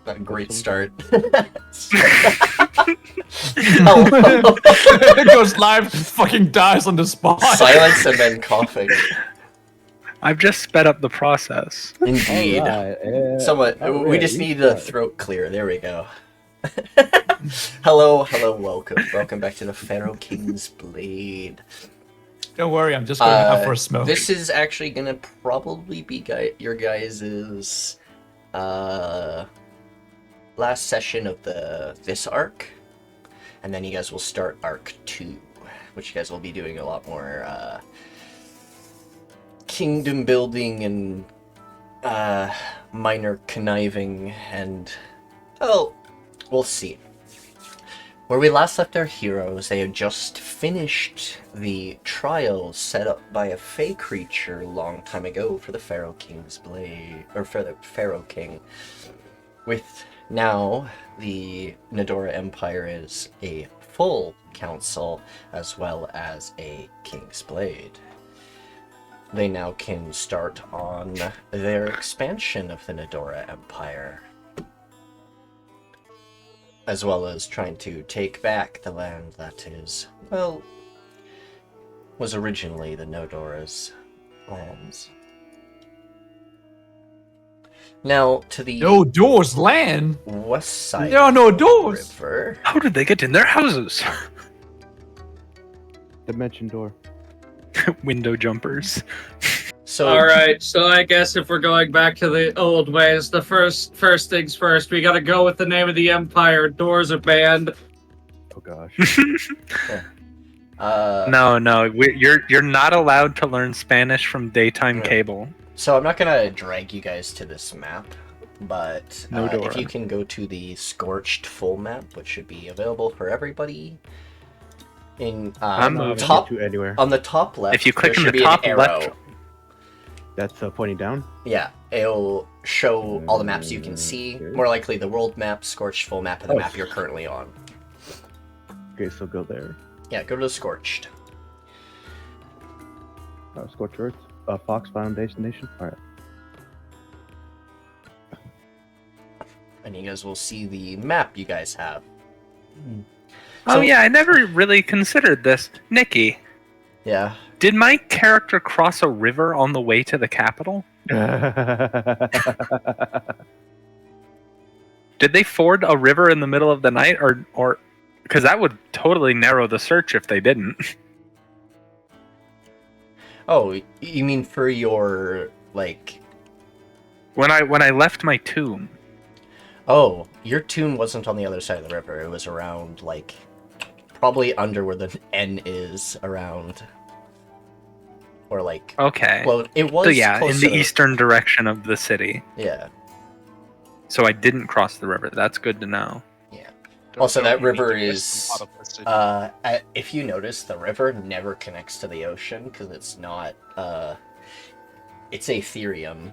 A great start. It goes live, fucking dies on the spot. Silence and then coughing. I've just sped up the process. Indeed. Alright, Somewhat. We just need the throat clear. There we go. Hello, welcome back to the Pharaoh King's Blade. Don't worry, I'm just going out for a smoke. This is actually gonna probably be your guys's last session of this arc, and then you guys will start arc 2, which you guys will be doing a lot more kingdom building and minor conniving, and well, we'll see. Where we last left our heroes, they had just finished the trials set up by a fey creature a long time ago for the Pharaoh King's Blade, or for the Pharaoh King. With now, the Nedora Empire is a full council as well as a King's Blade. They now can start on their expansion of the Nedora Empire, as well as trying to take back the land that is, well, was originally the Nedora's lands. Now, to the No doors, land. west side There are no of the doors. river, How did they get in their houses? Dimension door. Window jumpers. so Alright, so I guess if we're going back to the old ways, the first things first, we gotta go with the name of the Empire. Doors are banned. Oh gosh. No, you're not allowed to learn Spanish from daytime Yeah. cable. So I'm not gonna drag you guys to this map, but if Nedora. you can go to the Scorched full map, which should be available for everybody, in I'm Not top to anywhere. on the top left. If you click there on should the be top an arrow. left- That's pointing down. Yeah, it'll show all the maps you can see. Okay. More likely the world map, Scorched full map, and the Oh. map you're currently on. Okay, so go there. Yeah, go to the Scorched. Scorch Earth. Fox Foundation Nation. Alright. And you guys will see the map you guys have. Oh So- yeah, I never really considered this. Nikki, Yeah. did my character cross a river on the way to the capital? Did they ford a river in the middle of the night, or because that would totally narrow the search if they didn't. Oh, you mean for your, like... When I left my tomb. Oh, your tomb wasn't on the other side of the river. It was around, like, probably under where the N is, around. Or, like, Okay. it was So yeah, in close the to eastern direction of the city. Yeah. So I didn't cross the river. That's good to know. Also, that river is, if you notice, the river never connects to the ocean, because it's not, it's Ethereum.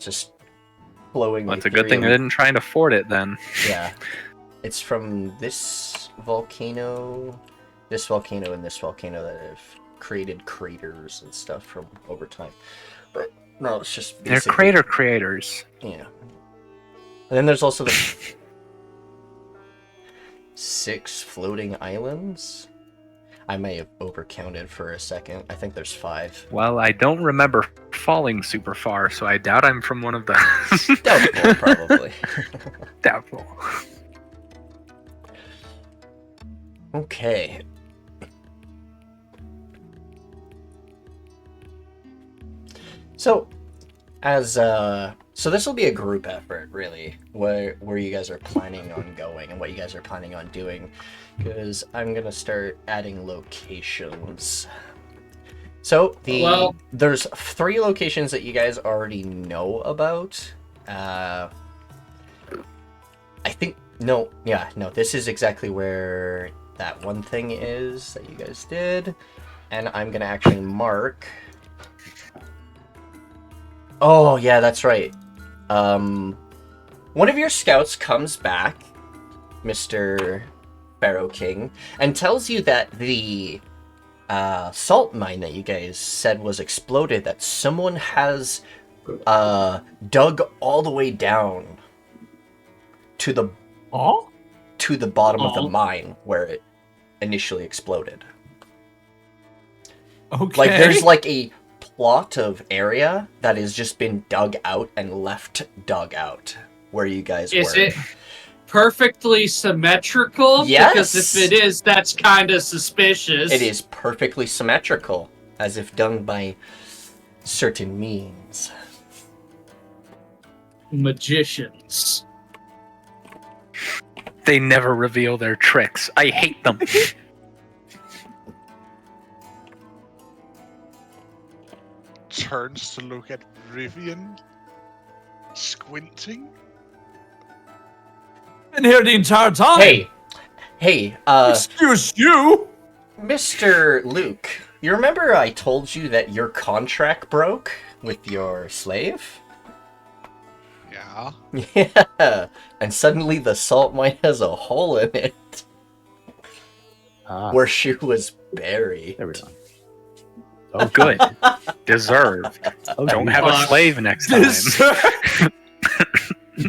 Just flowing Well, it's a good thing I Ethereum. didn't try to ford it then. Yeah. It's from this volcano, and this volcano that have created craters and stuff from over time. But, no, it's just They're basically... crater creators. Yeah. And then there's also the 6 floating islands. I may have overcounted for a second. I think there's 5. Well, I don't remember falling super far, so I doubt I'm from one of those. Doubtful, probably. Doubtful. Okay. So, so this will be a group effort, really, where you guys are planning on going and what you guys are planning on doing, because I'm gonna start adding locations. So there's 3 locations that you guys already know about. I think no, this is exactly where that one thing is that you guys did, and I'm gonna actually mark. Oh yeah, that's right. One of your scouts comes back, Mr. Pharaoh King, and tells you that the salt mine that you guys said was exploded, that someone has dug all the way down to the Oh? bottom of the Oh. mine where it initially exploded. Okay. Like there's like a plot of area that has just been dug out and left dug out where you guys Is were. it perfectly symmetrical? Yes. Because if it is, that's kind of suspicious. It is perfectly symmetrical, as if done by certain means. Magicians. They never reveal their tricks. I hate them. Turns to look at Rivian, squinting. Been here the entire time. Hey, Excuse you. Mr. Luke, you remember I told you that your contract broke with your slave? Yeah. Yeah, and suddenly the salt mine has a hole in it where she was buried. There we go. Oh, good. Deserved. Oh, Don't geez. have a slave next time.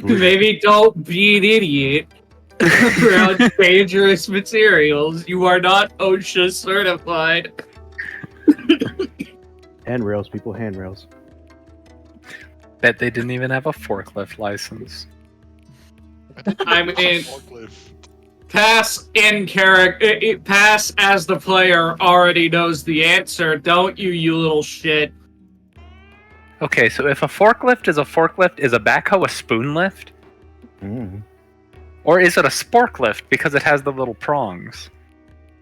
Maybe don't be an idiot around dangerous materials. You are not OSHA certified. Handrails, people, handrails. Bet they didn't even have a forklift license. I mean, Forklift. pass in character. Pass as the player already knows the answer, don't you, you little shit? Okay, so if a forklift, is a backhoe a spoon lift? Mm. Or is it a spork lift because it has the little prongs?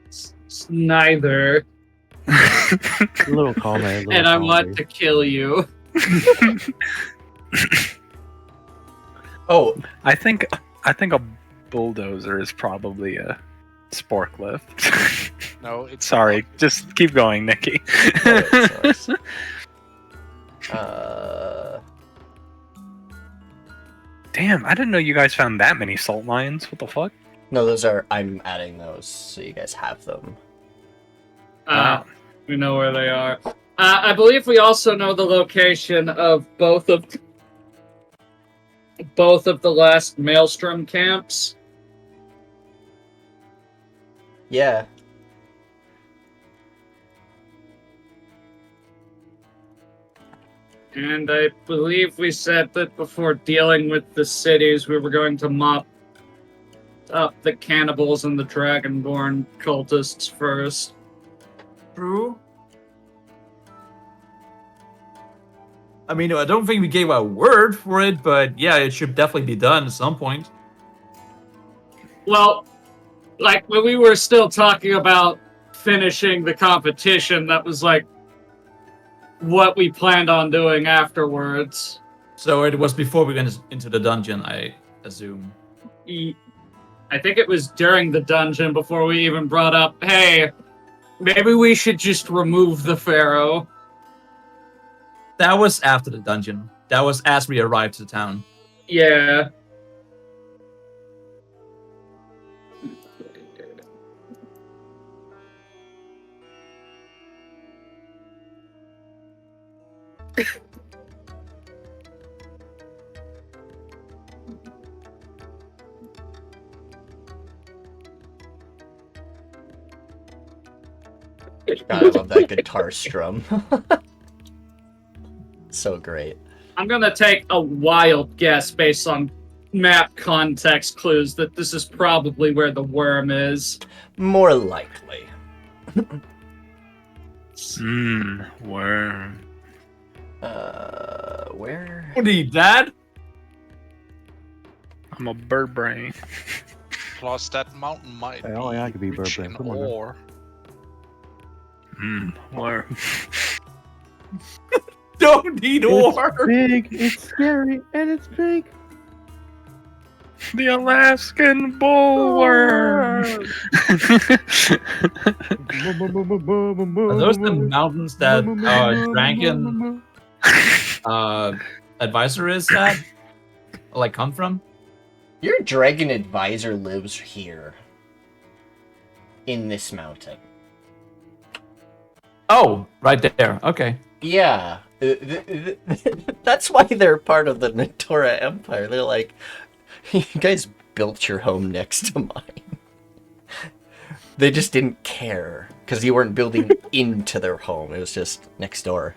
It's neither, A little calmer. A little and I calmer. want to kill you. Oh, I think a bulldozer is probably a spork lift. No, it's Sorry, just keep going, Nikki. Damn, I didn't know you guys found that many salt mines. What the fuck? no, those are. I'm adding those so you guys have them. Wow. We know where they are. I believe we also know the location of both of the last Maelstrom camps. Yeah. And I believe we said that before dealing with the cities, we were going to mop up the cannibals and the dragonborn cultists first. True. I mean, I don't think we gave a word for it, but yeah, it should definitely be done at some point. Well, like when we were still talking about finishing the competition, that was like what we planned on doing afterwards. So it was before we went into the dungeon, I assume. I think it was during the dungeon before we even brought up, hey, maybe we should just remove the Pharaoh. That was after the dungeon. That was as we arrived to town. Yeah. God, I love that guitar strum. So great. I'm gonna take a wild guess based on map context clues that this is probably where the worm is. More likely. Worm. Where? What need that? I'm a bird brain. plus that mountain might Hey, oh, yeah, I could be rich Burbank. in Come on, man. ore. Worm. Don't need ore. It's big, it's scary, and it's pink. The Alaskan bullworm. Are those the mountains that Dranken advisor is at? Like come from? Your dragon advisor lives here. In this mountain. Oh, right there. Okay. Yeah, That's why they're part of the Nedora Empire. They're like, you guys built your home next to mine. They just didn't care because you weren't building into their home. It was just next door.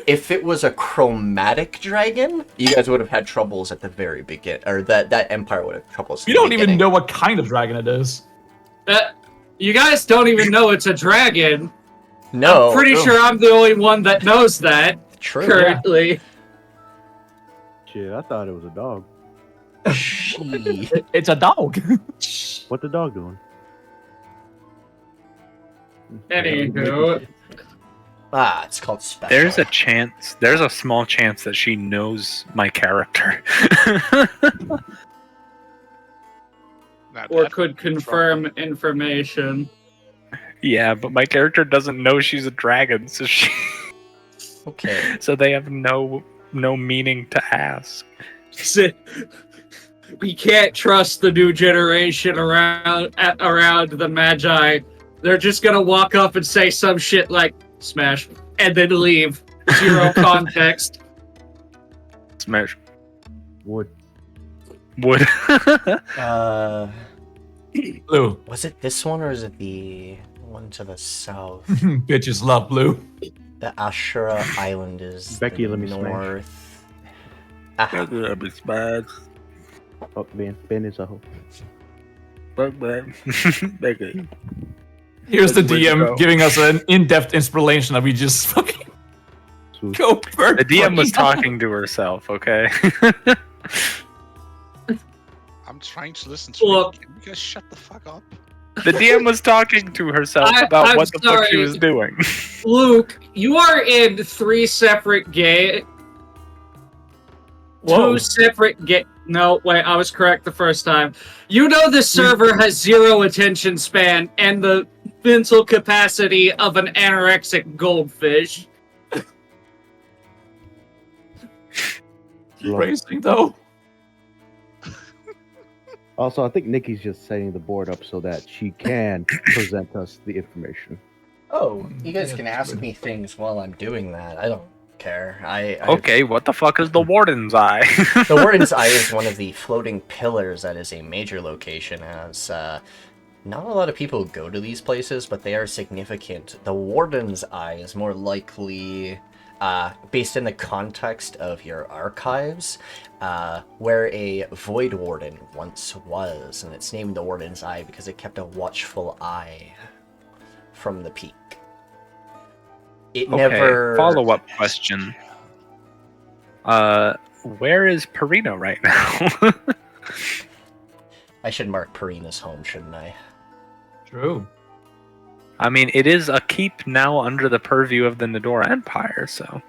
If it was a chromatic dragon, you guys would have had troubles at the very beginning, or that empire would have troubles. You don't even know what kind of dragon it is. You guys don't even know it's a dragon. No. I'm pretty sure I'm the only one that knows that. True. Currently. Shit, I thought it was a dog. It's a dog. What the dog doing? Anywho. It's called special. There's a small chance that she knows my character. Or could confirm information. Yeah, but my character doesn't know she's a dragon, so Okay. so they have no meaning to ask. We can't trust the new generation around the Magi. They're just gonna walk up and say some shit like "smash" and then leave. Zero context. Smash. Wood. Wood. Blue. Was it this one or is it the one to the south? Bitches love blue. The Ashura Island is Becky, the let me smash. north. Oh, Ben is a hoe. Here's the Where'd you DM go? giving us an in-depth explanation that we just fucking Swoop. go for. The DM was talking to herself, okay? I'm trying to listen to Look. it. Can you guys shut the fuck up? The DM was talking to herself about I'm what the fuck she sorry. was doing. Luke, you are in 3 separate Whoa. 2 separate No, wait, I was correct the first time. You know this server has 0 attention span and the mental capacity of an anorexic goldfish. Racing though. Also, I think Nikki's just setting the board up so that she can present us the information. Oh, you guys Yeah, can that's ask good. me things while I'm doing that. I don't care. Okay, what the fuck is the Warden's Eye? The Warden's Eye is one of the floating pillars that is a major location, as not a lot of people go to these places, but they are significant. The Warden's Eye is more likely based in the context of your archives, where a Void Warden once was, and it's named the Warden's Eye because it kept a watchful eye from the peak. It never... Follow-up question. Where is Perino right now? I should mark Perina's home, shouldn't I? True. I mean, it is a keep now under the purview of the Nedora Empire, so...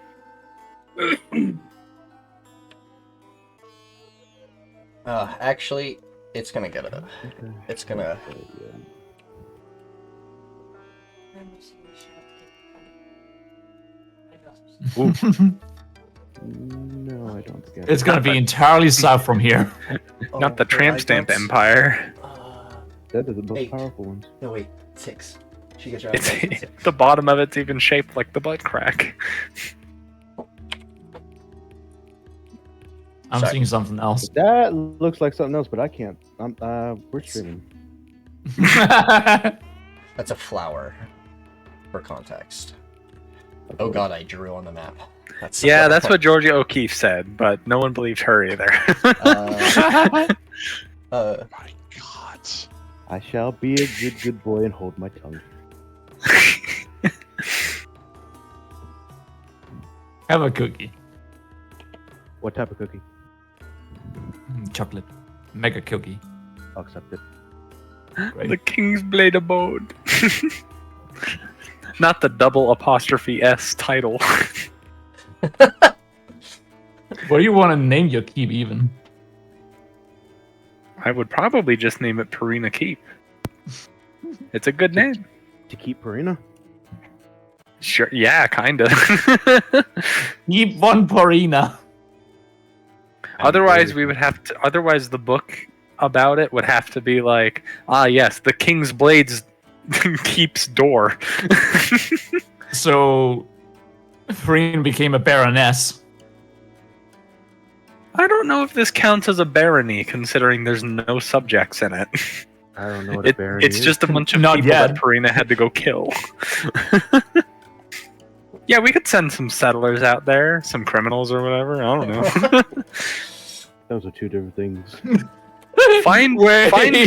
Actually, it's gonna get a... It's gonna... No, I don't get It's it. gonna be entirely south from here. Not the but tramp I stamp don't- Empire. That is the most 8. powerful ones. No, wait. 6. She gets your It's, the bottom of it's even shaped like the butt crack. I'm Sorry. seeing something else. That looks like something else, but I can't. We're streaming. That's a flower, for context. Oh god, I drew on the map. That's Yeah, that's what Georgia O'Keeffe said, but no one believed her either. My God. I shall be a good boy and hold my tongue. Have a cookie. What type of cookie? Chocolate. Mega cookie. I'll accept it. Great. The King's Blade Abode. Not the double apostrophe S title. What do you want to name your keep even? I would probably just name it Perina Keep. It's a good name. To keep Perina? Sure, yeah, kinda. Keep one Porina. Otherwise, we would have to. Otherwise, the book about it would have to be like, ah, yes, the King's Blades keeps door. So, Farine became a baroness. I don't know if this counts as a barony, considering there's no subjects in it. I don't know what a barony It's is. just a bunch of Not people yet. that Farina had to go kill. Yeah, we could send some settlers out there, some criminals or whatever. I don't know. Those are two different things. Find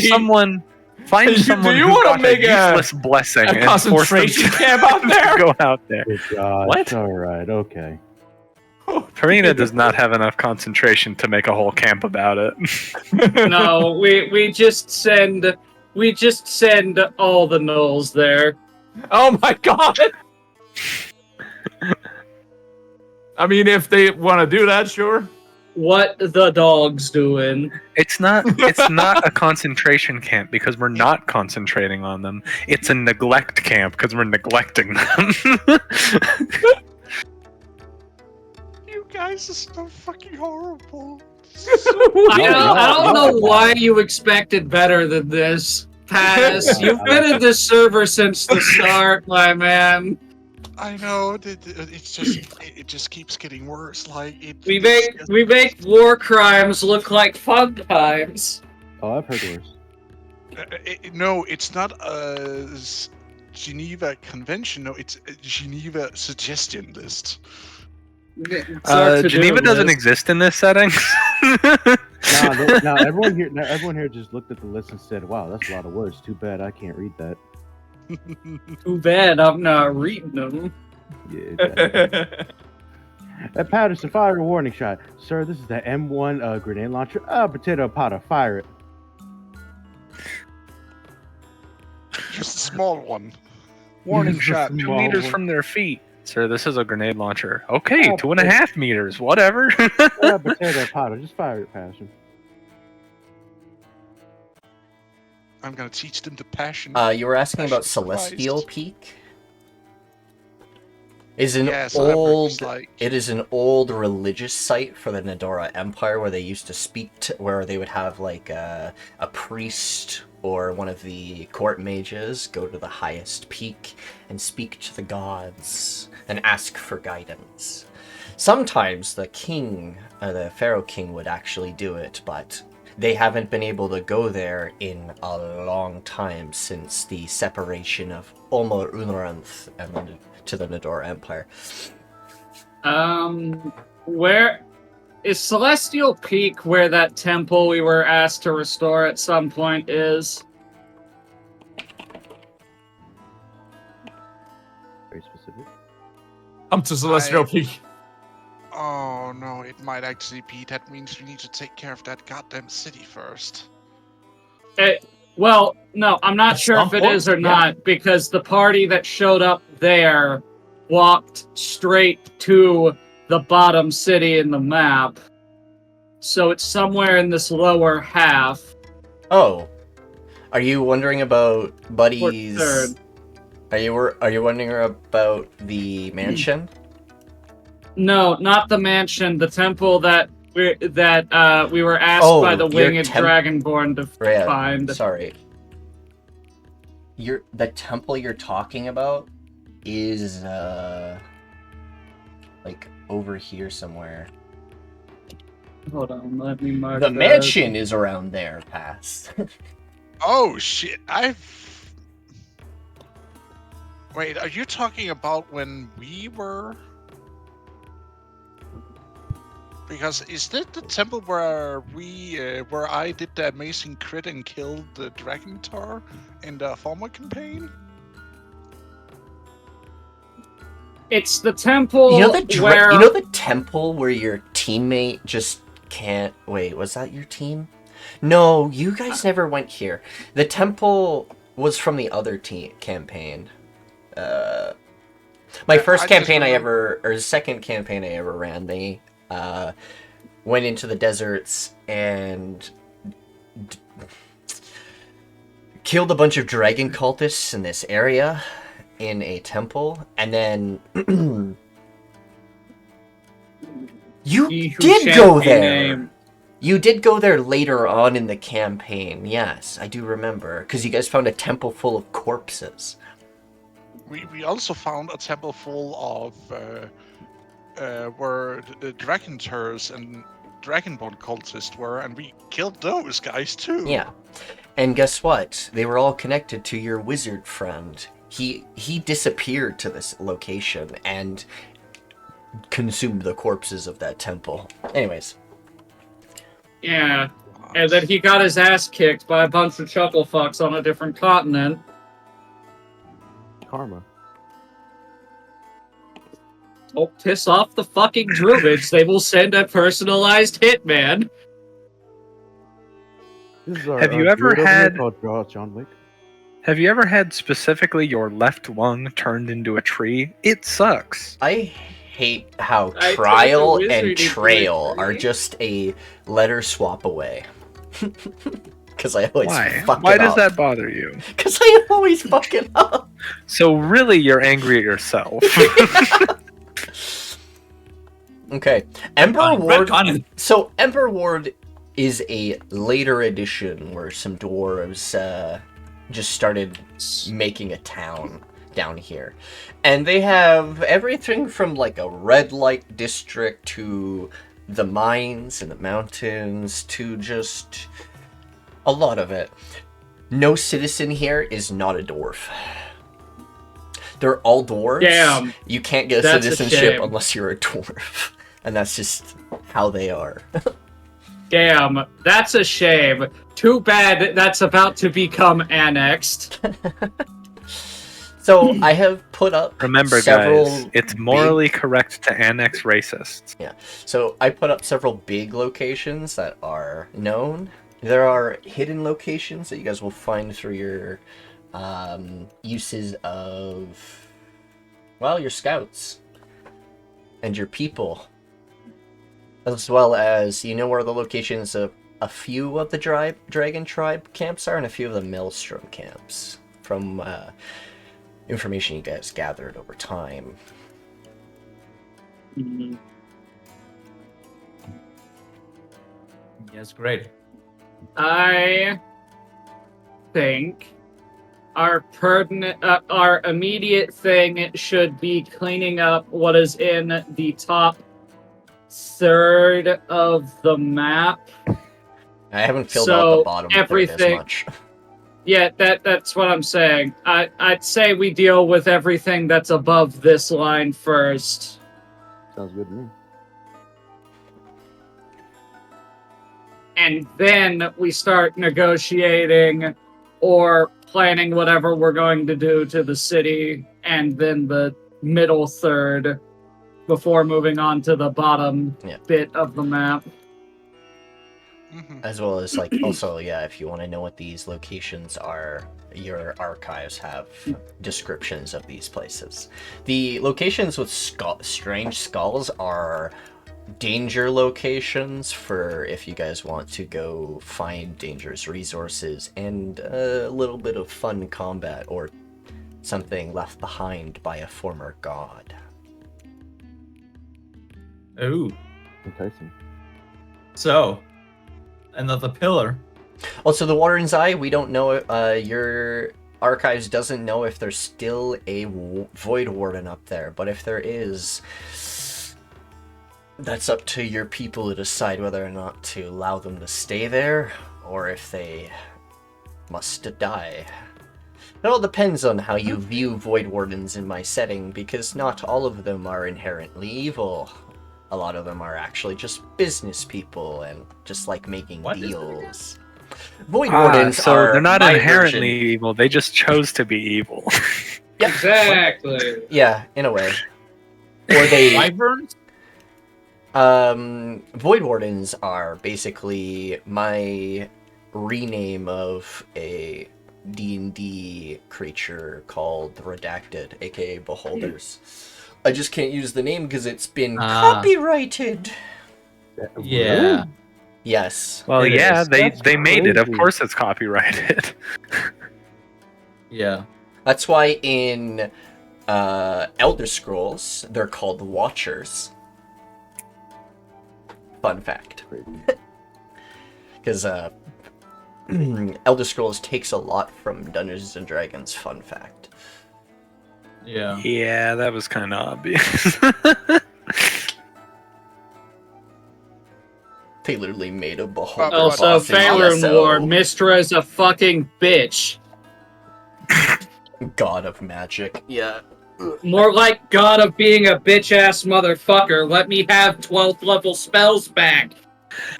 someone. Find Do someone you who wanna got make a useless blessing a and force them concentration camp out to there? go out there. Good God. What? All right. Okay. Farina does not have enough concentration to make a whole camp about it. No, we just send all the gnolls there. Oh my god! I mean, if they want to do that, sure. What the dogs doing? It's not a concentration camp because we're not concentrating on them. It's a neglect camp because we're neglecting them. You guys are so fucking horrible. I don't know why you expected better than this. Paz, you've been in this server since the start, my man. I know. It just keeps getting worse. Like We make war crimes look like fun times. Oh, I've heard worse. No, it's not a Geneva Convention. No, it's a Geneva Suggestion List. It's our to-do Geneva doesn't list. exist in this setting. No, everyone here just looked at the list and said, "Wow, that's a lot of words. Too bad I can't read that." Too bad I'm not reading them. Yeah. Patterson, fire a warning shot, sir. This is the M1 grenade launcher. Potato powder, fire it. Just a small one. Warning Just a shot, 2 small meters one. from their feet. Sir, this is a grenade launcher. Okay, Oh, 2.5 meters, whatever. Potato powder, just fire it, Patterson. I'm gonna teach them the passion. You were asking about Passion Celestial Christ. Peak? Is an Yeah, so that old. works like- It is an old religious site for the Nedora Empire where they used to speak to, where they would have like a priest or one of the court mages go to the highest peak and speak to the gods and ask for guidance. Sometimes the king, the Pharaoh king, would actually do it, but they haven't been able to go there in a long time since the separation of Ulmer Unranth and to the Nedora Empire. Where is Celestial Peak where that temple we were asked to restore at some point is? Very specific. I'm to Celestial I- Peak. Oh no, it might actually be. That means we need to take care of that goddamn city first. Well, no, I'm not At sure some if it point, is or yeah. not, because the party that showed up there walked straight to the bottom city in the map. So it's somewhere in this lower half. Oh, are you wondering about Or Buddy's? third. Are you wondering about the mansion? No, not the mansion, the temple that we were asked Oh, by the your winged temp- dragonborn to Rhea, find. sorry. The temple you're talking about is like over here somewhere. Hold on, let me mark The that. mansion is around there, Pass. Oh shit! Wait, are you talking about when we were? Because is that the temple where where I did the amazing crit and killed the dragon tar in the former campaign? It's the temple You know the where you know the temple where your teammate just can't wait, was that your team? No, you guys never went here. The temple was from the other campaign. My first I just campaign remember- or second campaign I ever ran, they went into the deserts and killed a bunch of dragon cultists in this area in a temple, and then you He who did shan't go be there. named. You did go there later on in the campaign. Yes, I do remember, because you guys found a temple full of corpses. We also found a temple full of where the dragon turrets and dragonborn cultists were, and we killed those guys too. Yeah. And guess what? They were all connected to your wizard friend. He disappeared to this location and consumed the corpses of that temple. Anyways. Yeah. And then he got his ass kicked by a bunch of chuckle fucks on a different continent. Karma. Oh, piss off the fucking druids. They will send a personalized hitman. This is our, Have you our ever druid over here had- called John Wick? Have you ever had specifically your left lung turned into a tree? It sucks. I hate how I trial told the wizard and he trail played are free. just a letter swap away. Because I always Why? fuck Why it does up. that bother you? Because I always fuck it up. So really, you're angry at yourself. Okay. Emperor Ward. Retcon. So Emperor Ward is a later edition where some dwarves just started making a town down here. And they have everything from like a red light district to the mines and the mountains to just a lot of it. No citizen here is not a dwarf. They're all dwarves. Damn. You can't get That's a citizenship shame. unless you're a dwarf. And that's just how they are. Damn, that's a shame. Too bad that's about to become annexed. So I have put up Remember, several guys, it's morally correct to annex racists. So I put up several big locations that are known. There are hidden locations that you guys will find through your uses of, well, your scouts and your people. As well as, you know where the locations of a few of the Dragon Tribe camps are and a few of the Maelstrom camps from information you guys gathered over time. Mhm. Yes, great. I think our our immediate thing should be cleaning up what is in the top third of the map. I haven't filled So, out the bottom third as everything- much. Yeah, that's what I'm saying. I'd say we deal with everything that's above this line first. Sounds good to me. And then we start negotiating or planning whatever we're going to do to the city, and then the middle third before moving on to the bottom Yeah. bit of the map. As well as, like, also, yeah, if you want to know what these locations are, your archives have descriptions of these places. The locations with strange skulls are danger locations for if you guys want to go find dangerous resources and a little bit of fun combat or something left behind by a former god. Ooh. Enticing. So, another pillar. Also, the Warden's Eye, we don't know, your archives doesn't know if there's still a Void Warden up there, but if there is, that's up to your people to decide whether or not to allow them to stay there, or if they must die. It all depends on how you view Void Wardens in my setting, because not all of them are inherently evil. A lot of them are actually just business people and just like making What is deals. Void Wardens so are they're not my inherently version- evil. They just chose to be evil. Exactly. Yeah, in a way. Or they Wyverns? Void Wardens are basically my rename of a D&D creature called the Redacted, aka Beholders. I just can't use the name because it's been copyrighted. Yeah. Yes. Well, It yeah, is. they That's made it. Of crazy. course, it's copyrighted. Yeah. That's why in Elder Scrolls, they're called Watchers. Fun fact. Crazy. Because Elder Scrolls takes a lot from Dungeons and Dragons. Fun fact. Yeah. Yeah, that was kind of obvious. They literally made a beholder. Also, boss in Pharaoh ESO. War, Mystra is a fucking bitch. God of magic. Yeah. More like God of being a bitch-ass motherfucker. Let me have 12th level spells back.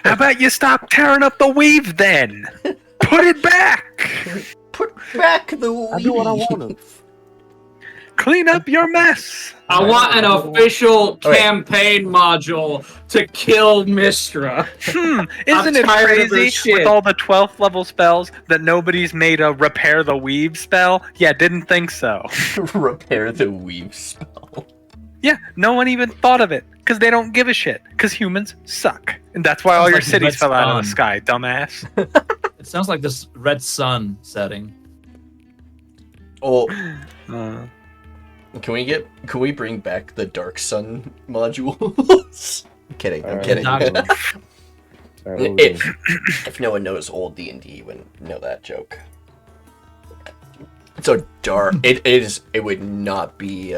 How about you stop tearing up the weave then? Put it back! Put back the I do what I weave. want to. Clean up your mess! I want an official Wait. campaign module to kill Mystra. Isn't it tired of her crazy shit. with all the 12th level spells that nobody's made a repair the weave spell? Yeah, didn't think so. Repair the weave spell. Yeah, no one even thought of it because they don't give a shit because humans suck. And that's why all Sounds your like cities Red fell out of the Sun. sky, dumbass. It sounds like this Red Sun setting. Oh, Uh, can we bring back the Dark Sun modules? I'm kidding. I'm Alright. kidding. Dark Sun. All right, what we doing? If no one knows old D&D, you wouldn't know that joke. So dark. It would not be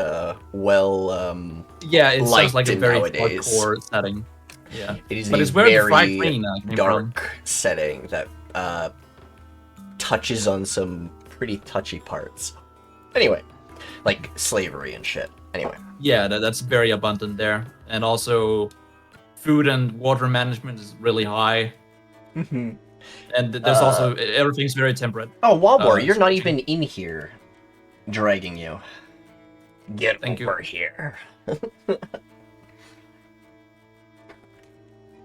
well. Yeah, it Light sounds like a very nowadays. hardcore setting. Yeah. It is But a it's where the fried very green came from. dark setting that touches on some pretty touchy parts. Anyway, like slavery and shit. Anyway, Yeah, that's very abundant there. And also, food and water management is really high. And there's also, everything's very temperate. oh Wabor, you're so- not even in here. Dragging you. Get Thank you. over here.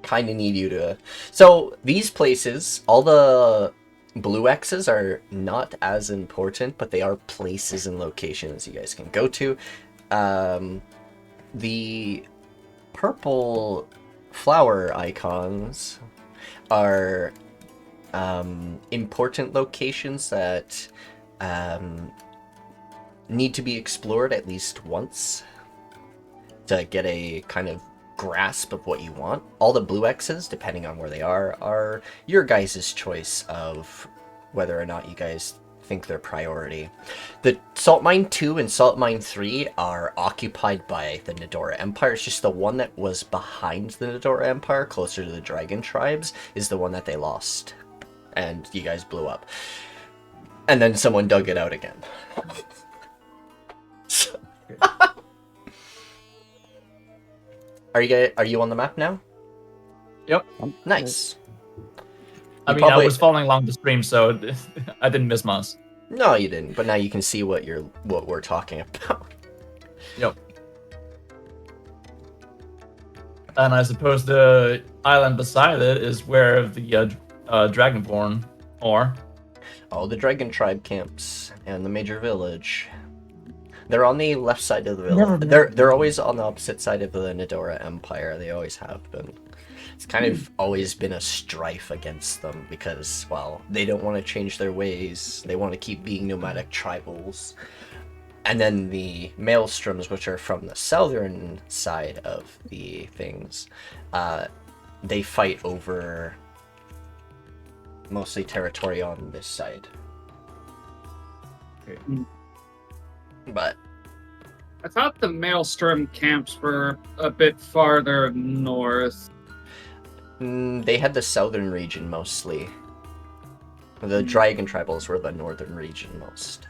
Kinda need you to. So these places, all the blue X's are not as important, but they are places and locations you guys can go to. The purple flower icons are important locations that need to be explored at least once to get a kind of grasp of what you want. All the blue X's, depending on where they are your guys' choice of whether or not you guys think they're priority. The Salt Mine 2 and Salt Mine 3 are occupied by the Nedora Empire. It's just the one that was behind the Nedora Empire, closer to the Dragon Tribes, is the one that they lost. And you guys blew up. And then someone dug it out again. So- Are you on the map now? Yep. Nice. I You mean, I probably- was following along the stream, so I didn't miss much. No, you didn't. But now you can see what we're talking about. Yep. And I suppose the island beside it is where the Dragonborn are. Oh, the Dragon Tribe camps and the major village. They're on the left side of the village. They're always on the opposite side of the Nedora Empire. They always have been. It's kind of always been a strife against them because, well, they don't want to change their ways. They want to keep being nomadic tribals. And then the Maelstroms, which are from the southern side of the things, they fight over mostly territory on this side. But I thought the Maelstrom camps were a bit farther north. they had the southern region mostly. The Dragon Tribals were the northern region most.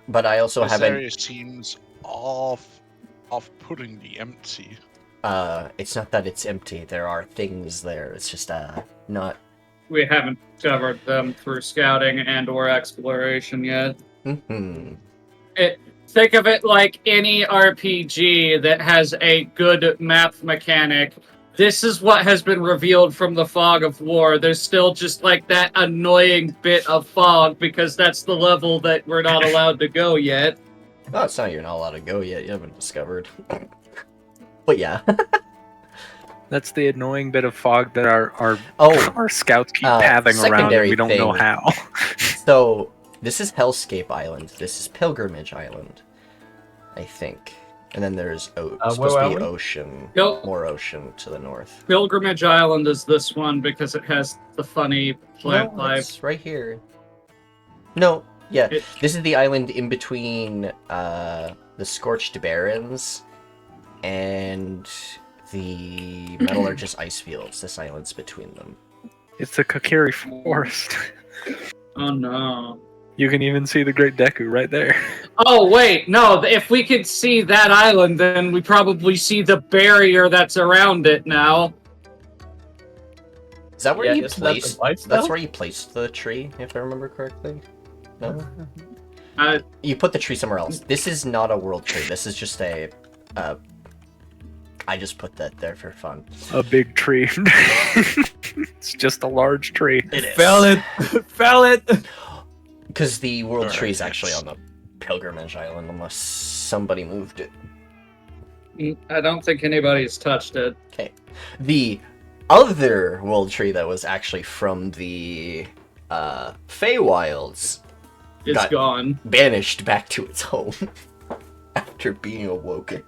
But I also This haven't. area seems off-puttingly empty. It's not that it's empty. There are things there. It's just not. We haven't covered them through scouting and/or exploration yet. Mhm. Think of it like any RPG that has a good map mechanic. This is what has been revealed from the Fog of War. There's still just like that annoying bit of fog because that's the level that we're not allowed to go yet. No, it's not. You're not allowed to go yet. You haven't discovered. But yeah. that's the annoying bit of fog that our Oh, scouts keep pathing around and secondary we don't know thing. how. so this is Hellscape Island. This is Pilgrimage Island, I think. And then there's where supposed to are be we? ocean, Pil- more ocean to the north. Pilgrimage Island is this one because it has the funny plant No, life. it's right here. No, yeah, It- this is the island in between the Scorched Barrens and the Metallurgist ice fields. This island's between them. It's the Kokiri Forest. Oh no. You can even see the Great Deku right there. Oh wait, no. If we could see that island, then we probably see the barrier that's around it now. Is that where Yeah, you isn't that the placed? white That's stuff? where you placed the tree, if I remember correctly. No, Uh, you put the tree somewhere else. This is not a world tree. This is just a. I just put that there for fun. A big tree. It's just a large tree. It is. Fell it. Fell it. Because the world Alright, tree is actually yes. on the Pilgrimage Island, unless somebody moved it. I don't think anybody's touched it. Okay. The other world tree that was actually from the Feywilds It's Got- gone. banished back to its home after being awoken.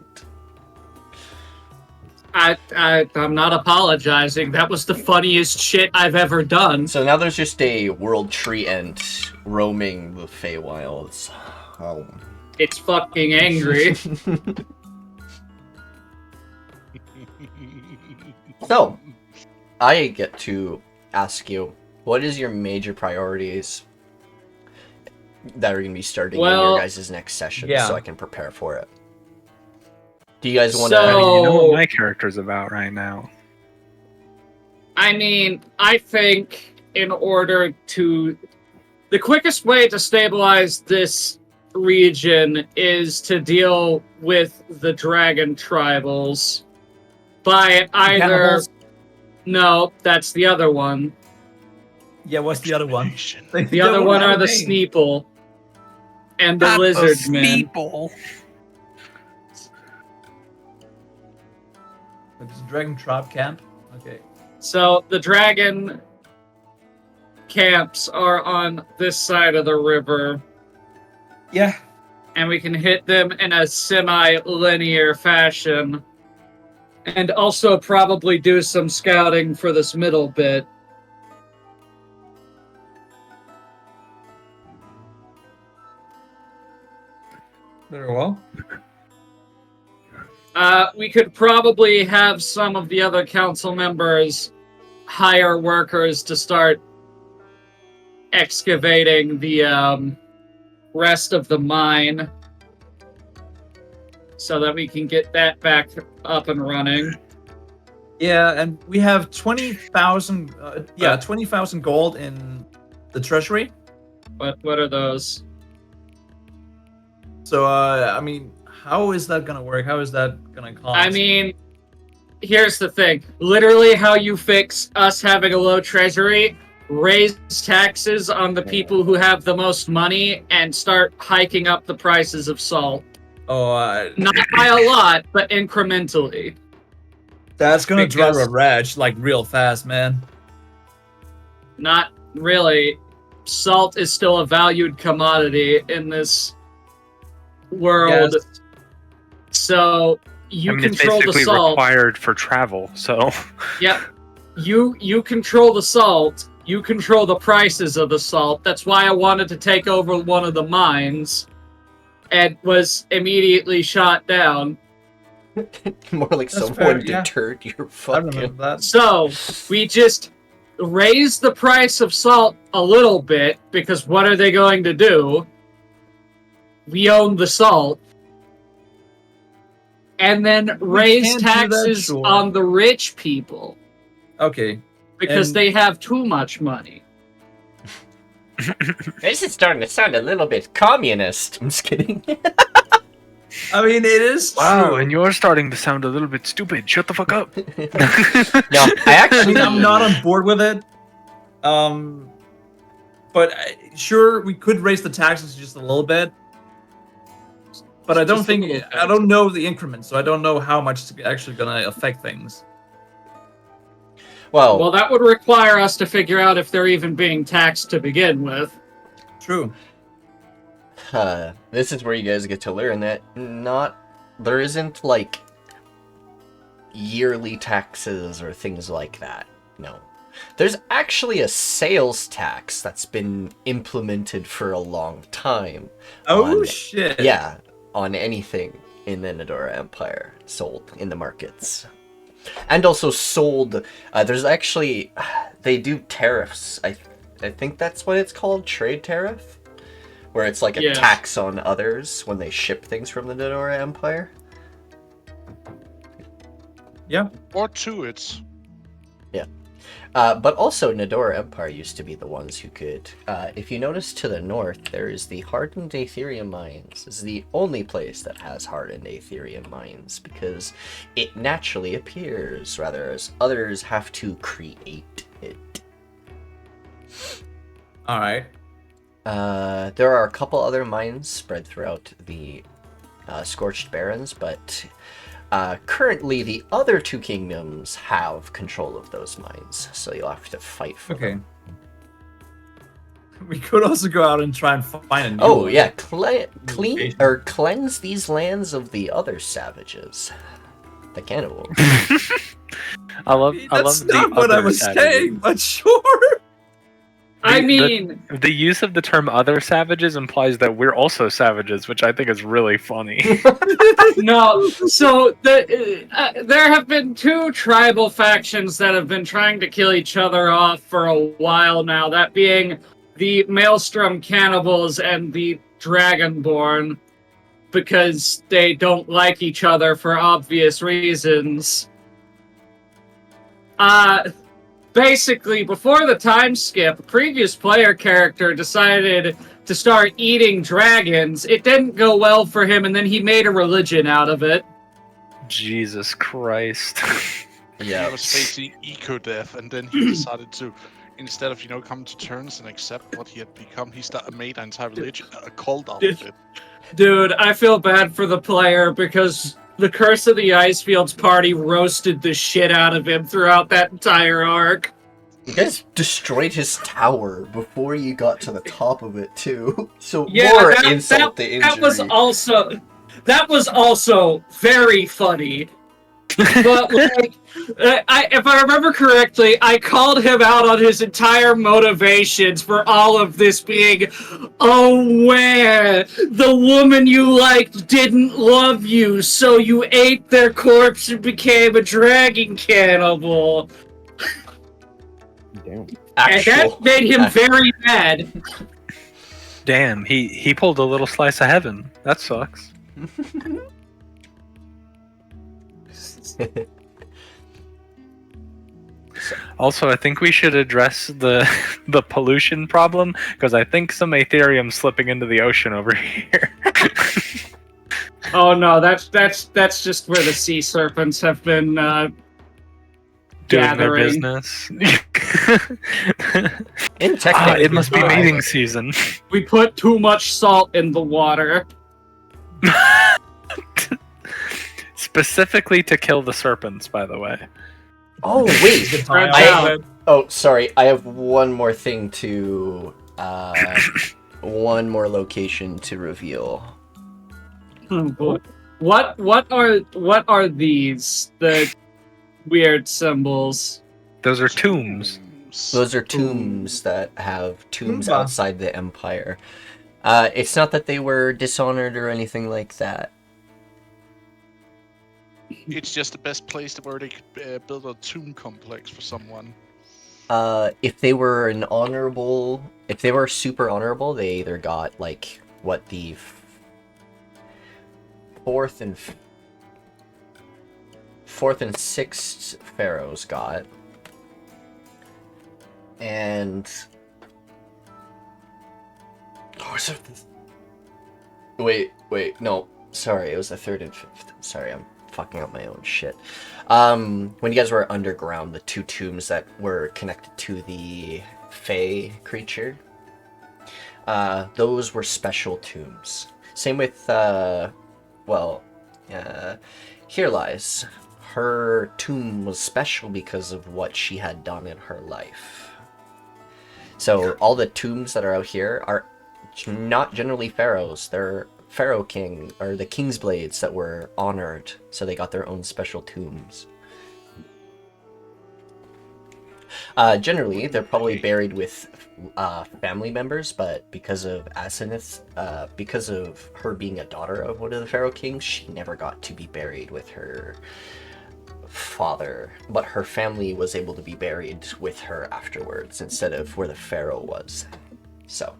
I'm not apologizing. That was the funniest shit I've ever done. So now there's just a world tree ant roaming the Feywilds home. It's fucking angry. So, I get to ask you, what is your major priorities that are going to be starting in Well, your guys' next session, yeah. so I can prepare for it? Do you guys want So- to? You know what my character's about right now. I mean, I think in order to... The quickest way to stabilize this region is to deal with the dragon tribals by either... Cannibals? No, that's the other one. Yeah, what's the other one? The other one are the Sneeple and the lizard men. It's Dragon Trap Camp. Okay. So the dragon camps are on this side of the river, Yeah. and we can hit them in a semi-linear fashion. And also probably do some scouting for this middle bit. Very well. We could probably have some of the other council members hire workers to start excavating the rest of the mine so that we can get that back up and running. Yeah, and we have 20,000. 20,000 gold in the treasury. But what are those? So, I mean, how is that gonna work? How is that gonna cost? I mean, here's the thing. Literally how you fix us having a low treasury, raise taxes on the people who have the most money and start hiking up the prices of salt. Not by a lot, but incrementally. that's gonna drive because- a rage like real fast, man. Not really. Salt is still a valued commodity in this world. Yes. So you I mean, it's control the basically salt. required for travel, so... Yep. You control the salt. You control the prices of the salt. That's why I wanted to take over one of the mines and was immediately shot down. More like That's someone fair, yeah. deterred your I fucking. remember that. So we just raised the price of salt a little bit because what are they going to do? We own the salt. And then raise can't do that, taxes sure. on the rich people Okay. because And- they have too much money. This is starting to sound a little bit communist. I'm just kidding. I mean, it is Wow, true. and you're starting to sound a little bit stupid. Shut the fuck up. No, I I actually. mean, I'm not on board with it. But sure, we could raise the taxes just a little bit. But I don't Just a think little bit. I don't know the increments, so I don't know how much it's actually gonna affect things. Well, that would require us to figure out if they're even being taxed to begin with. True. This is where you guys get to learn that not there isn't like yearly taxes or things like that. No. There's actually a sales tax that's been implemented for a long time. Oh on- shit! Yeah, on anything in the Nedora Empire sold in the markets. And also sold, there's actually, they do tariffs. I think that's what it's called, trade tariff? Where it's like a Yes. tax on others when they ship things from the Nedora Empire. Yeah. Or two, it's. But also, Nedora Empire used to be the ones who could. If you notice to the north, there is the hardened Aetherium mines. This is the only place that has hardened Aetherium mines because it naturally appears, rather as others have to create it. All right. There are a couple other mines spread throughout the Scorched Barrens, but currently the other two kingdoms have control of those mines, so you'll have to fight for Okay. them. We could also go out and try and find a new Oh one. yeah, clean Location. or cleanse these lands of the other savages, the cannibals. I love That's the not what I other was savages. saying, but sure. I The- mean, The use of the term "other savages" implies that we're also savages, which I think is really funny. no. So there have been two tribal factions that have been trying to kill each other off for a while now. That being the Maelstrom Cannibals and the Dragonborn, because they don't like each other for obvious reasons. Basically, before the time skip, a previous player character decided to start eating dragons. It didn't go well for him, and then he made a religion out of it. Jesus Christ. He Yeah. was facing eco-death, and then he decided to, instead of come to terms and accept what he had become, he made an entire religion, a cult out of it. Dude, I feel bad for the player because the Curse of the Icefields party roasted the shit out of him throughout that entire arc. You guys destroyed his tower before you got to the top of it too. So Yeah, more that- insult to injury. That was also very funny. But like, if I remember correctly, I called him out on his entire motivations for all of this being, oh, where the woman you liked didn't love you, so you ate their corpse and became a dragon cannibal. Damn. And that made him very mad. Damn, he pulled a little slice of heaven. That sucks. Also, I think we should address the the pollution problem because I think some Aetherium's slipping into the ocean over here. Oh no, that's just where the sea serpents have been Doing their gathering. business. Technically, It must be fine. mating season. We put too much salt in the water. Specifically to kill the serpents, by the way. Oh wait, Turns I- out, oh sorry, I have one more thing to one more location to reveal. what are these? The weird symbols. Those are tombs. Those are tombs that have tombs Toomba. outside the Empire. It's not that they were dishonored or anything like that. It's just the best place where they could build a tomb complex for someone. If they were if they were super honorable, they either got like what the fourth and sixth pharaohs got, and wait, no, sorry, it was the third and fifth. Sorry, I'm fucking up my own shit. When you guys were underground, the two tombs that were connected to the Fae creature, those were special tombs. Same with, Here Lies. Her tomb was special because of what she had done in her life. So all the tombs that are out here are not generally pharaohs. They're Pharaoh King, or the King's Blades that were honored, so they got their own special tombs. Generally, they're probably buried with family members, but because of Asenath, because of her being a daughter of one of the Pharaoh Kings, she never got to be buried with her father, but her family was able to be buried with her afterwards instead of where the Pharaoh was. So,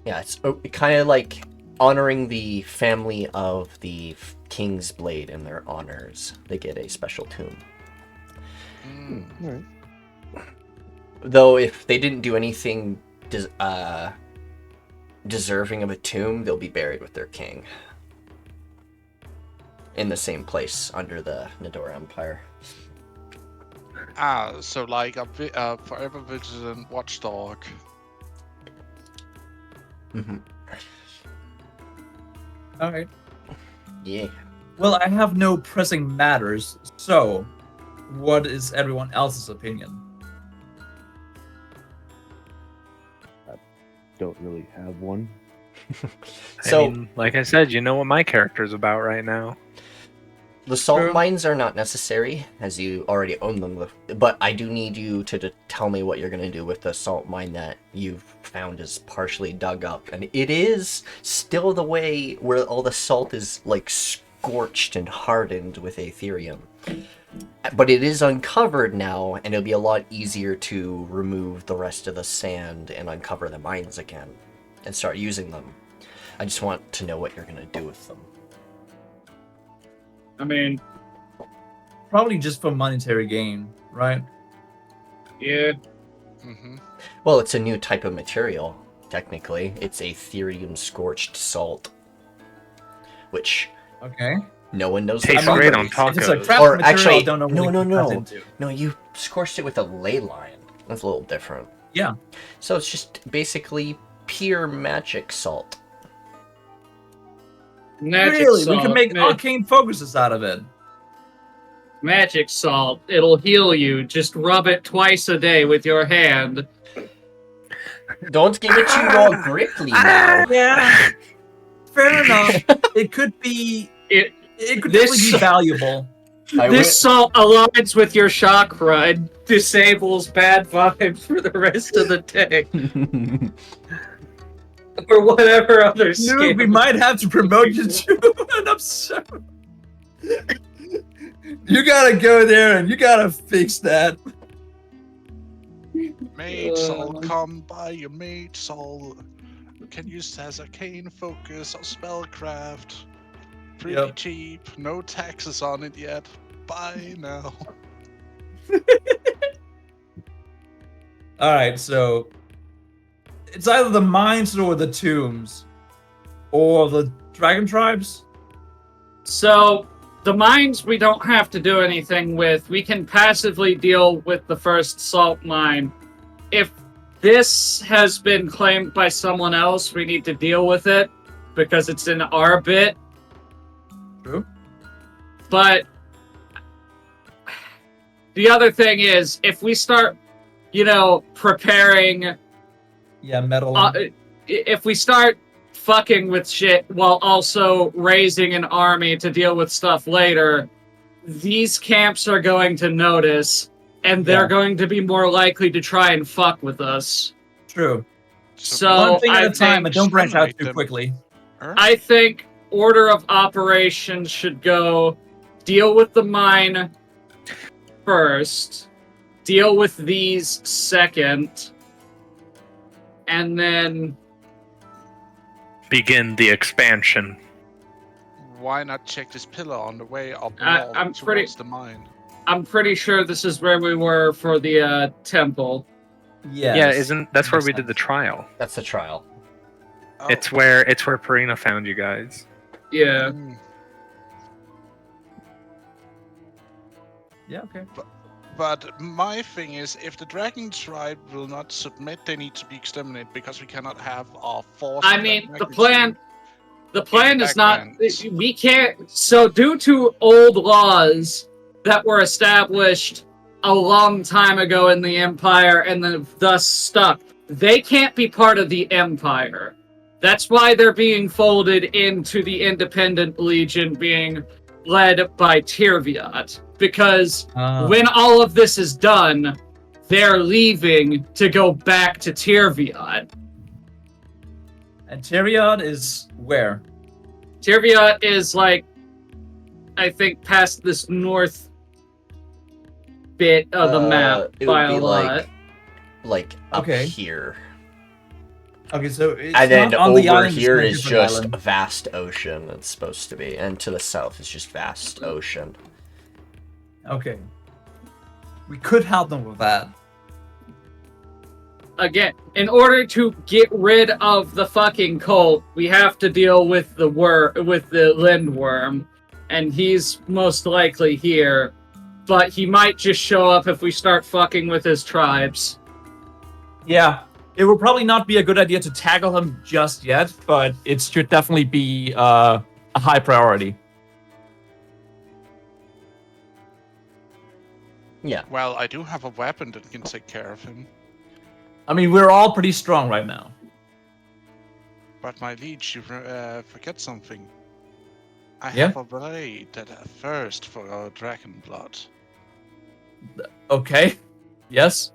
yeah, it's kind of like honoring the family of the King's Blade in their honors. They get a special tomb. Alright. Though if they didn't do anything deserving of a tomb, they'll be buried with their king in the same place under the Nedora Empire. So like a forever vigilant watchdog. Mm-hmm. All right. Yeah. Well, I have no pressing matters, so what is everyone else's opinion? Don't really have one. So, I mean, like I said, you know what my character's about right now. the salt True. mines are not necessary, as you already own them, but I do need you to tell me what you're going to do with the salt mine that you've found is partially dug up. And it is still the way where all the salt is, like, scorched and hardened with Aetherium. But it is uncovered now, and it'll be a lot easier to remove the rest of the sand and uncover the mines again and start using them. I just want to know what you're going to do with them. I mean, Probably just for monetary gain, right? yeah. Mm-hmm. Well, it's a new type of material, technically. It's Aetherium scorched salt, which Okay. no one knows. Tastes about. great on If it's a tacos. craft Or material, actually, I don't know no, what no, it goes no. into. No, you scorched it with a ley line. That's a little different. Yeah. So it's just basically pure magic salt. Magic Really? salt. We can make arcane focuses out of it. Magic salt. It'll heal you. Just rub it twice a day with your hand. Don't give it to your Gripply now. Yeah. Fair enough. It could be. It It could This- definitely be valuable. This salt aligns with your chakra and disables bad vibes for the rest of the day. Or whatever other skill. Dude, we might have to promote you to an episode. You gotta go there and you gotta fix that. Mage Soul, come by your Mage Soul. Can use as arcane focus or spellcraft. Pretty Yep. cheap, no taxes on it yet. Buy now. Alright, so it's either the mines or the tombs. Or the dragon tribes? So, the mines we don't have to do anything with. We can passively deal with the first salt mine. If this has been claimed by someone else, we need to deal with it because it's in our bit. True. But the other thing is, if we start, preparing, Yeah, metal. if we start fucking with shit while also raising an army to deal with stuff later, these camps are going to notice, and they're Yeah. going to be more likely to try and fuck with us. True. So One thing at I a time, think- and don't branch out too Exterminate them. quickly. I think order of operations should go deal with the mine first, deal with these second, and then Begin the expansion. Why not check this pillar on the way up I'm north pretty- towards the mine? I'm pretty sure this is where we were for the temple. Yes. Yeah, that's where Makes we did the sense. trial. That's the trial. Oh, It's where Perina found you guys. Yeah. mm. Yeah, okay. But my thing is, if the dragon tribe will not submit, they need to be exterminated because we cannot have our force. I of that mean, the magnitude. plan is not. backgrounds. We can't. So, due to old laws that were established a long time ago in the Empire and then thus stuck, they can't be part of the Empire. That's why they're being folded into the Independent Legion being led by Tirviat. Because when all of this is done, they're leaving to go back to Tirviat. And Tyrion is where? Tirviat is like, I think, past this north bit of the map It by would a be lot. like up Okay. here. Okay, so it's And then not on the over island, here it's is a different just island. a vast ocean, it's supposed to be. And to the south is just vast ocean. Okay. We could help them with that. Again, in order to get rid of the fucking cult, we have to deal with the Lindworm, and he's most likely here. But he might just show up if we start fucking with his tribes. Yeah. It will probably not be a good idea to tackle him just yet, but it should definitely be a high priority. Yeah. Well, I do have a weapon that can take care of him. I mean, we're all pretty strong right now. But my liege, you forget something. I Yeah? have a blade that a thirst for our dragon blood. Okay. Yes?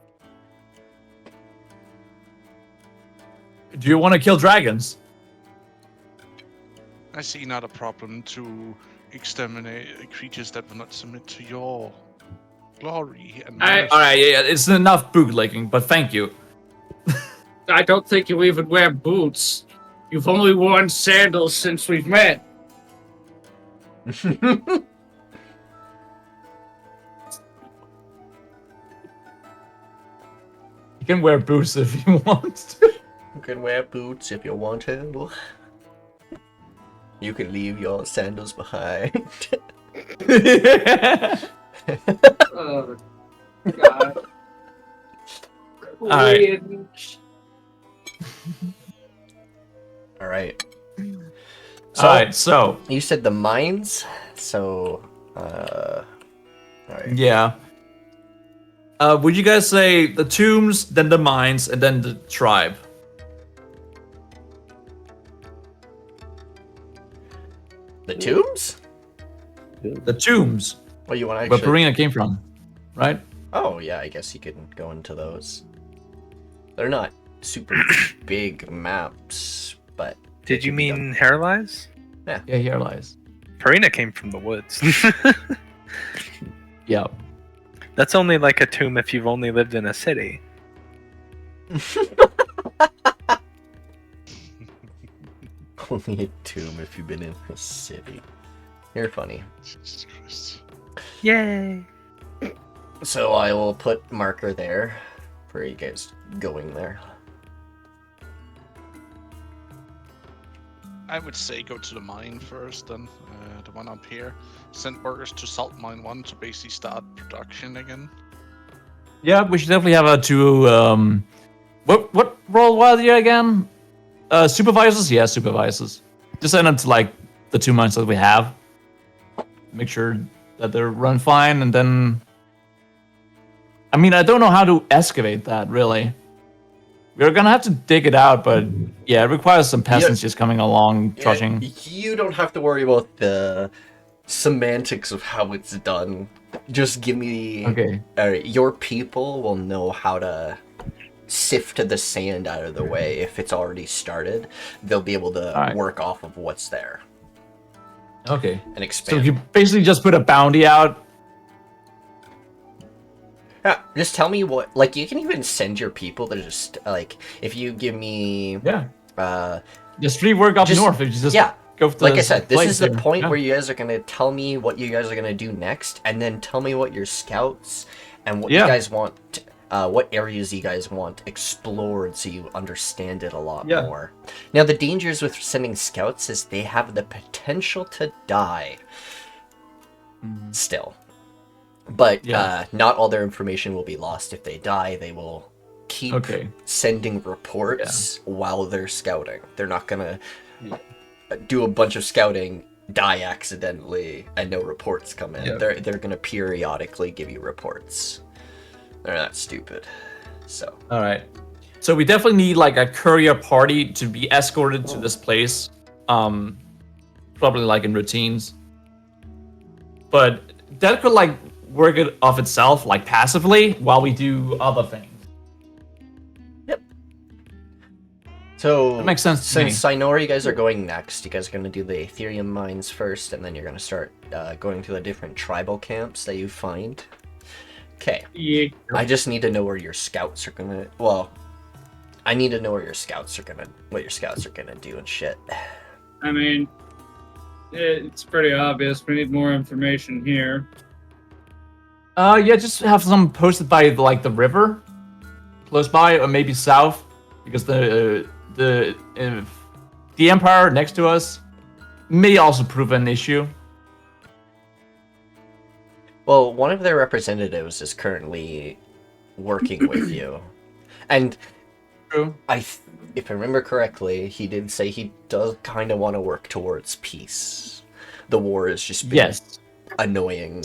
Do you want to kill dragons? I see not a problem to exterminate creatures that will not submit to your glory and majesty. Alright, yeah, it's enough bootlegging, but thank you. I don't think you even wear boots. You've only worn sandals since we've met. You can wear boots if you want to. You can wear boots if you want to. You can leave your sandals behind. Oh, God. Alright. Alright. Alright, so, You said the mines? So, alright. yeah. Would you guys say the tombs, then the mines, and then the tribe? The tombs? The tombs, What you want to where actually... Purina came from, right? Oh, yeah, I guess you can go into those. They're not super big maps, but... Did you mean hair lies? Yeah, here lies. Farina came from the woods. Yeah. That's only like a tomb if you've only lived in a city. Only a tomb if you've been in a city. You're funny. Jesus Christ. Yay! So I will put marker there for you guys going there. I would say go to the mine first, then the one up here. Send workers to Salt Mine 1 to basically start production again. Yeah, we should definitely have two, what role was you again? Supervisors? Yeah, supervisors. Just send them to, like, the 2 mines that we have. Make sure that they run fine, and then... I mean, I don't know how to excavate that, really. We're gonna have to dig it out, but yeah, it requires some peasants just coming along, trudging. You don't have to worry about the semantics of how it's done. Just give me... Okay. Your people will know how to sift the sand out of the way if it's already started. They'll be able to Alright. work off of what's there Okay. and So expand. you basically just put a bounty out. Yeah, just tell me what... Like, you can even send your people to just, like, if you give me... Yeah. Just free work up just- north. If you just yeah. go to Like the I said, this place is the there. point Yeah. where you guys are going to tell me what you guys are going to do next, and then tell me what your scouts and what you Yeah. guys want, what areas you guys want explored so you understand it a lot Yeah. more. Now, the dangers with sending scouts is they have the potential to die still. But Yeah. not all their information will be lost if they die. They will keep Okay. sending reports while they're scouting. They're not going to do a bunch of scouting, die accidentally, and no reports come in. Yeah. They're gonna periodically give you reports. They're not stupid. So All right. So we definitely need like a courier party to be escorted to this place. Probably like in routines. But that could like work it off itself, like passively, while we do other things. So That makes sense to me. since I know where you guys are going next, you guys are going to do the Ethereum mines first, and then you're going to start going to the different tribal camps that you find. Okay. Yeah. I just need to know where your scouts are going to... Well, I need to know where your scouts are going to... What your scouts are going to do and shit. I mean, it's pretty obvious. We need more information here. Yeah, just have some posted by like the river, close by, or maybe south, because the Empire next to us may also prove an issue. Well, one of their representatives is currently working with you. And True. if I remember correctly, he did say he does kind of want to work towards peace. The war is just been Yes. annoying.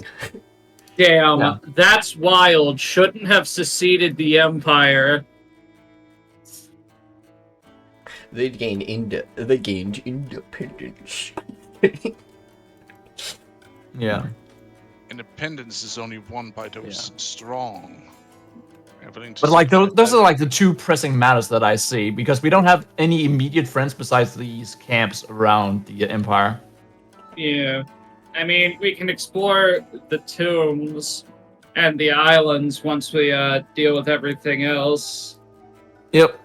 Damn, Yeah. that's wild. Shouldn't have seceded the Empire. They gained independence. Yeah. Independence is only won by those strong. Everything to But like separate those them. are like the two pressing matters that I see, because we don't have any immediate friends besides these camps around the Empire. Yeah. I mean, we can explore the tombs and the islands once we deal with everything else. Yep.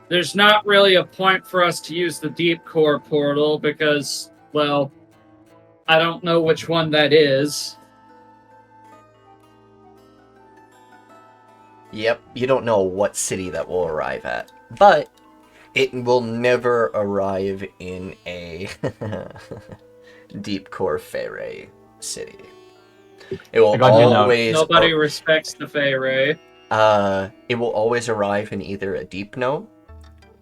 There's not really a point for us to use the deep core portal because, well, I don't know which one that is. Yep, you don't know what city that will arrive at, but it will never arrive in a deep core Pharaoh city. It will I got you now. always Nobody respects the Pharaoh. it will always arrive in either a deep no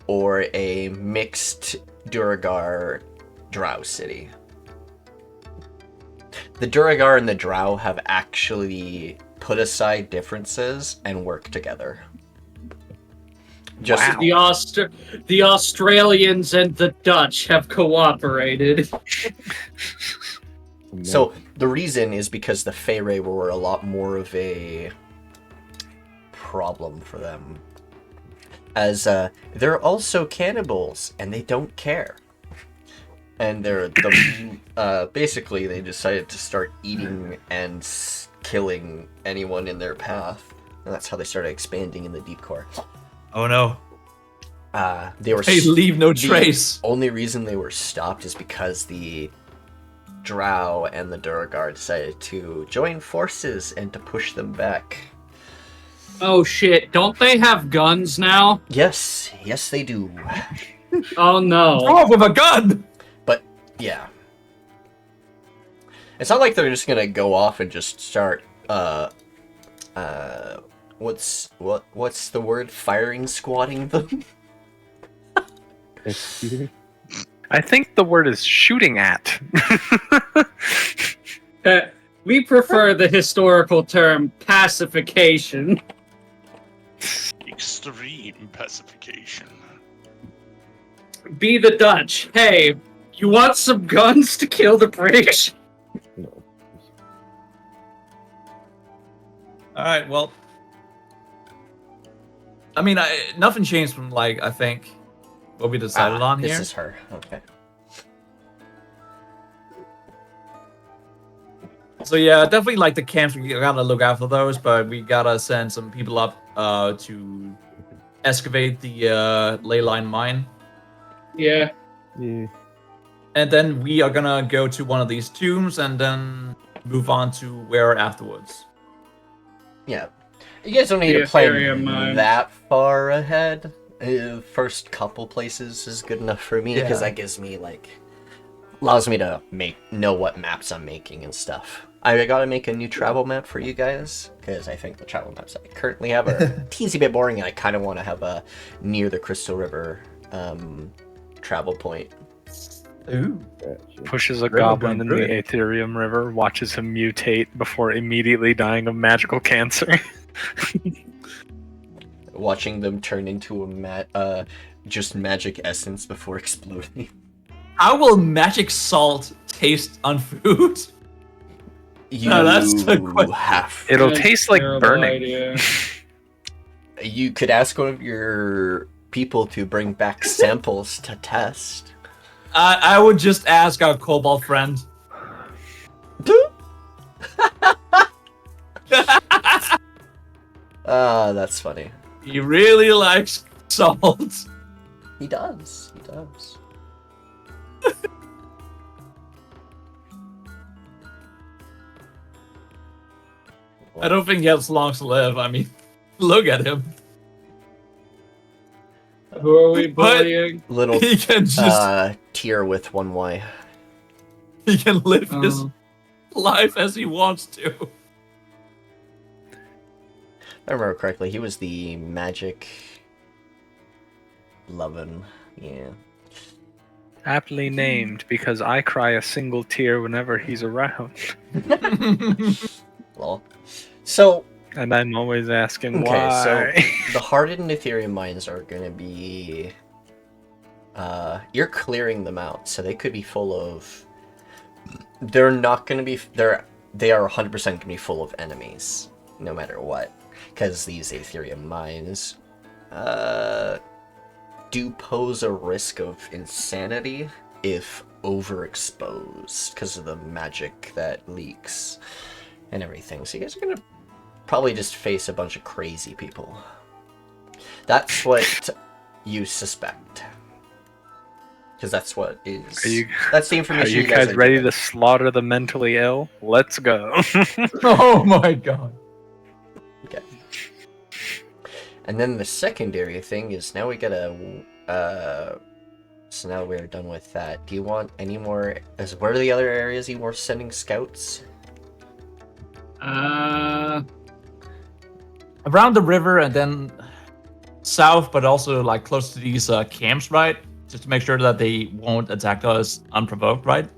or a mixed Duragar Drow city. The Duragar and the Drow have actually put aside differences and work together. Just Wow. The Australians and the Dutch have cooperated. so the reason is because the Pharaoh were a lot more of a problem for them, as they're also cannibals and they don't care. And they're basically they decided to start eating and killing anyone in their path, and that's how they started expanding in the deep core. Oh no. They were They leave no the trace. only reason they were stopped is because the Drow and the Duragar decided to join forces and to push them back. Oh shit, don't they have guns now? Yes, they do. Oh no. Oh, with a gun. But yeah, it's not like they're just gonna go off and just start. What's the word? Firing squatting them. Excuse me? I think the word is shooting at. We prefer the historical term pacification. Extreme pacification. Be the Dutch. Hey, you want some guns to kill the British? No. All right. Well, I mean, nothing changed from like I think what we decided on This here. is her. Okay. So yeah, definitely like the camps. We gotta look out for those, but we gotta send some people up to excavate the ley line mine, Yeah. Yeah. and then we are gonna go to one of these tombs and then move on to where afterwards. Yeah. You guys don't need The to plan Ethereum mines. that far ahead. First couple places is good enough for me because Yeah. that gives me allows me to know what maps I'm making and stuff. I gotta make a new travel map for you guys because I think the travel maps I currently have are a teensy bit boring, and I kind of want to have a near the Crystal River travel point. Ooh. Gotcha. Pushes a River goblin going in the through it. Ethereum River, watches him mutate before immediately dying of magical cancer. watching them turn into a just magic essence before exploding. How will magic salt taste on food? You No, that's the question. have. It'll That's a taste like terrible burning. idea. You could ask one of your people to bring back samples to test. I would just ask our kobold friend. That's funny. He really likes salt. He does. He does. I don't think he has long to live. I mean, look at him. Who are we But- bullying? Little He can just tier with one Y. he can live his Oh. life as he wants to. If I remember correctly, he was the magic lovin'. Yeah. Aptly named because I cry a single tear whenever he's around. Well. So, And I'm always asking okay, why. so the hardened Ethereum mines are gonna be you're clearing them out, so they could be full of they're not gonna be they are 100% gonna be full of enemies, no matter what. Because these Ethereum mines do pose a risk of insanity if overexposed because of the magic that leaks and everything. So you guys are gonna probably just face a bunch of crazy people. That's what you suspect. Because that's what is. That's the Are information you you guys are ready given. to slaughter the mentally ill? Let's go. Oh my god. Okay. And then the secondary thing is now we gotta. So now we're done with that. Do you want any more? Where are the other areas you were sending scouts? Around the river and then south, but also like close to these camps, right? Just to make sure that they won't attack us unprovoked, right?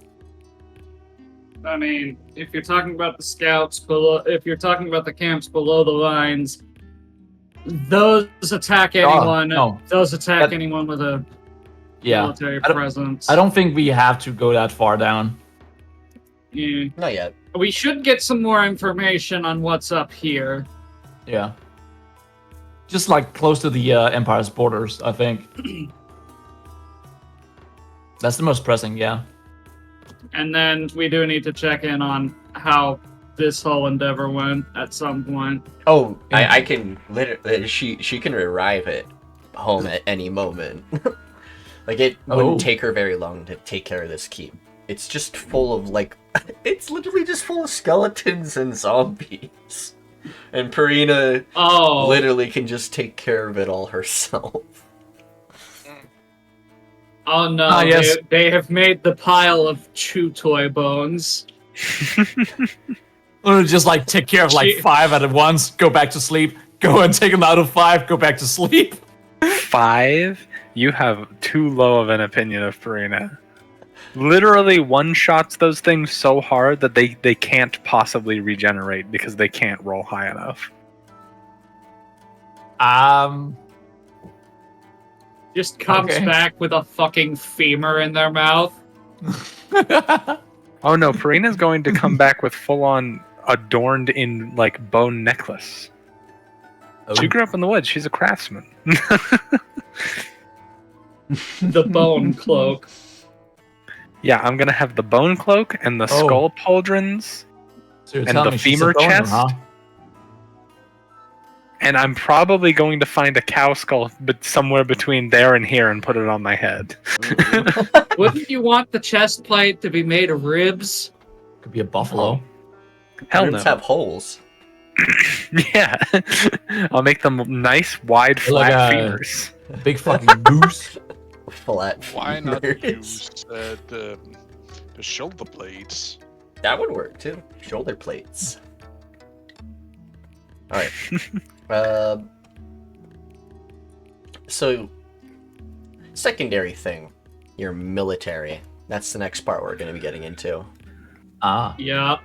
I mean, if you're talking about the scouts below, if you're talking about the camps below the lines, those attack anyone. no. Those attack That- anyone with a Yeah. military I don't- presence. I don't think we have to go that far down. Yeah. Not yet. We should get some more information on what's up here. Yeah. Just like close to the Empire's borders, I think. That's the most pressing, yeah. And then we do need to check in on how this whole endeavor went at some point. Oh, I can literally. She can arrive at home at any moment. Like it wouldn't take her very long to take care of this keep. It's just full of like, it's literally just full of skeletons and zombies. And Purina Oh, literally can just take care of it all herself. oh no! Ah, yes. They have made the pile of chew toy bones. Or just like take care of like She- 5 at once, go back to sleep, go and take them out of 5, go back to sleep. 5? You have too low of an opinion of Purina. Literally one-shots those things so hard that they can't possibly regenerate because they can't roll high enough. Just comes Okay. back with a fucking femur in their mouth. Oh no, Purina's going to come back with full-on adorned in like bone necklace. She grew up in the woods. She's a craftsman. The bone cloak. Yeah, I'm gonna have the bone cloak and the Oh. skull pauldrons, So you're And telling the me she's a femur boner, chest? huh? and I'm probably going to find a cow skull but somewhere between there and here and put it on my head. Wouldn't you want the chest plate to be made of ribs? Could be a buffalo. Hell no. Ribs have holes. Yeah, I'll make them nice, wide, Like flat a- femurs. A big fucking goose. Flat. Why not femurs. use the shoulder blades? That would work too. Shoulder plates. Alright. So, secondary thing. Your military. That's the next part we're going to be getting into. Ah. Yeah.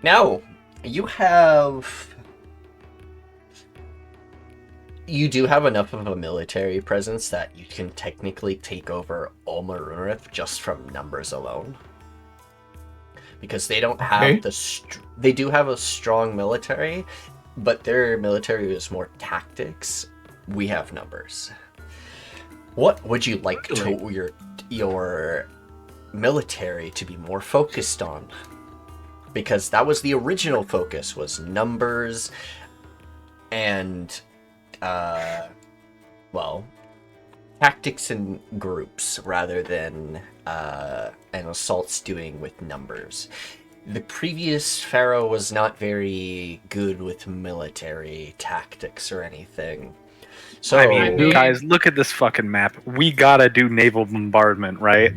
Now, you have you do have enough of a military presence that you can technically take over all Marunarith just from numbers alone. Because they don't have they do have a strong military, but their military is more tactics. We have numbers. What would you like to your military to be more focused on? Because that was the original focus, was numbers and tactics in groups rather than an assaults doing with numbers. The previous Pharaoh was not very good with military tactics or anything. So, I mean, guys, look at this fucking map. We gotta do naval bombardment, right?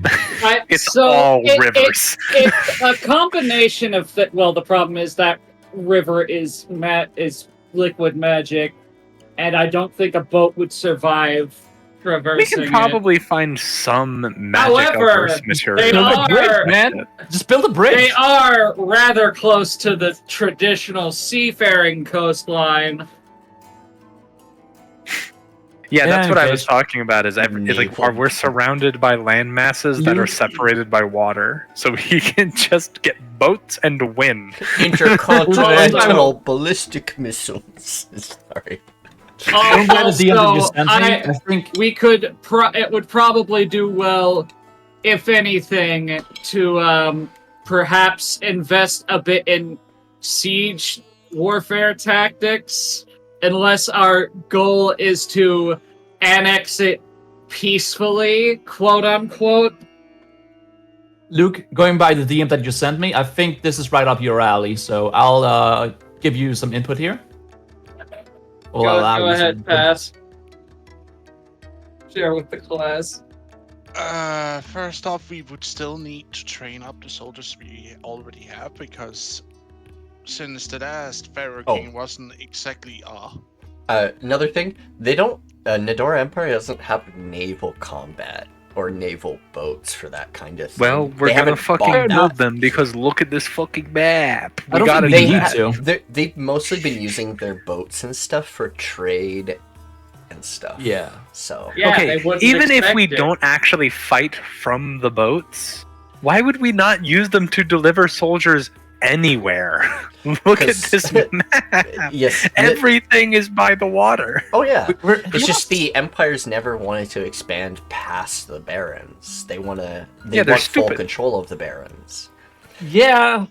It's all rivers. It's a combination of the problem is that river is liquid magic, and I don't think a boat would survive traversing. We can probably find some magic averse material. They are, man. Just build a bridge. They are rather close to the traditional seafaring coastline. Yeah, that's what I was talking about. Is we're surrounded by land masses that are separated by water, so we can just get boats and win. Intercontinental ballistic missiles. Sorry. I think we could. It would probably do well, if anything, to perhaps invest a bit in siege warfare tactics. Unless our goal is to annex it peacefully, quote unquote. Luke, going by the DM that you sent me, I think this is right up your alley, so I'll give you some input here. Go ahead, pass. Share with the class. First off, we would still need to train up the soldiers we already have, because since the last Pharaoh King wasn't exactly another thing, they don't Nedora Empire doesn't have naval combat or naval boats for that kind of thing. Well, we're gonna fucking build them, because look at this fucking map. They've mostly been using their boats and stuff for trade and stuff. Yeah. So okay, even if we don't actually fight from the boats, why would we not use them to deliver soldiers anywhere? Look at this map. Yes, everything is by the water. Oh yeah, it's just the empires never wanted to expand past the barons. They want full control of the barons. Yeah,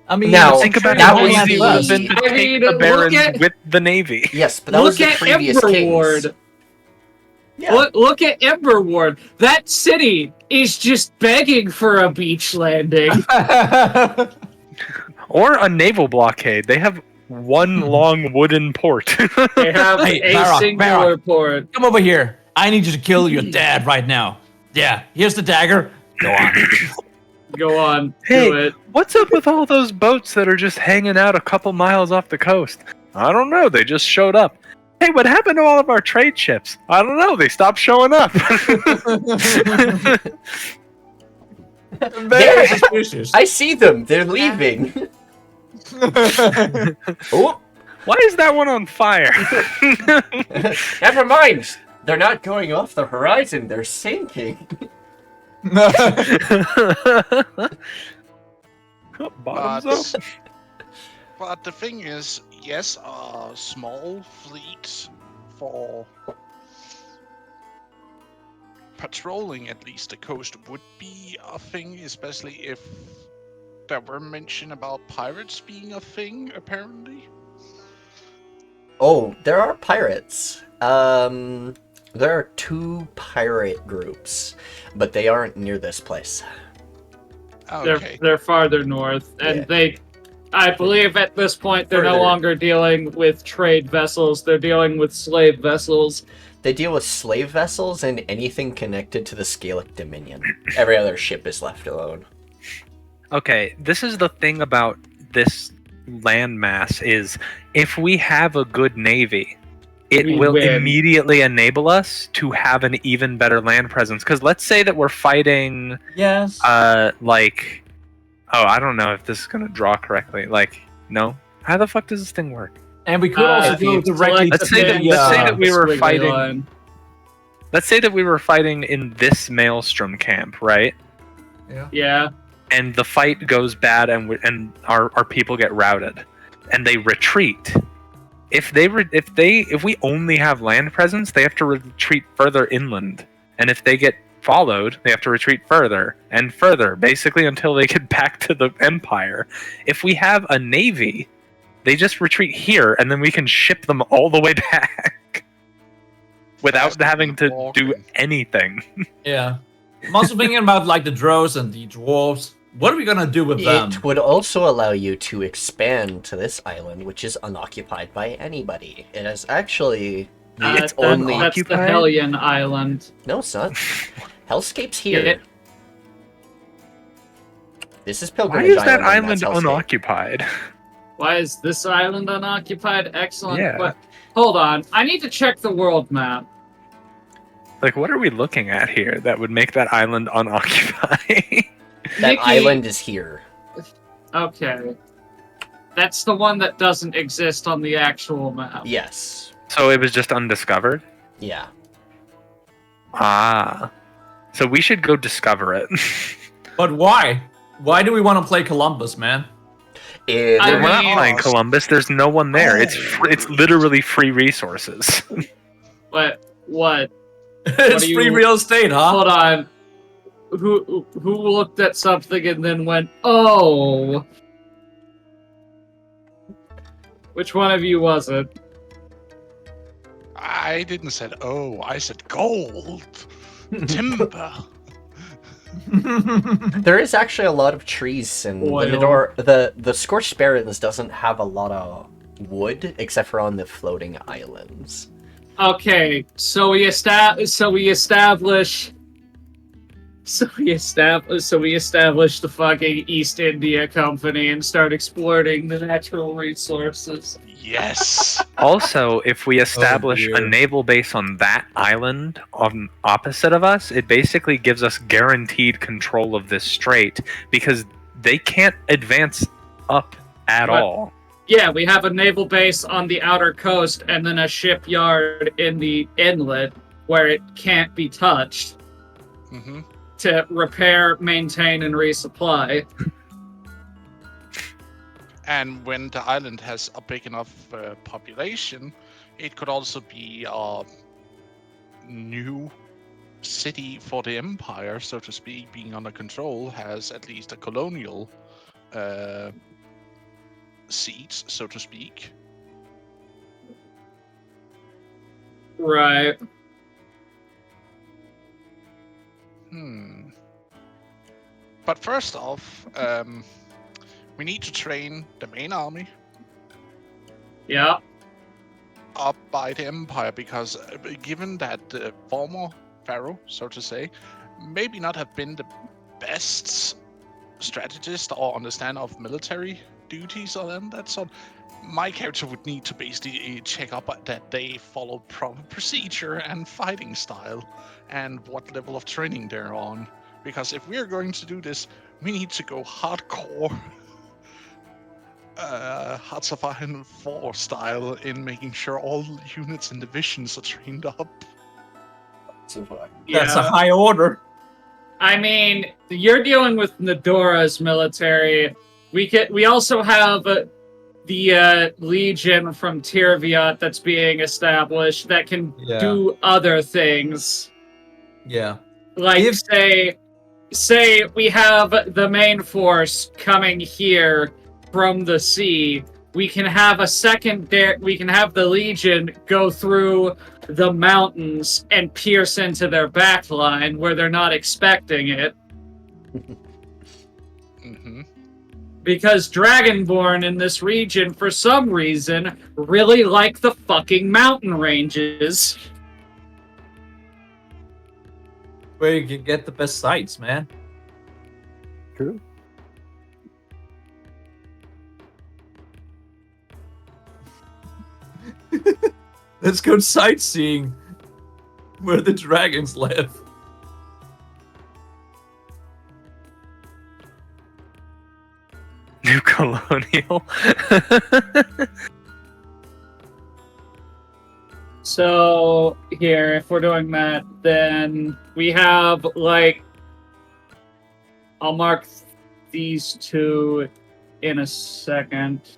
I mean, now think about how easy it would have been to take the barons with the navy. Yes, but that was the previous kings. Yeah. Look at Emberward. That city is just begging for a beach landing. Or a naval blockade. They have one long wooden port. They have a singular port. Come over here. I need you to kill your dad right now. Yeah, here's the dagger. Go on. Go on. Hey, do it. What's up with all those boats that are just hanging out a couple miles off the coast? I don't know. They just showed up. Hey, what happened to all of our trade ships? I don't know. They stopped showing up. Very suspicious. I see them. They're leaving. Oh, why is that one on fire? Never mind. They're not going off the horizon. They're sinking. Bottoms up. But the thing is, yes, a small fleet for patrolling at least the coast would be a thing, especially if there were mention about pirates being a thing, apparently. Oh, there are pirates. There are 2 pirate groups, but they aren't near this place. Okay. They're farther north, and I believe at this point they're no longer dealing with trade vessels, they're dealing with slave vessels. They deal with slave vessels and anything connected to the Scalic Dominion. Every other ship is left alone. Okay, this is the thing about this landmass is if we have a good navy, it will immediately enable us to have an even better land presence. Because let's say that we're fighting... Yes. Oh, I don't know if this is going to draw correctly. No? How the fuck does this thing work? And we could also if you go directly Let's to say the, that- let's say that we were squiggly fighting- line. Let's say that we were fighting in this Maelstrom camp, right? Yeah. And the fight goes bad, and our people get routed, and they retreat. If we only have land presence, they have to retreat further inland, and if they get followed, they have to retreat further and further, basically until they get back to the Empire. If we have a navy, they just retreat here, and then we can ship them all the way back without Faster having to than do walking. anything. Yeah. I'm also thinking about like the drows and the dwarves. What are we gonna do with them? It would also allow you to expand to this island, which is unoccupied by anybody. It is actually it's only That's the occupied? Hellion Island. no, it's not. Hellscape's here. Yeah. This is Why Pilgrimage is that Island, and island that's Hellscape. unoccupied? Why is this island unoccupied? Excellent. Yeah. Hold on. I need to check the world map. Like, what are we looking at here that would make that island unoccupied? That Nikki- island is here. Okay. That's the one that doesn't exist on the actual map. Yes. So it was just undiscovered? Yeah. Ah. So we should go discover it. But why? Why do we want to play Columbus, man? It- I We're not mean- playing Columbus. There's no one there. It's literally free resources. What? It's do you- free real estate, huh? Hold on. Who looked at something and then went, "Oh"? Which one of you was it? I didn't said oh, I said gold, timber. There is actually a lot of trees in Oil. the Nedora. The Scorched Barrens doesn't have a lot of wood, except for on the floating islands. Okay, so we establish the fucking East India Company and start exploiting the natural resources. Yes. Also, if we establish a dear. naval base on that island on opposite of us, it basically gives us guaranteed control of this strait because they can't advance up at But- all. Yeah, we have a naval base on the outer coast and then a shipyard in the inlet where it can't be touched hmm to repair, maintain, and resupply. And when the island has a big enough population, it could also be a new city for the empire, so to speak, being under control, has at least a colonial seat, so to speak. Right. But first off, we need to train the main army Yeah. up by the empire, because given that the former Pharaoh, so to say, maybe not have been the best strategist or understand of military duties or then that sort, my character would need to basically check up that they follow proper procedure and fighting style and what level of training they're on. Because if we're going to do this, we need to go hardcore Hearts of Iron 4 style in making sure all units and divisions are trained up. That's a high order. I mean, you're dealing with Nedora's military. We also have the Legion from Tirviat that's being established that can Yeah. do other things. Yeah. Like say we have the main force coming here from the sea. We can have we can have the Legion go through the mountains and pierce into their back line where they're not expecting it. Mm-hmm. Because Dragonborn in this region, for some reason, really like the fucking mountain ranges. Where you can get the best sights, man. True. Let's go sightseeing where the dragons live. New colonial. So here, if we're doing that, then we have like I'll mark these two in a second.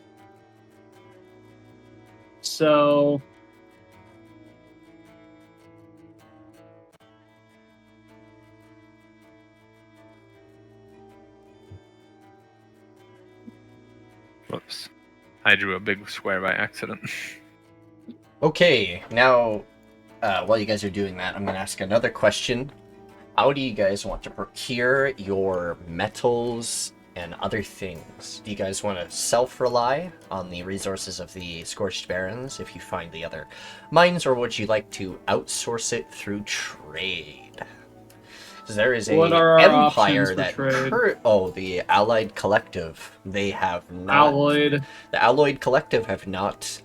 So Whoops. I drew a big square by accident. Okay, now, while you guys are doing that, I'm going to ask another question. How do you guys want to procure your metals and other things? Do you guys want to self-rely on the resources of the Scorched Barrens if you find the other mines, or would you like to outsource it through trade? Because there is a What are our empire options that for trade? the Allied Collective. They have not. Alloyed. The Alloyed Collective have not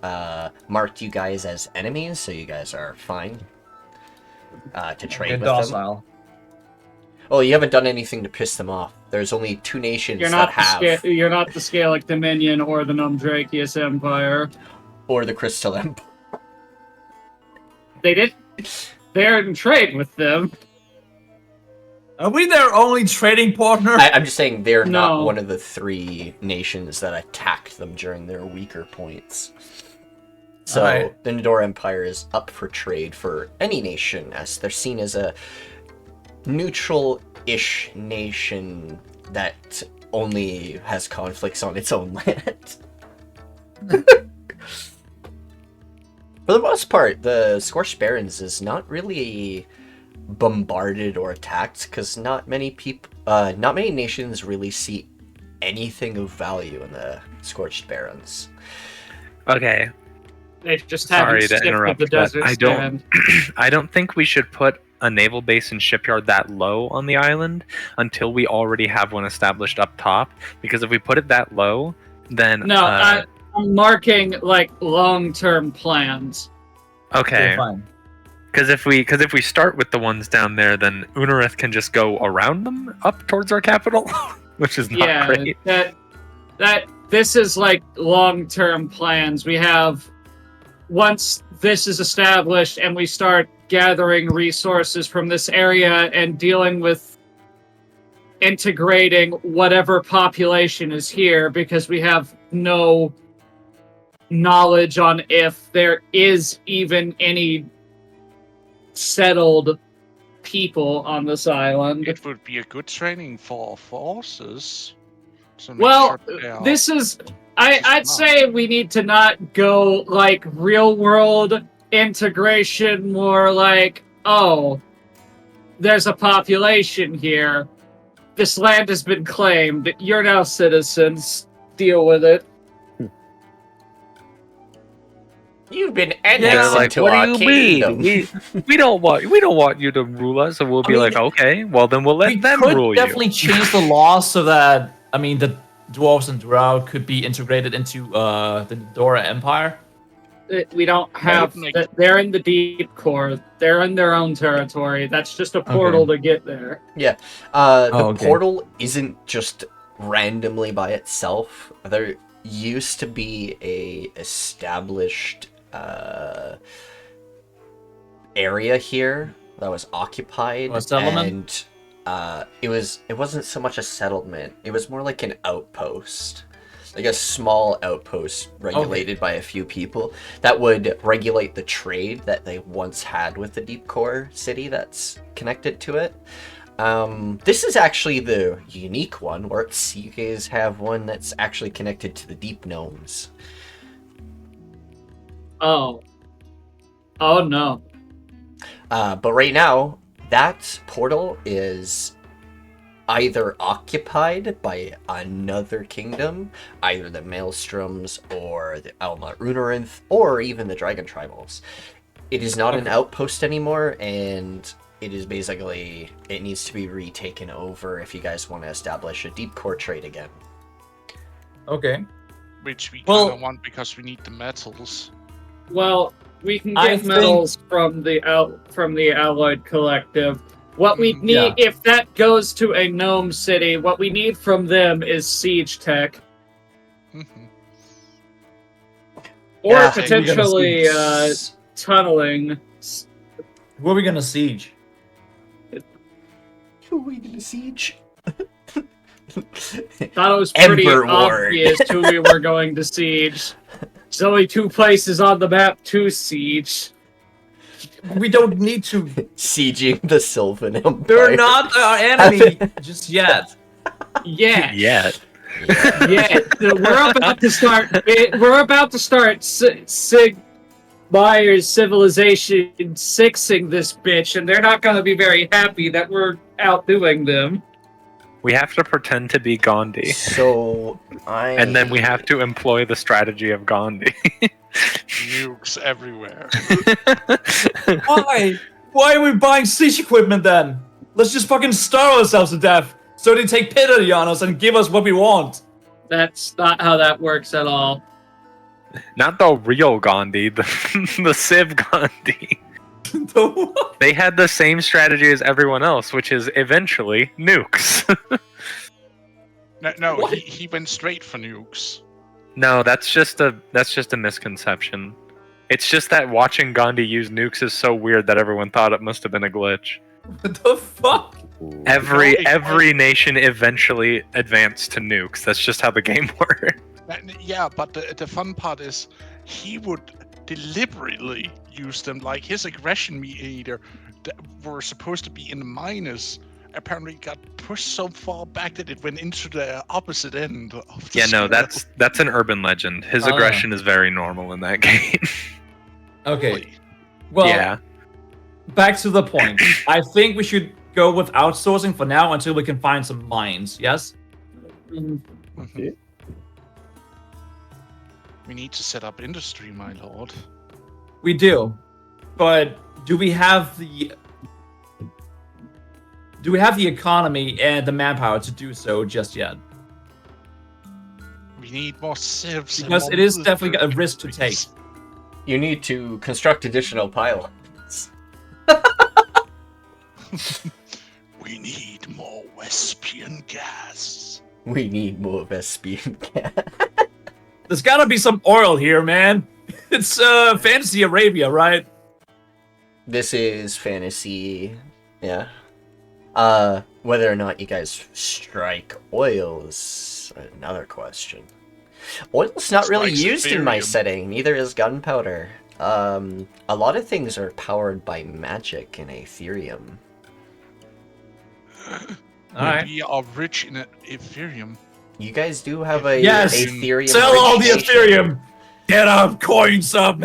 marked you guys as enemies, so you guys are fine to trade with them. docile. Oh, you haven't done anything to piss them off. There's only 2 nations You're that not have, you're not the Scalic Dominion or the Numdrakius Empire. or the Crystal Empire. They're in trade with them. Are we their only trading partner? I'm just saying they're not No. one of the 3 nations that attacked them during their weaker points. So Alright. the Nedora Empire is up for trade for any nation, as they're seen as a neutral-ish nation that only has conflicts on its own land. For the most part, the Scorched Barrens is not really bombarded or attacked because not many nations really see anything of value in the Scorched Barrens. Okay, They just sorry haven't to sifted interrupt, the but desert I don't. sand. I don't think we should put a naval base and shipyard that low on the island until we already have one established up top. Because if we put it that low, then No, I'm marking like long-term plans. okay. Fine. Because if we start with the ones down there, then Unareth can just go around them up towards our capital, which is not Yeah, great. that this is like long-term plans. We have once this is established and we start gathering resources from this area and dealing with integrating whatever population is here, because we have no knowledge on if there is even any settled people on this island. It would be a good training for forces. To make Well, sure they are- this is I'd say we need to not go like real world integration, more like, oh, there's a population here. This land has been claimed. You're now citizens. Deal with it. You've been They're annexed like, into what our do you kingdom. mean? We don't want you to rule us. And we'll be mean, like, okay, well then we'll let We them could rule definitely change the law so that, I mean, the dwarves and drow could be integrated into the Nedora Empire. We don't have make- that. They're in the deep core. They're in their own territory. That's just a portal to get there. The okay. portal isn't just randomly by itself. There used to be a established area here that was occupied, A settlement? and it wasn't so much a settlement. It was more like an outpost. Like a small outpost regulated by a few people that would regulate the trade that they once had with the deep core city that's connected to it. This is actually the unique one, where you guys have one that's actually connected to the deep gnomes. Oh no. But right now, that portal is either occupied by another kingdom, either the Maelstroms or the Alma Unarinth, or even the Dragon Tribals. It is not an outpost anymore, and it is basically, it needs to be retaken over if you guys want to establish a deep core trade again. Okay. Which we Well- kind of want because we need the metals. Well, we can I get think- metals from the Alloyed Collective. What we need, Yeah. if that goes to a gnome city, what we need from them is siege tech, Mhm. or Yeah. potentially tunneling. Who are we gonna siege? Who are we gonna siege? Thought it was pretty Ember Ward. obvious who we were going to siege. There's only 2 places on the map to siege. We don't need to. Sieging the Sylvan Empire. They're not our enemy just yet. Yeah. Yet. Yeah, we're about to start. We're about to start Sig Meier's Civilization 6ing this bitch, and they're not going to be very happy that we're outdoing them. We have to pretend to be Gandhi, So and then we have to employ the strategy of Gandhi. Nukes everywhere. Why? Why are we buying siege equipment then? Let's just fucking starve ourselves to death so they take pity on us and give us what we want. That's not how that works at all. Not the real Gandhi, the Civ Gandhi. They had the same strategy as everyone else, which is eventually nukes. No, What? he went straight for nukes. No, that's just a misconception. It's just that watching Gandhi use nukes is so weird that everyone thought it must have been a glitch. What the fuck? Every nation eventually advanced to nukes. That's just how the game works. Yeah, but the fun part is he would deliberately use them. Like his aggression meter that were supposed to be in the minus apparently got pushed so far back that it went into the opposite end of the Yeah, no, scale. that's an urban legend. His Ah. aggression is very normal in that game. Okay. Well, Yeah. back to the point. I think we should go with outsourcing for now until we can find some mines. Yes. Mhm. Mhm. We need to set up industry, my lord. We do, but do we have the economy and the manpower to do so just yet? We need more civs. and Because more it is military definitely a risk to countries. take. You need to construct additional pylons. We need more Wespian gas. We need more Vespian gas. There's gotta be some oil here, man. It's Fantasy Arabia, right? This is fantasy. Yeah. Whether or not you guys strike oil is another question. Oil's not really Strikes used in my Ethereum. setting, neither is gunpowder. A lot of things are powered by magic in Ethereum. All right. We are rich in Ethereum. You guys do have a Yes! Ethereum. Sell all the nation. Ethereum. Get our coins up.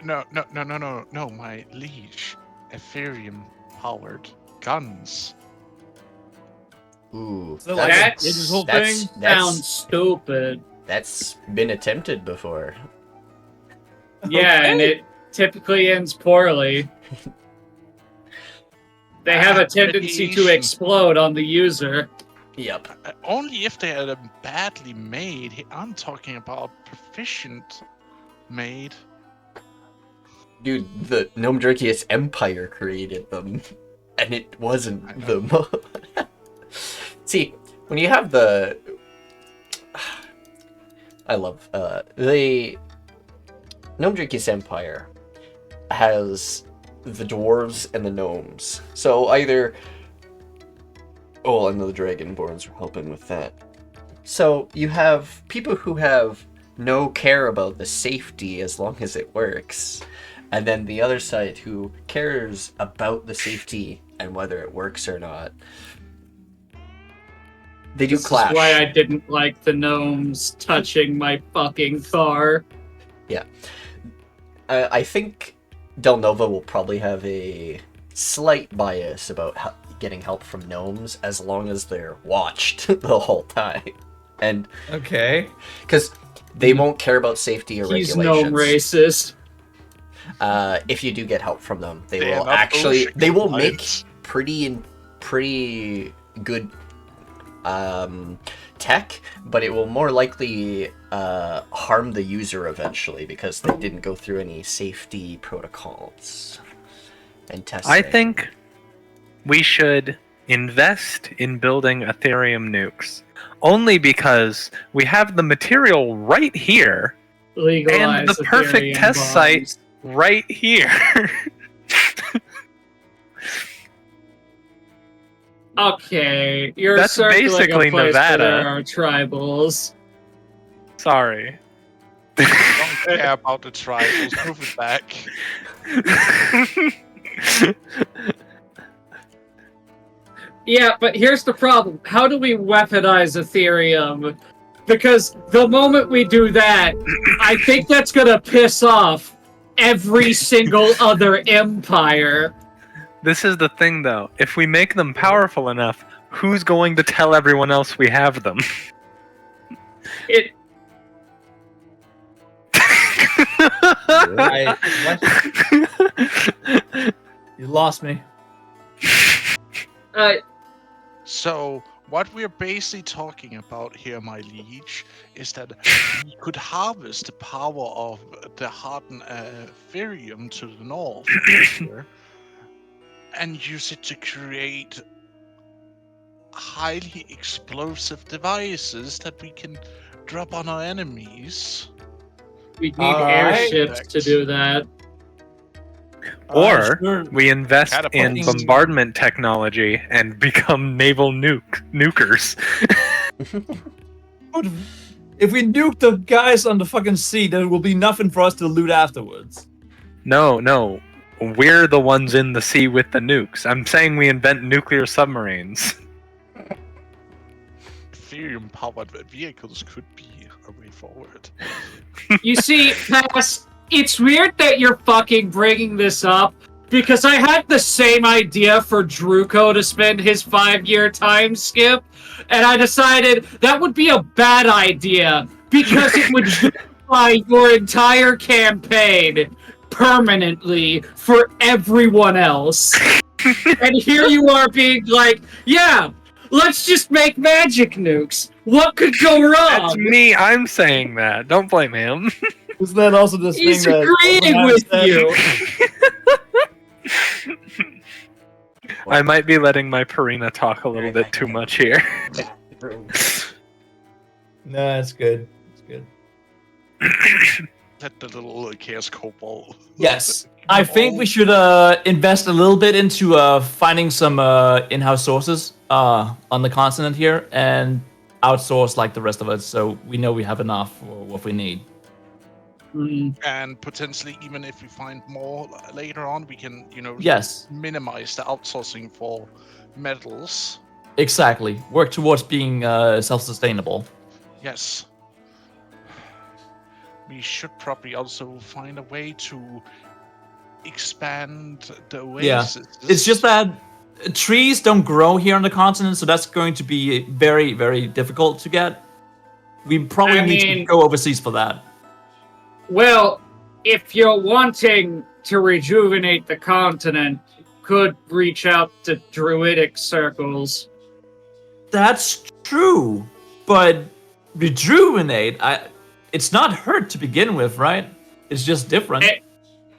No, my liege. Ethereum powered guns. Ooh, So, that's- that digital that's- thing Sounds stupid. That's been attempted before. Yeah, and it typically ends poorly. They have a tendency to Radiation. explode on the user. Yep. Only if they are badly made. I'm talking about proficient made. Dude, the Gnome Jerkius Empire created them, and it wasn't I know. them. See, when you have the... I love, the Gnome Jerkius Empire has the dwarves and the gnomes. So either... Oh, and the Dragonborns are helping with that. So you have people who have no care about the safety as long as it works. And then the other side who cares about the safety and whether it works or not. They do This clash. is why I didn't like the gnomes touching my fucking car. I think Dela'Nova will probably have a slight bias about getting help from gnomes as long as they're watched the whole time. And Okay. because they won't care about safety or He's regulations. gnome racist. If you do get help from them, they They're will not actually bullshit they will make compliance. pretty good tech, but it will more likely harm the user eventually because they didn't go through any safety protocols and testing. I think we should invest in building Ethereum nukes. Only because we have the material right here Legalize and the perfect Ethereum test bombs. site right here. Okay, you're That's circling basically a place Nevada. where there are tribals. Sorry. Don't care about the tribals. Move it back. Yeah, but here's the problem. How do we weaponize Ethereum? Because the moment we do that, I think that's gonna piss off every single other empire. This is the thing, though. If we make them powerful enough, who's going to tell everyone else we have them? It You lost me. So, what we're basically talking about here, my liege, is that we could harvest the power of the hardened Ethereum to the north here, and use it to create highly explosive devices that we can drop on our enemies. we need Alright. airships to do that. Or Sure. we invest in Catapults. bombardment technology and become naval nukers. If we nuke the guys on the fucking sea, there will be nothing for us to loot afterwards. No. We're the ones in the sea with the nukes. I'm saying we invent nuclear submarines. Ethereum powered vehicles could be a way forward. You see, Pass, it's weird that you're fucking bringing this up, because I had the same idea for Druko to spend his 5-year time skip, and I decided that would be a bad idea, because it would justify your entire campaign permanently for everyone else. And here you are being like, yeah, let's just make magic nukes. What could go That's wrong? me. I'm saying that. Don't blame him. Isn't that also this He's thing that agreeing with you. I might be letting my Purina talk a little bit too much here. No, it's good. It's good. Let the little chaos cobalt. Yes. I think we should invest a little bit into finding some in-house sources on the continent here and outsource like the rest of us, so we know we have enough for what we need. And potentially, even if we find more later on, we can, Yes, minimize the outsourcing for metals. exactly. Work towards being self-sustainable. Yes. We should probably also find a way to expand the oasis. It's just that trees don't grow here on the continent, so that's going to be very, very difficult to get. We probably need to go overseas for that. Well, if you're wanting to rejuvenate the continent, you could reach out to druidic circles. That's true, but rejuvenate, it's not hurt to begin with, right? It's just different.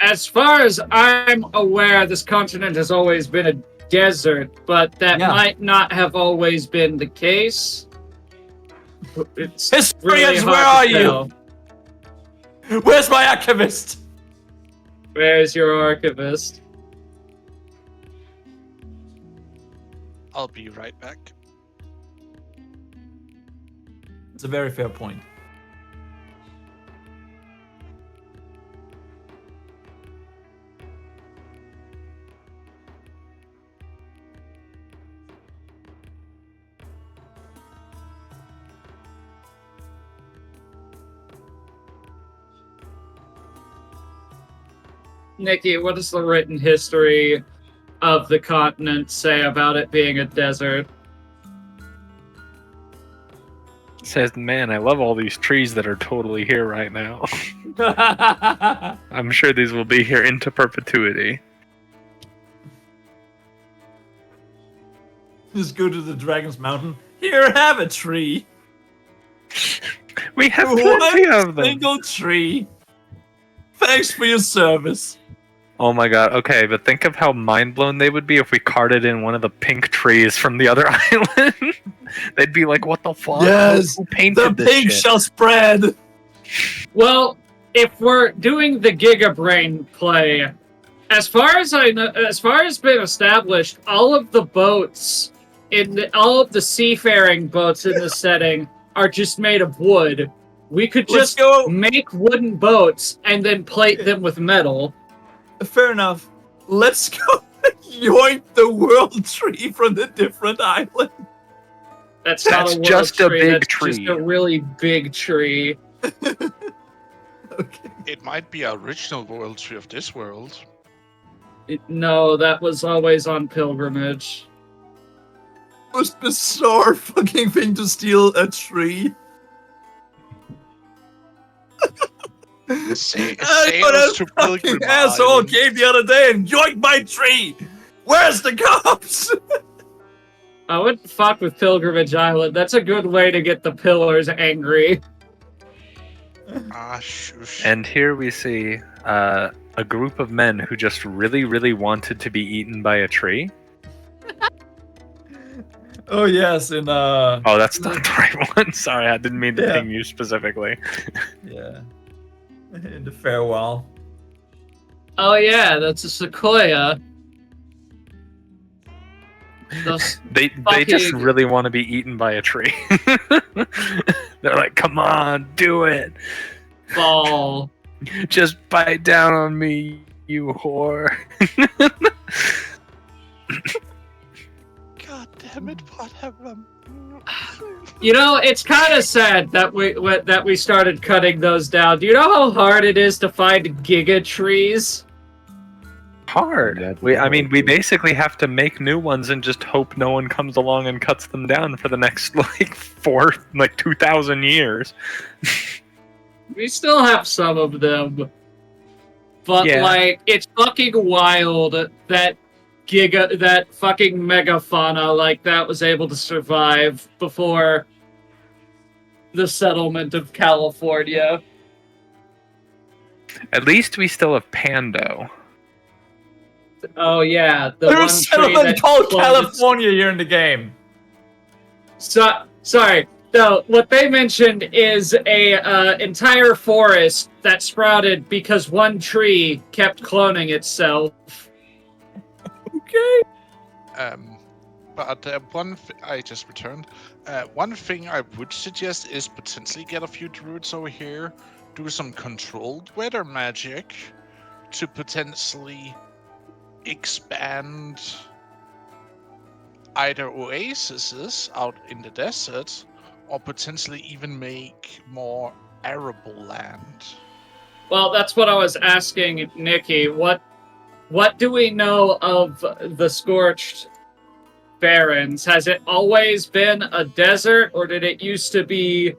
As far as I'm aware, this continent has always been a desert, but that might not have always been the case. It's Historians, really where hard are to you? tell. Where's my archivist? Where's your archivist? I'll be right back. It's a very fair point. Nikki, what does the written history of the continent say about it being a desert? Says, man, I love all these trees that are totally here right now. I'm sure these will be here into perpetuity. Just go to the Dragon's Mountain. Here, have a tree. We have plenty One of them. single tree. Thanks for your service. Oh my god, okay, but think of how mind-blown they would be if we carted in one of the pink trees from the other island. They'd be like, what the fuck? Yes, Who painted the this pink shit? shall spread. Well, if we're doing the Giga Brain play, as far as I know, as far as been established, all of the boats all of the seafaring boats in the setting are just made of wood. We could Let's just go. make wooden boats and then plate them with metal. Fair enough. Let's go yoink the world tree from the different island. That's not That's a world just a tree. big That's tree. just a really big tree. Okay. It might be our original world tree of this world. No, that was always on pilgrimage. Most bizarre fucking thing to steal a tree. A But sailors to fucking Pilgrim asshole Island. came the other day and yoinked my tree. Where's the cops? I wouldn't fuck with Pilgrimage Island. That's a good way to get the pillars angry. Ah, shush. And here we see a group of men who just really, really wanted to be eaten by a tree. Oh yes, in Oh, that's not the right one. Sorry, I didn't mean to Yeah. ping you specifically. yeah, in the farewell. Oh yeah, that's a sequoia. Those They just Fucking- really want to be eaten by a tree. They're like, come on, do it. fall. Just bite down on me, you whore. God damn it, what have You know, it's kind of sad that we started cutting those down. Do you know how hard it is to find giga trees? Hard. That's We hard. basically have to make new ones and just hope no one comes along and cuts them down for the next 2,000 years. We still have some of them, but Yeah. like it's fucking wild that fucking megafauna like that was able to survive before the settlement of California. At least we still have Pando. Oh yeah, the There's one a tree settlement that called cloned California here in the game. Sorry. No, what they mentioned is a entire forest that sprouted because one tree kept cloning itself. Okay. But I just returned. One thing I would suggest is potentially get a few druids over here, do some controlled weather magic to potentially expand either oases out in the desert or potentially even make more arable land. Well, that's what I was asking Nikki. What do we know of the Scorched Barrens? Has it always been a desert, or did it used to be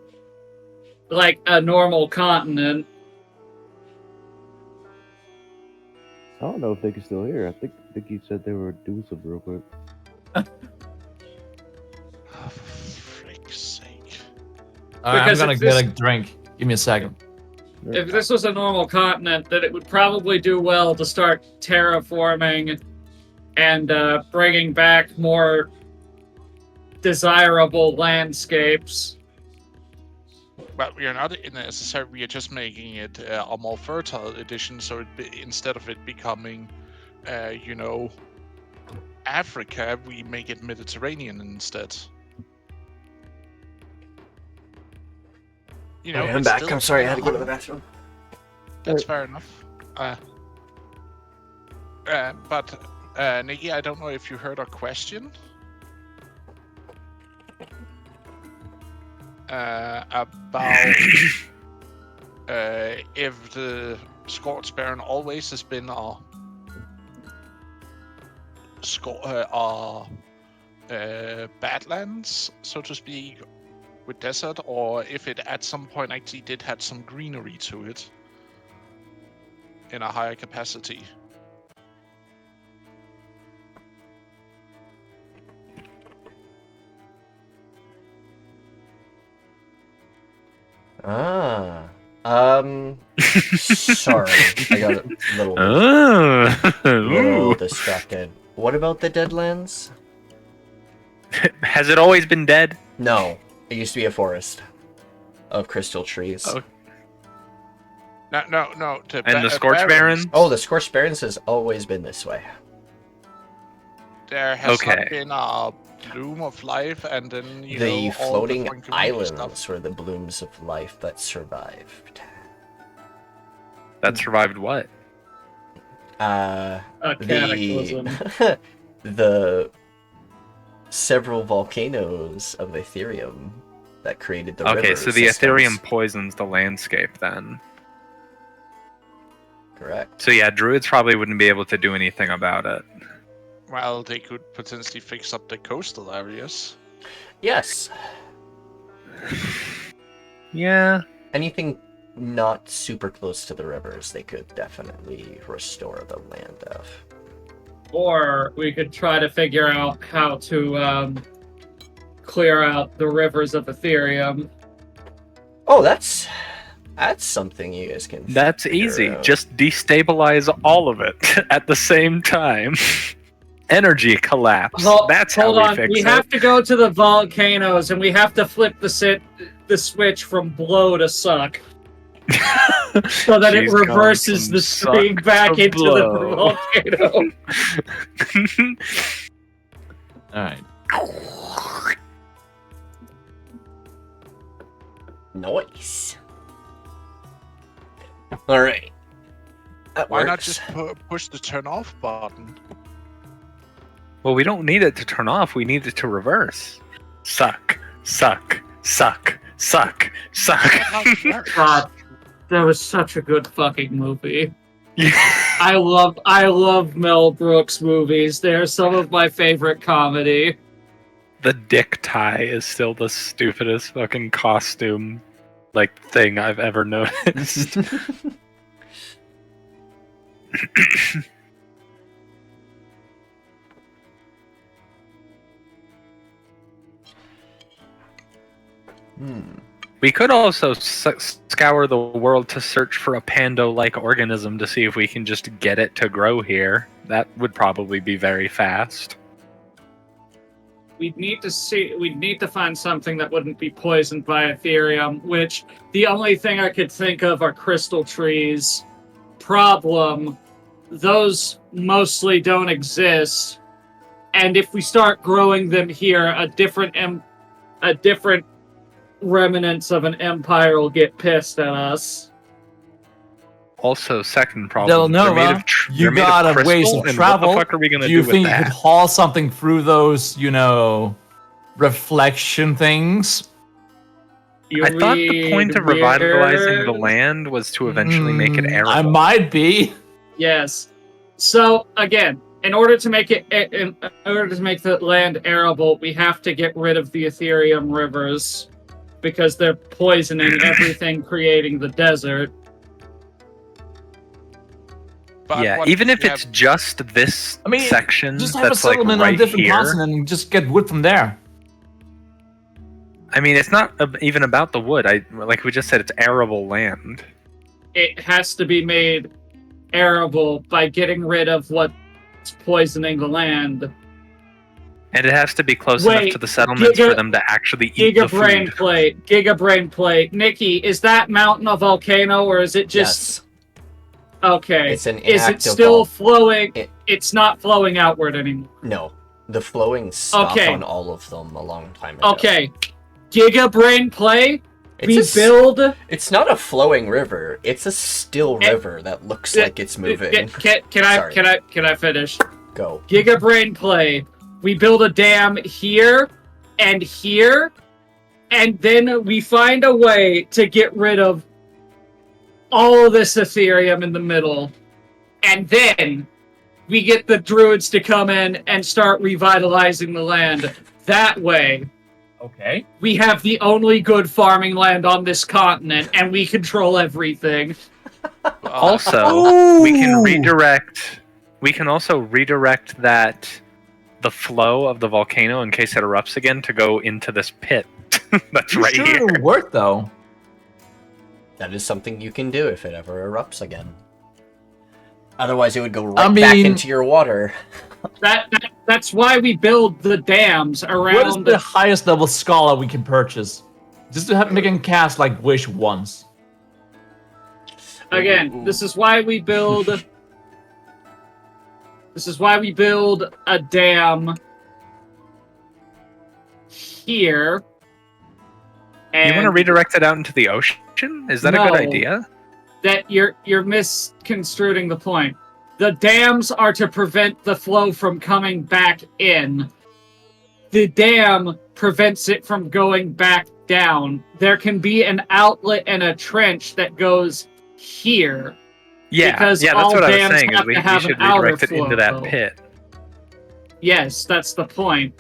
like a normal continent? I don't know if they can still hear. I think you said they were doing something real quick. Oh, for frick's sake. Alright, I'm Because gonna if get this- a drink. Give me a second. If this was a normal continent, then it would probably do well to start terraforming and bringing back more desirable landscapes. Well, we are not necessarily. We are just making it a more fertile edition. So instead of it becoming, Africa, we make it Mediterranean instead. You know, Okay, but I'm back. still- I'm sorry, I had to go to the bathroom. That's fair enough. But Nikki, I don't know if you heard our question. About if the Scorched Baron always has been our badlands, so to speak, with desert, or if it at some point actually did had some greenery to it in a higher capacity. Sorry, I got a little Ooh. distracted. What about the Deadlands? Has it always been dead? No, it used to be a forest of crystal trees. Oh. No. And the Scorch Barrens? Oh, the Scorched Barrens has always been this way. There has Okay. not been a bloom of life, and then The all floating the funky islands stuff. were the blooms of life that survived. That survived what? A cataclysm. The several volcanoes of Ethereum that created the Okay, river so the systems. Ethereum poisons the landscape then. Correct. So yeah, druids probably wouldn't be able to do anything about it. Well, they could potentially fix up the coastal areas. Yes. Yeah. Anything not super close to the rivers, they could definitely restore the land of. Or we could try to figure out how to clear out the rivers of Ethereum. Oh, that's something you guys can. That's figure easy. out. Just destabilize all of it at the same time. Energy collapse. That's how we fix We it. have to go to the volcanoes and we have to flip the switch from blow to suck. So that She's it reverses gone the from stream suck back to into blow. the volcano. All right. Nice. All right. That Why not works. just push the turn off button? Well, we don't need it to turn off. We need it to reverse. Suck, suck, suck, suck, suck. God, that was such a good fucking movie. Yeah. I love Mel Brooks movies. They're some of my favorite comedy. The dick tie is still the stupidest fucking costume thing I've ever noticed. We could also scour the world to search for a pando-like organism to see if we can just get it to grow here. That would probably be very fast. We'd need to find something that wouldn't be poisoned by Ethereum, which the only thing I could think of are crystal trees. Problem, those mostly don't exist. And if we start growing them here, a different remnants of an empire will get pissed at us. Also, second problem. they're made Dela'Nova, of tr- you they're made of got a crystal, ways of and travel. What the fuck are we gonna Do you do think with you could that? haul something through those, reflection things? I thought the point of revitalizing the land was to eventually make it arable. I might be. Yes. So again, in order to make the land arable, we have to get rid of the Ethereum rivers because they're poisoning everything, creating the desert. But Yeah, what even if you it's just this section Just have a that's settlement right on a different here. continent and just get wood from there. I mean, it's not even about the wood. Like we just said, it's arable land. It has to be made arable by getting rid of what's poisoning the land. And it has to be close enough to the settlements for them to actually eat the food. Giga brain plate. Nikki, is that mountain a volcano or is it just... Yes. Okay. It's an Is it inactive still vol- flowing? It- It's not flowing outward anymore. No, the flowing stopped Okay. on all of them a long time ago. Okay. Giga brain play. It's It's not a flowing river. It's a still river that looks like it's moving. Can Sorry. I finish? Go. Giga brain play. We build a dam here, and then we find a way to get rid of all of this Ethereum in the middle. And then we get the druids to come in and start revitalizing the land. That way, Okay. we have the only good farming land on this continent, and we control everything. Also, we can redirect. We can also redirect the flow of the volcano in case it erupts again to go into this pit that's right sure here. it'll work though. That is something you can do if it ever erupts again. Otherwise, it would go right I back mean- into your water. That's why we build the dams What is around the highest level scholar we can purchase? Just to make him cast like Wish once. Again, this is why we build. This is why we build a dam here. You want to redirect it out into the ocean? Is that a good No. idea? That you're misconstruing the point. The dams are to prevent the flow from coming back in. The dam prevents it from going back down. There can be an outlet and a trench that goes here. Yeah, Because that's all what I was dams saying. Is have we to have should an outer redirect it into that flow. pit. Yes, that's the point.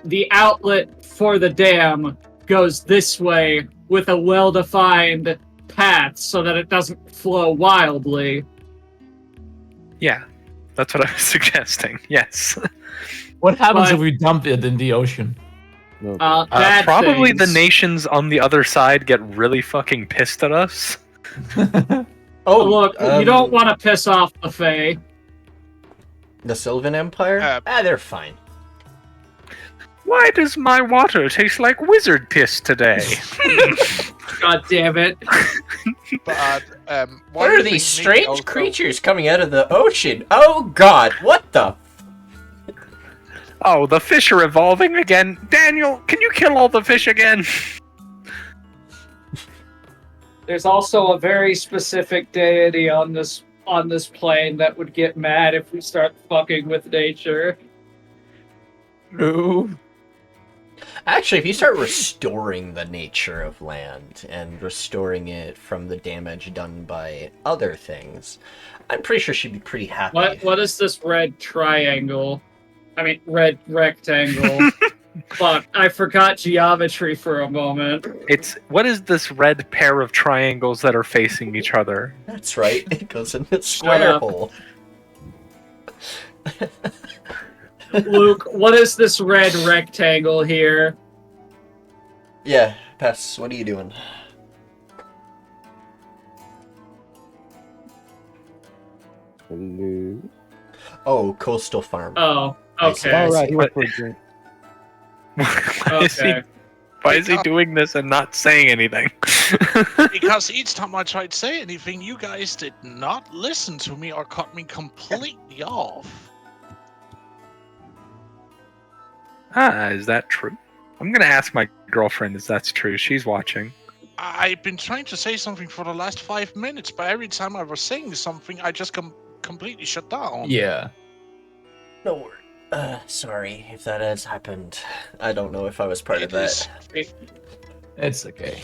The outlet for the dam goes this way with a well-defined path so that it doesn't flow wildly. Yeah, that's what I was suggesting. Yes. What happens But- if we dump it in the ocean? No. Bad Probably the things. nations on the other side get really fucking pissed at us. Oh, Look, you don't want to piss off the Fae. the Sylvan Empire? Uh, They're fine. Why does my water taste like wizard piss today? God damn it. But What are these strange creatures coming out of the ocean? Oh god, what the? Oh, the fish are evolving again. Daniel, can you kill all the fish again? There's also a very specific deity on this plane that would get mad if we start fucking with nature. No. Actually, if you start restoring the nature of land and restoring it from the damage done by other things, I'm pretty sure she'd be pretty happy. What is this red triangle? I mean, red rectangle. Fuck, I forgot geometry for a moment. What is this red pair of triangles that are facing each other? That's right, it goes in the square up. hole. Luke, what is this red rectangle here? Yeah, Pess, what are you doing? Hello. Oh, coastal farm. Oh, I see. okay. All right, he went for a drink. Why is he doing this and not saying anything? Because each time I tried to say anything, you guys did not listen to me or cut me completely off. Is that true? I'm gonna ask my girlfriend if that's true. She's watching. I've been trying to say something for the last 5 minutes, but every time I was saying something, I just completely shut down. Yeah. No worries. Sorry if that has happened. I don't know if I was part of It is- that. It's okay.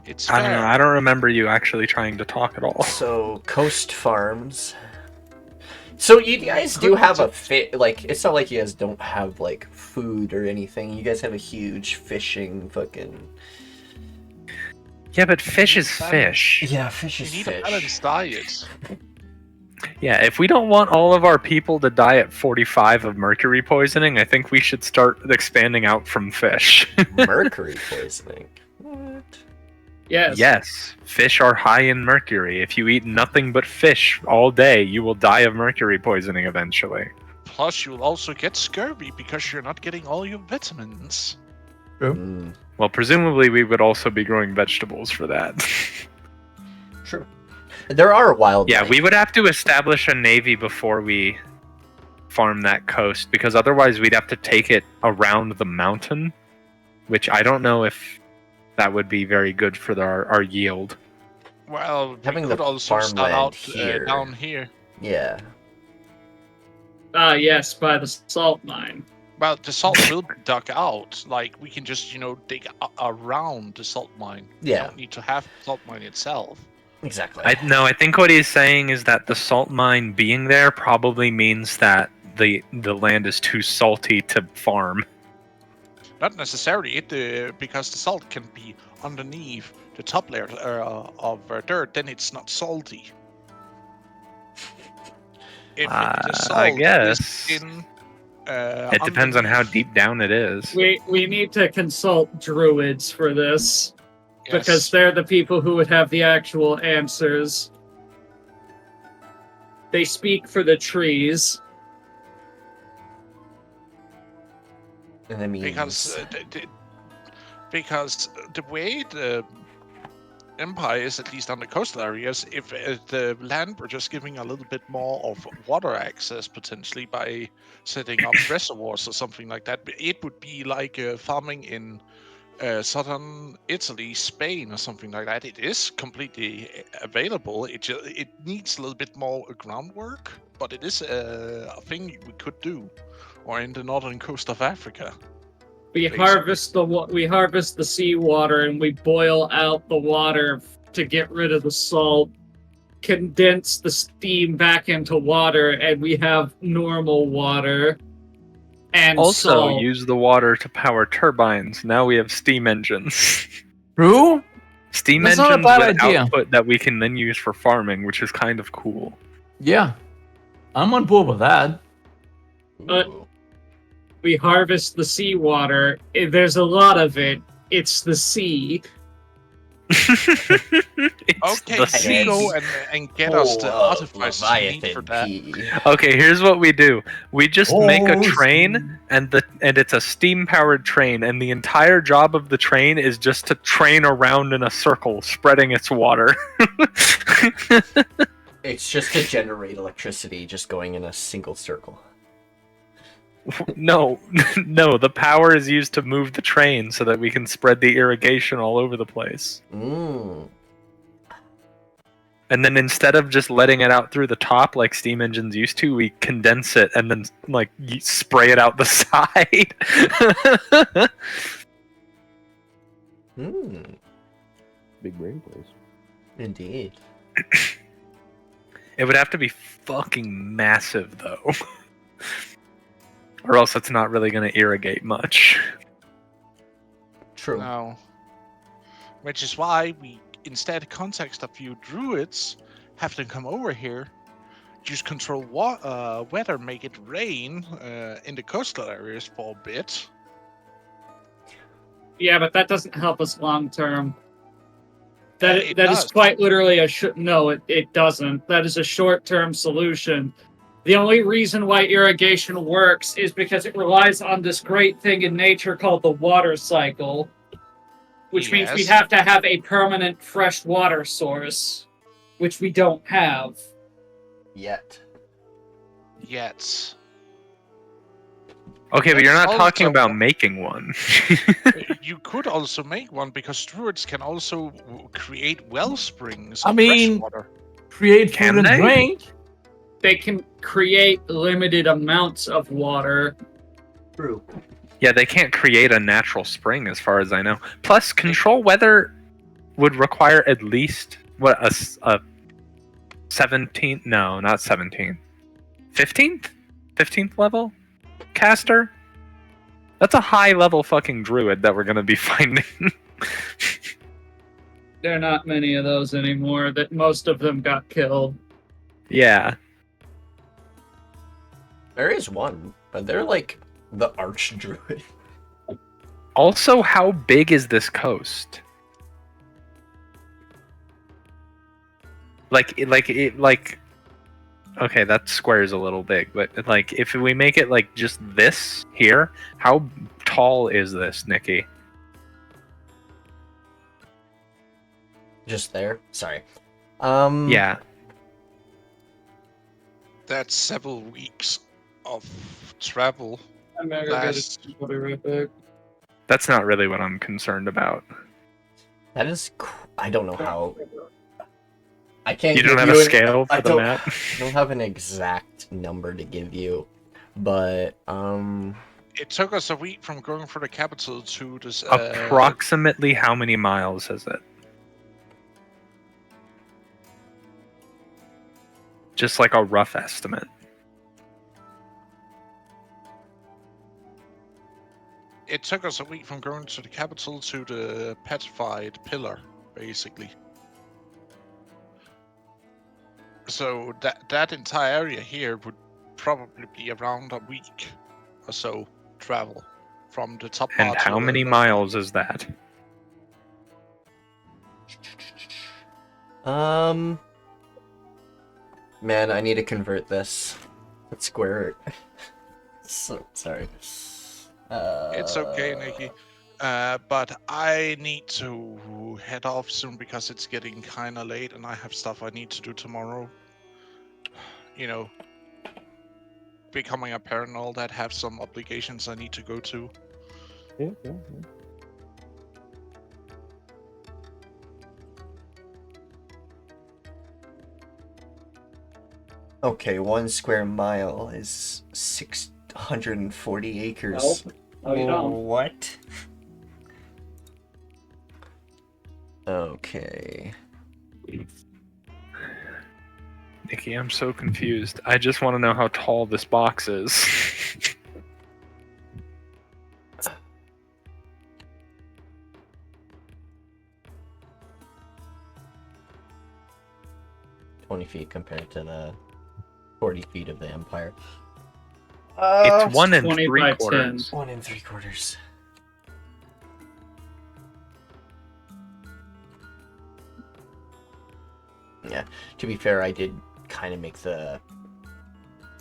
It's I don't know. fair. I don't remember you actually trying to talk at all. So, coast farms. So you guys do have a like, it's not like you guys don't have, like, food or anything. You guys have a huge fishing fucking... Yeah, but fish is fish. Yeah, fish You is need a fish. balanced diet. Yeah, if we don't want all of our people to die at 45 of mercury poisoning, I think we should start expanding out from fish. Mercury poisoning. What? Yes. Yes, fish are high in mercury. If you eat nothing but fish all day, you will die of mercury poisoning eventually. Plus, you'll also get scurvy because you're not getting all your vitamins. Mm, Well, presumably we would also be growing vegetables for that. true. There are wild. Yeah, we would have to establish a navy before we farm that coast, because otherwise we'd have to take it around the mountain, which I don't know if that would be very good for our yield. Well, we Having could the also start farmland out here. down here. Yeah. Yes, by the salt mine. Well, the salt will be dug out. Like, we can just, dig around the salt mine. We Yeah. don't need to have the salt mine itself. Exactly. I think what he's saying is that the salt mine being there probably means that the land is too salty to farm. Not necessarily, because the salt can be underneath the top layer of dirt, then it's not salty. If the salt I guess. is in, It depends on how underneath- deep down it is. We need to consult druids for this, Yes. because they're the people who would have the actual answers. They speak for the trees. And that means... Because Because the way the Empire is, at least on the coastal areas, if the land were just giving a little bit more of water access potentially by setting up reservoirs or something like that, it would be like farming in southern Italy, Spain, or something like that. It is completely available. It needs a little bit more groundwork, but it is a thing we could do, or in the northern coast of Africa. We Basically. harvest the seawater and we boil out the water to get rid of the salt, condense the steam back into water, and we have normal water and Also, salt. use the water to power turbines. Now we have steam engines. True. Steam That's not a engines bad with idea. output that we can then use for farming, which is kind of cool. Yeah, I'm on board with that. Ooh. We harvest the seawater. There's a lot of it. It's the sea. It's Okay, the you sea. go and get us the Oh, artificers we need Leviathan for that. P. Okay, here's what we do. We just make a Oh, train, and it's a steam-powered train, and the entire job of the train is just to train around in a circle, spreading its water. It's just to generate electricity, just going in a single circle. No, no, the power is used to move the train so that we can spread the irrigation all over the place. Mmm. And then instead of just letting it out through the top like steam engines used to, we condense it and then like spray it out the side. Mmm. Big brain plays. Indeed. It would have to be fucking massive though. Or else it's not really going to irrigate much. True. No. Which is why we instead contact a few druids, have them come over here, just control weather, make it rain in the coastal areas for a bit. Yeah, but that doesn't help us long term. That It is does. quite literally no, it doesn't. That is a short-term solution. The only reason why irrigation works is because it relies on this great thing in nature called the water cycle, which means we Yes. have to have a permanent fresh water source, which we don't have. Yet. Yet. Okay, but you're not Also- talking about making one. You could also make one because druids can also create well springs I of mean- fresh water. Create Can food and they? drink. They can create limited amounts of water. True. Yeah, they can't create a natural spring as far as I know. Plus, control weather would require at least, what, a 17th? No, not 17th. 15th? 15th level caster? That's a high level fucking druid that we're gonna be finding. There are not many of those anymore. That most of them got killed. Yeah. There is one, but they're like the arch druid. Also, how big is this coast? Like, okay, that square's a little big, but like, if we make it like just this here, how tall is this, Nikki? Just there. Sorry. Yeah. That's several weeks of travel. I'm gonna Last- get it right back. That's not really what I'm concerned about. That is. I don't know how. I can't. You don't give have a an- scale I for the don't- map? I don't have an exact number to give you, but It took us a week from going from the capital to this. Approximately how many miles is it? Just like a rough estimate. It took us a week from going to the capital to the petrified pillar, basically. So that entire area here would probably be around a week or so travel from the top And part. how many miles is that? man, I need to convert this. Let's square it. So sorry. It's okay, Nikki. But I need to head off soon because it's getting kind of late and I have stuff I need to do tomorrow. You know, becoming a parent and all that, have some obligations I need to go to. Yeah. Okay, 1 square mile is 640 acres. Nope. Oh, you don't. What? Okay. Nikki, I'm so confused. I just want to know how tall this box is. 20 feet compared to the 40 feet of the Empire. It's 1 and 20 3 by quarters. 1 3/4. Yeah, to be fair, I did kind of make the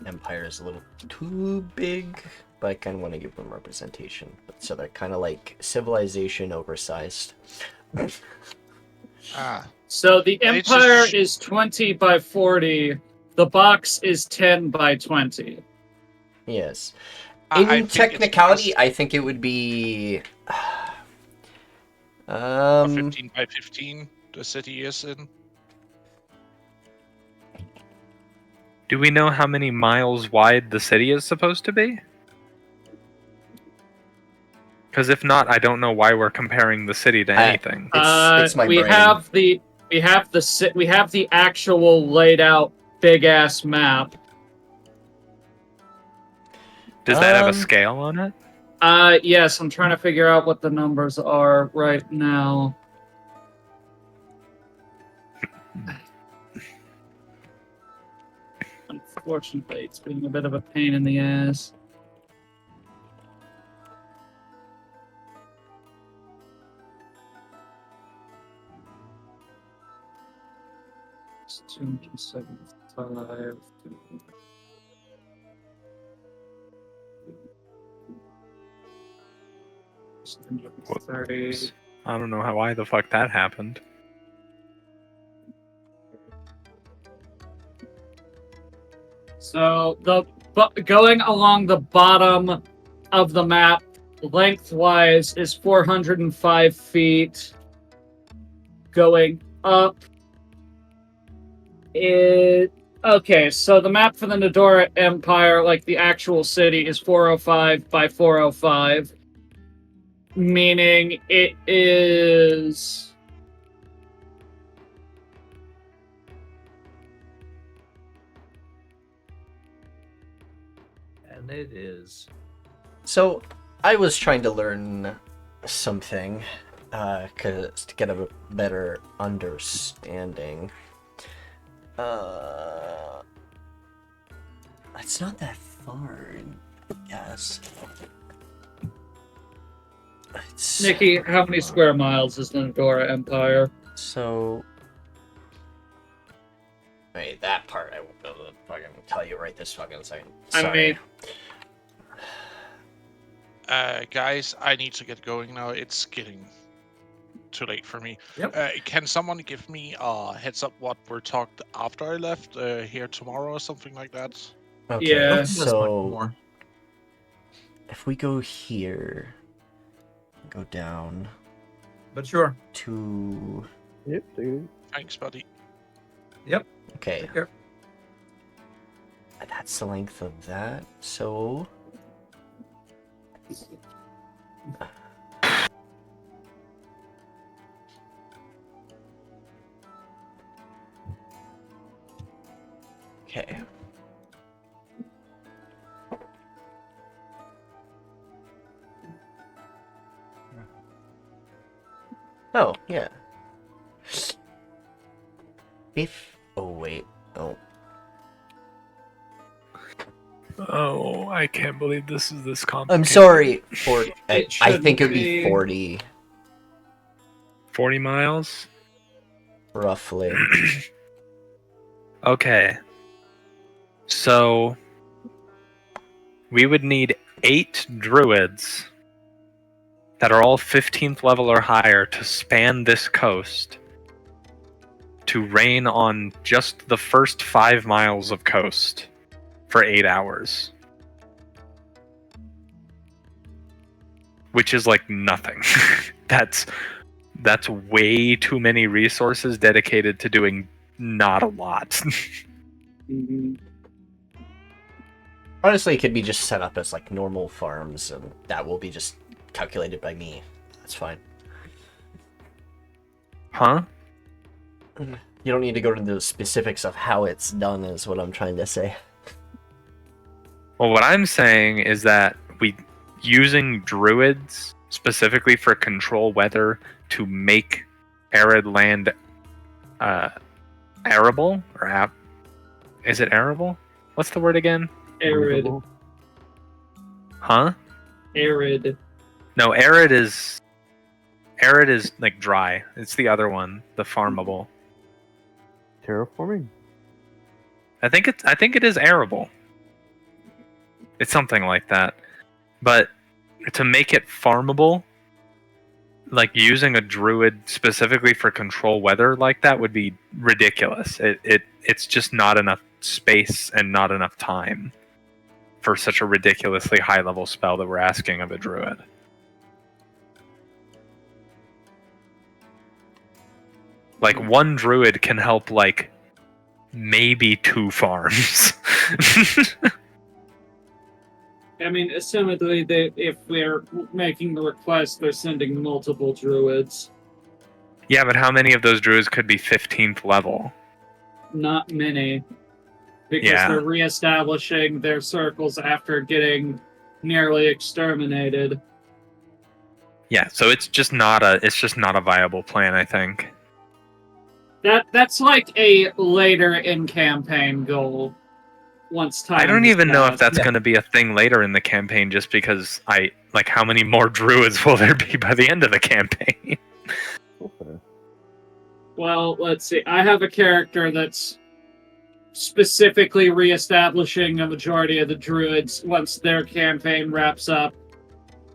Empires a little too big, but I kind of want to give them representation. So they're kind of like civilization oversized. So the It's Empire just- is 20 by 40. The box is 10 by 20. Yes. I In think it's technicality, because I think it would be. a 15 by 15 the city is in. Do we know how many miles wide the city is supposed to be? Because if not, I don't know why we're comparing the city to anything. It's my we brain. have the actual laid out big ass map. Does that have a Um, scale on it? Yes, I'm trying to figure out what the numbers are right now. Unfortunately, it's being a bit of a pain in the ass. It's 275. 30. I don't know why the fuck that happened. So going along the bottom of the map, lengthwise is 405 feet. Going up, okay. So the map for the Nedora Empire, like the actual city, is 405 by 405, meaning it is. And it is. So, I was trying to learn something, cause to get a better understanding. It's not that far, yes. It's Nikki, how many square miles is the Nedora Empire? so. Wait, that part I won't be able to fucking tell you right this fucking second. I Sorry. mean, Guys, I need to get going now. It's getting too late for me. Yep. Can someone give me a heads up what we're talked after I left here tomorrow or something like that? Okay, Yeah. That's much so more. if we go here, go down But sure. to Yep. Dude. Thanks, buddy. okay, Take care. that's the length of that. So okay. Oh, yeah. Oh, wait. Oh. Oh, I can't believe this is this complicated. I'm sorry. I It think it would shouldn't be be. 40, 40 miles? roughly. Okay. So we would need 8 druids that are all 15th level or higher to span this coast to rain on just the first 5 miles of coast for 8 hours. Which is like nothing. That's way too many resources dedicated to doing not a lot. Honestly, it could be just set up as like normal farms, and that will be just calculated by me. That's fine. Huh? You don't need to go to the specifics of how it's done, is what I'm trying to say. Well, what I'm saying is that using druids specifically for control weather to make arid land arable or is it arable? What's the word again? Arid. Huh? Arid. No, arid is like dry. It's the other one, the farmable. Terraforming? I think it is arable. It's something like that. But to make it farmable, like using a druid specifically for control weather like that would be ridiculous. It's just not enough space and not enough time for such a ridiculously high level spell that we're asking of a druid. Like one druid can help like maybe 2 farms. I mean, assumedly, if we're making the request, they're sending multiple druids. Yeah, but how many of those druids could be 15th level? Not many. Because Yeah. they're reestablishing their circles after getting nearly exterminated. Yeah, so it's just not a viable plan, I think. That's like a later in campaign goal. Once time I don't has even know if passed. that's going to be a thing later in the campaign, just because how many more druids will there be by the end of the campaign? Well, let's see. I have a character that's specifically reestablishing a majority of the druids once their campaign wraps up.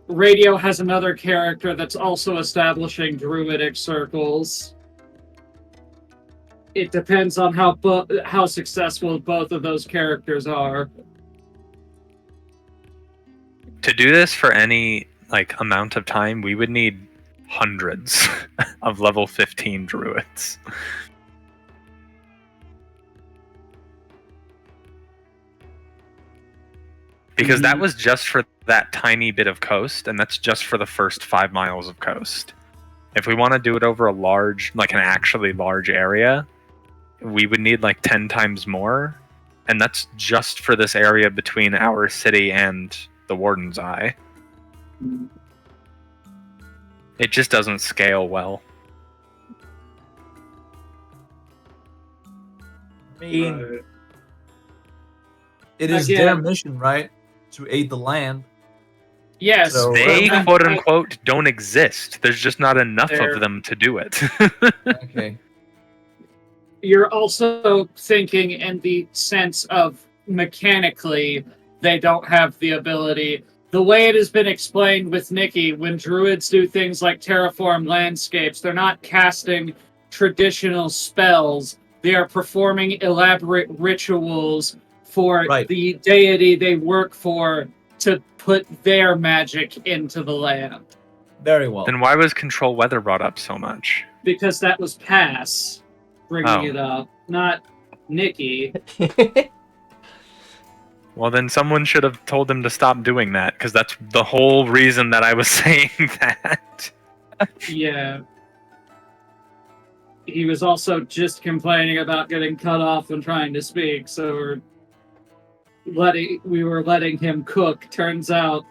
Radio has another character that's also establishing druidic circles. It depends on how successful both of those characters are. To do this for any amount of time, we would need hundreds of level 15 druids. Because that was just for that tiny bit of coast, and that's just for the first 5 miles of coast. If we want to do it over a large, an actually large area, we would need 10 times more, and that's just for this area between our city and the Warden's Eye. It just doesn't scale well. I mean, it is their mission, right? To aid the land. Yes, So- They, quote unquote, don't exist. There's just not enough of them to do it. Okay. You're also thinking in the sense of mechanically, they don't have the ability. The way it has been explained with Nikki, when druids do things like terraform landscapes, they're not casting traditional spells. They are performing elaborate rituals for the deity they work for to put their magic into the land. Very well. Then why was control weather brought up so much? Because that was Pass bringing it up, not Nikki. Well, then someone should have told him to stop doing that, because that's the whole reason that I was saying that. Yeah. He was also just complaining about getting cut off when trying to speak, so we were letting him cook. Turns out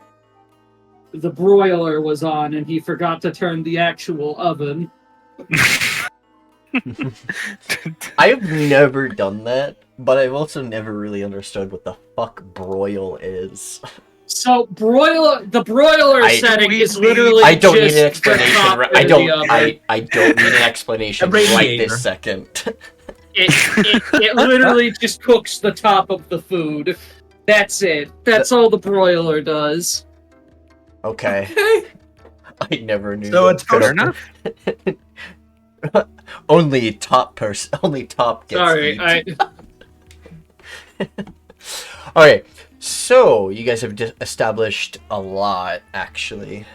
the broiler was on and he forgot to turn the actual oven. I've never done that, but I've also never really understood what the fuck broil is. So the broiler setting is literally I don't need just an explanation. the top I of don't. the oven. I don't need an explanation A right radiator. this second. It literally just cooks the top of the food. That's it. That's all the broiler does. Okay. I never knew. So that. it's Fair toast- enough. Only top gets Sorry, eat. Okay, so you guys have established a lot, actually.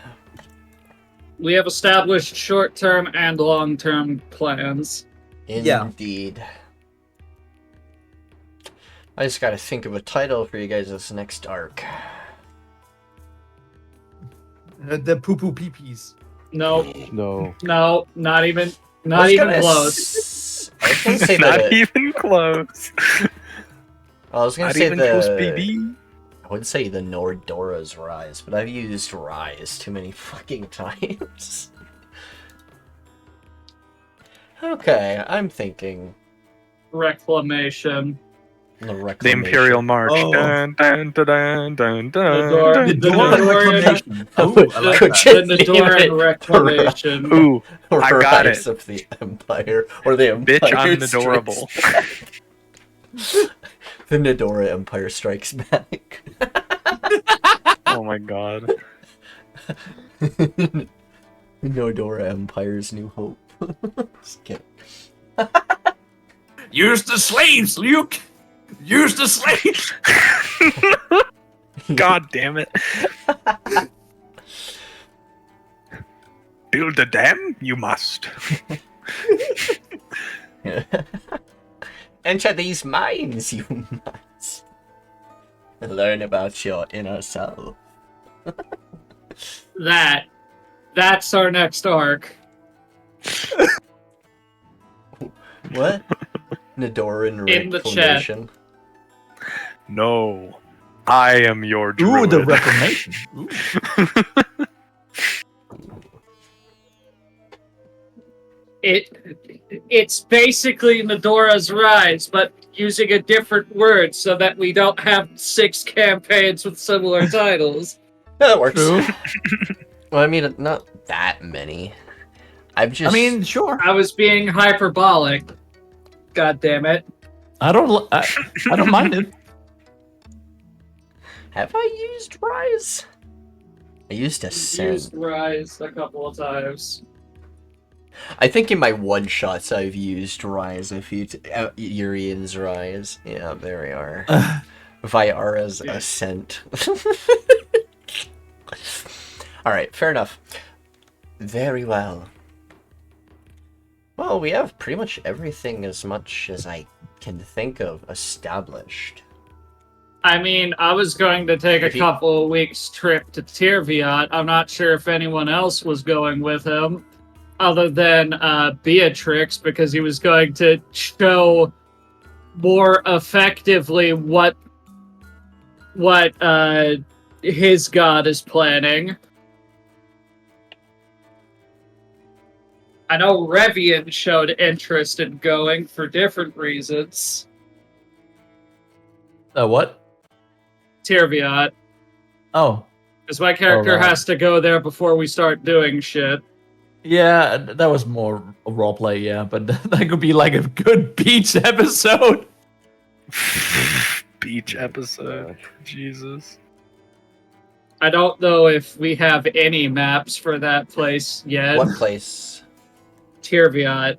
we have established short-term and long-term plans. Yeah. Indeed. I just gotta think of a title for you guys this next arc. The poo-poo pee-pees. No, No. no, not even I was even gonna close. I was gonna say Not that. even close. I was gonna Not say even close, the. BB. I would say the Nedora's Rise, but I've used Rise too many fucking times. Okay, I'm thinking Reclamation. the The Reclamation. Imperial March. Oh. Dun, dun, dun, dun, dun, Nedora- dun, The The door dun. reclamation. I Ooh, would- I like could that. you- The Nedoran Reclamation. Ooh, I got Rise it. of the Empire, or the Empire bitch, I'm Strikes- adorable. The Nedora Empire Strikes Back. Oh my god. Nedora Empire's New Hope. Just kidding. Use the slaves, Luke! Use the slaves! God damn it. Build a dam? You must. Enter these mines, you must. And learn about your inner self. That's our next arc. What? Nedoran In the chat. Reclamation. No. I am your Ooh, druid. the reclamation. Ooh. It's basically Nedora's Rise, but using a different word so that we don't have 6 campaigns with similar titles. Yeah, that works. True. Well, I mean, not that many. I've just. I mean, sure. I was being hyperbolic. God damn it. I don't mind it. Have I used Rise? I used Ascend. Used Rise a couple of times. I think in my one-shots I've used Rise a few Urian's Rise. Yeah, there we are. Vyara's Yeah. Ascent. Alright, fair enough. Very well. Well, we have pretty much everything as much as I can think of established. I mean, I was going to take a If you- couple of weeks trip to Tirviat. I'm not sure if anyone else was going with him, other than Beatrix, because he was going to show more effectively what his god is planning. I know Revian showed interest in going for different reasons. What? Tirviat. Oh. Because my character right. has to go there before we start doing shit. Yeah, that was more a roleplay, yeah, but that could be like a good beach episode. Beach episode. Jesus. I don't know if we have any maps for that place yet. What place? Tirviat.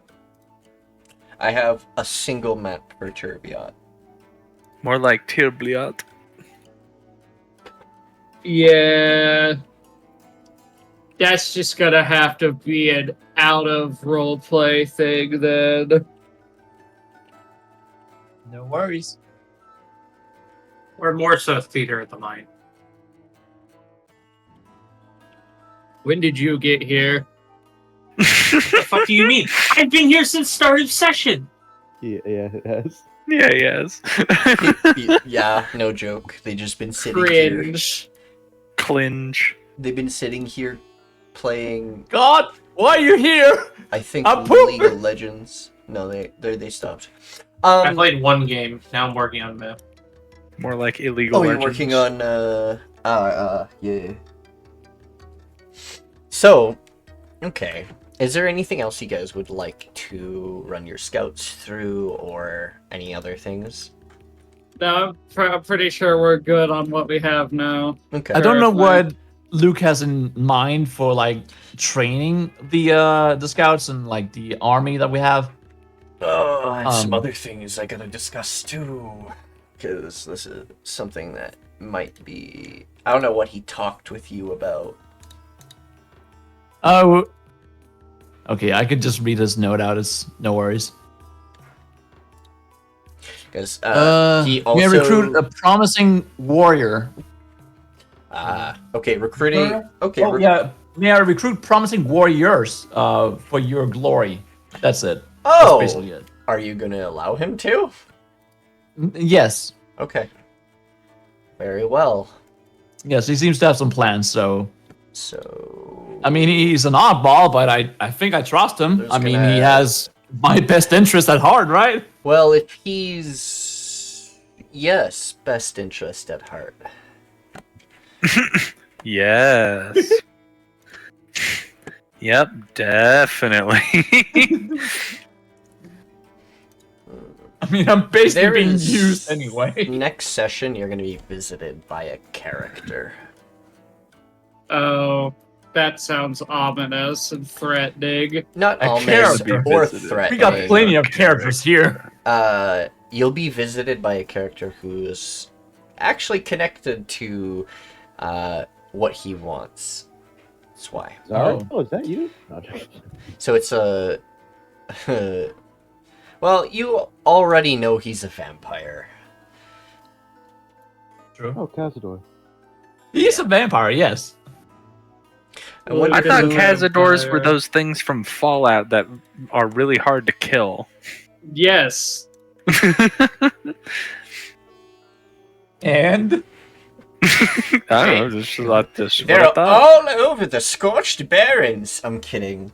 I have a single map for Turbiot. More like Tirbliot. Yeah. That's just gonna have to be an out of roleplay thing then. No worries. Or more so theater at the mine. When did you get here? What the fuck do you mean? I've been here since start of session. Yeah, it has. Yeah, yes. Yeah, no joke. They just been sitting here. Cringe. Clinge. They've been sitting here playing, God, why are you here? I think, I'm League pooping. of Legends. No, they stopped. I played one game. Now I'm working on the. More like illegal Oh, you're legends. working on yeah. So, okay. Is there anything else you guys would like to run your scouts through, or any other things? No, I'm pretty sure we're good on what we have now. Okay. I don't know Currently. Luke has in mind for like training the scouts and like the army that we have? Oh, and some Um, other things I gotta discuss too. Because this is something that might be. I don't know what he talked with you about. Oh, okay. I could just read his note out. It's no worries. Because he May I also. recruit a promising warrior? Okay, recruiting. Okay, Oh yeah. May I recruit promising warriors? For your glory. That's it. Oh! That's basically it. Are you gonna allow him to? Yes. Okay. Very well. Yes. He seems to have some plans. So. So. I mean, he's an oddball, but I think I trust him. There's I mean, gonna- he has my best interest at heart, right? Well, if he's. Yes, best interest at heart. Yes. Yep, definitely. I mean, I'm basically There being is- used anyway. Next session, you're gonna be visited by a character. Oh, that sounds ominous and threatening. Not A ominous character. or Visited. threatening. We got plenty of characters here. You'll be visited by a character who's actually connected to what he wants. That's why. Sorry. Oh. Oh, is that you? No, So it's a. Well, you already know he's a vampire. oh, Cazador. He's a vampire, yes. And what I you're thought gonna do- Cazadors were those things from Fallout that are really hard to kill. Yes. And I don't know, just like this. They're all over the Scorched Barrens. I'm kidding.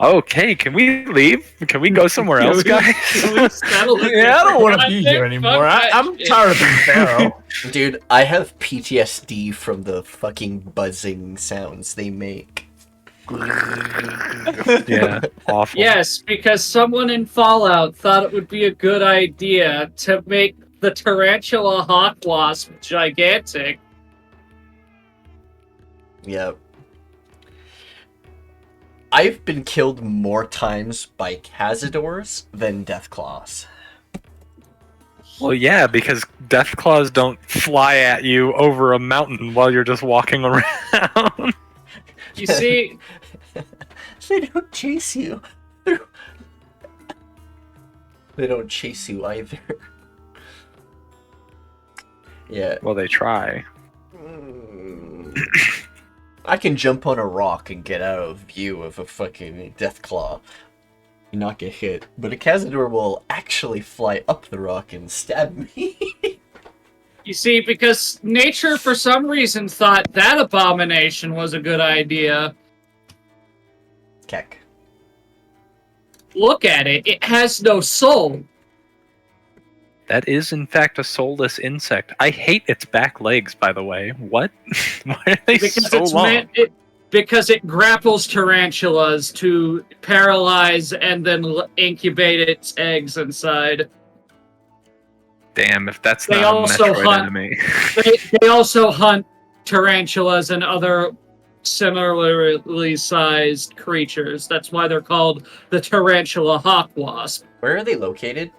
Okay, can we leave? Can we go somewhere else, guys? Can we settle it? yeah, I don't want to be Fuck here anymore. that I'm shit. tired of being Pharaoh. Dude, I have PTSD from the fucking buzzing sounds they make. Yeah, awful. Yes, because someone in Fallout thought it would be a good idea to make the tarantula hawk wasp gigantic. Yep. I've been killed more times by Cazadors than Deathclaws. Well, yeah, because Deathclaws don't fly at you over a mountain while you're just walking around. You see, They don't chase you. They don't chase you either. Yeah. Well, they try. I can jump on a rock and get out of view of a fucking Deathclaw. Not get hit. But a Cazador will actually fly up the rock and stab me. you see, because nature for some reason thought that abomination was a good idea. Keck. Look at it; it has no soul. That is, in fact, a soulless insect. I hate its back legs, by the way. What? Why are they Because so it's long? because it grapples tarantulas to paralyze and then incubate its eggs inside. Damn, if that's They not a also Metroid hunt- enemy. They also hunt tarantulas and other similarly sized creatures. That's why they're called the tarantula hawk wasp. Where are they located?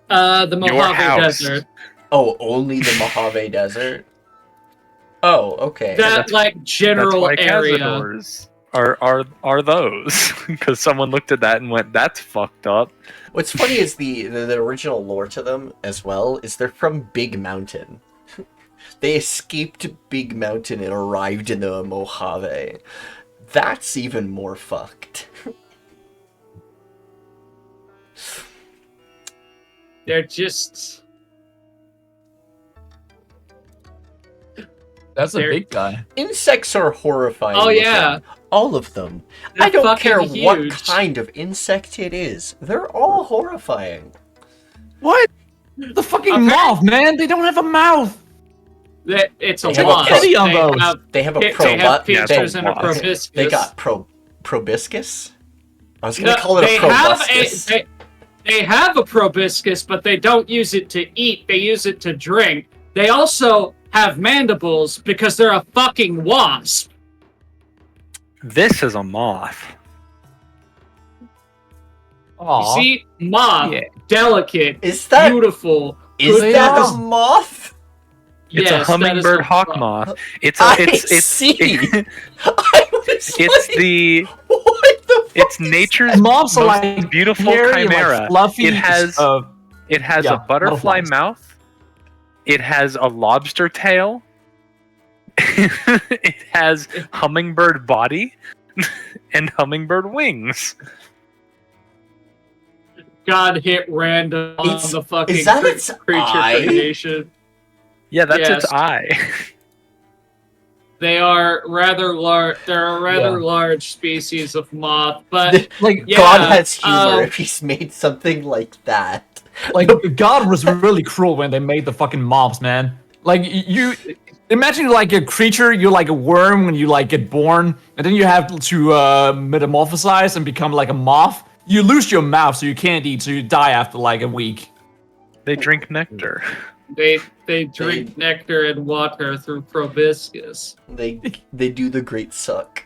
The Your Mojave house. Desert. Oh, only the Mojave Desert? Oh, okay. That like That's general why area. Cazadors are those. Because someone looked at that and went, that's fucked up. What's funny is the original lore to them as well is they're from Big Mountain. They escaped Big Mountain and arrived in the Mojave. That's even more fucked. They're just That's a They're- big guy. Insects are horrifying. Oh, looking. yeah. All of them. They're I don't fucking care what huge. kind of insect it is. They're all horrifying. What? The fucking Okay. moth, man. They don't have a mouth. it's a They have a wasp. pity on those. They have a They pro. have Yeah, features it's a and a wasp. proboscis. They got proboscis. I was gonna No, call it they a have proboscis. they have a proboscis, but they don't use it to eat. They use it to drink. They also have mandibles because they're a fucking wasp. This is a moth. You Aw. see, moth, Yeah. delicate, Is that beautiful. is good that moth. a moth? It's Yes, a that is hummingbird hawk moth. moth. It's I it's see. it's I was like, the what the fuck it's is nature's Moths are most like beautiful hairy and, chimera. like, fluffy. It has yeah, a butterfly butterflies. mouth. It has a lobster tail. It has hummingbird body and hummingbird wings. God hit random on It's- the fucking is that its creature eye? creation. Yeah, that's Yes. its eye. They are rather large. They're a rather Yeah. large species of moth, but Like, yeah, God has humor um, if he's made something like that. like God was really cruel when they made the fucking moths, man. Like you imagine like a creature, you're like a worm when you like get born, and then you have to metamorphosize and become like a moth. You lose your mouth, so you can't eat, so you die after like a week. They drink nectar. they drink nectar and water through proboscis. They do the great suck.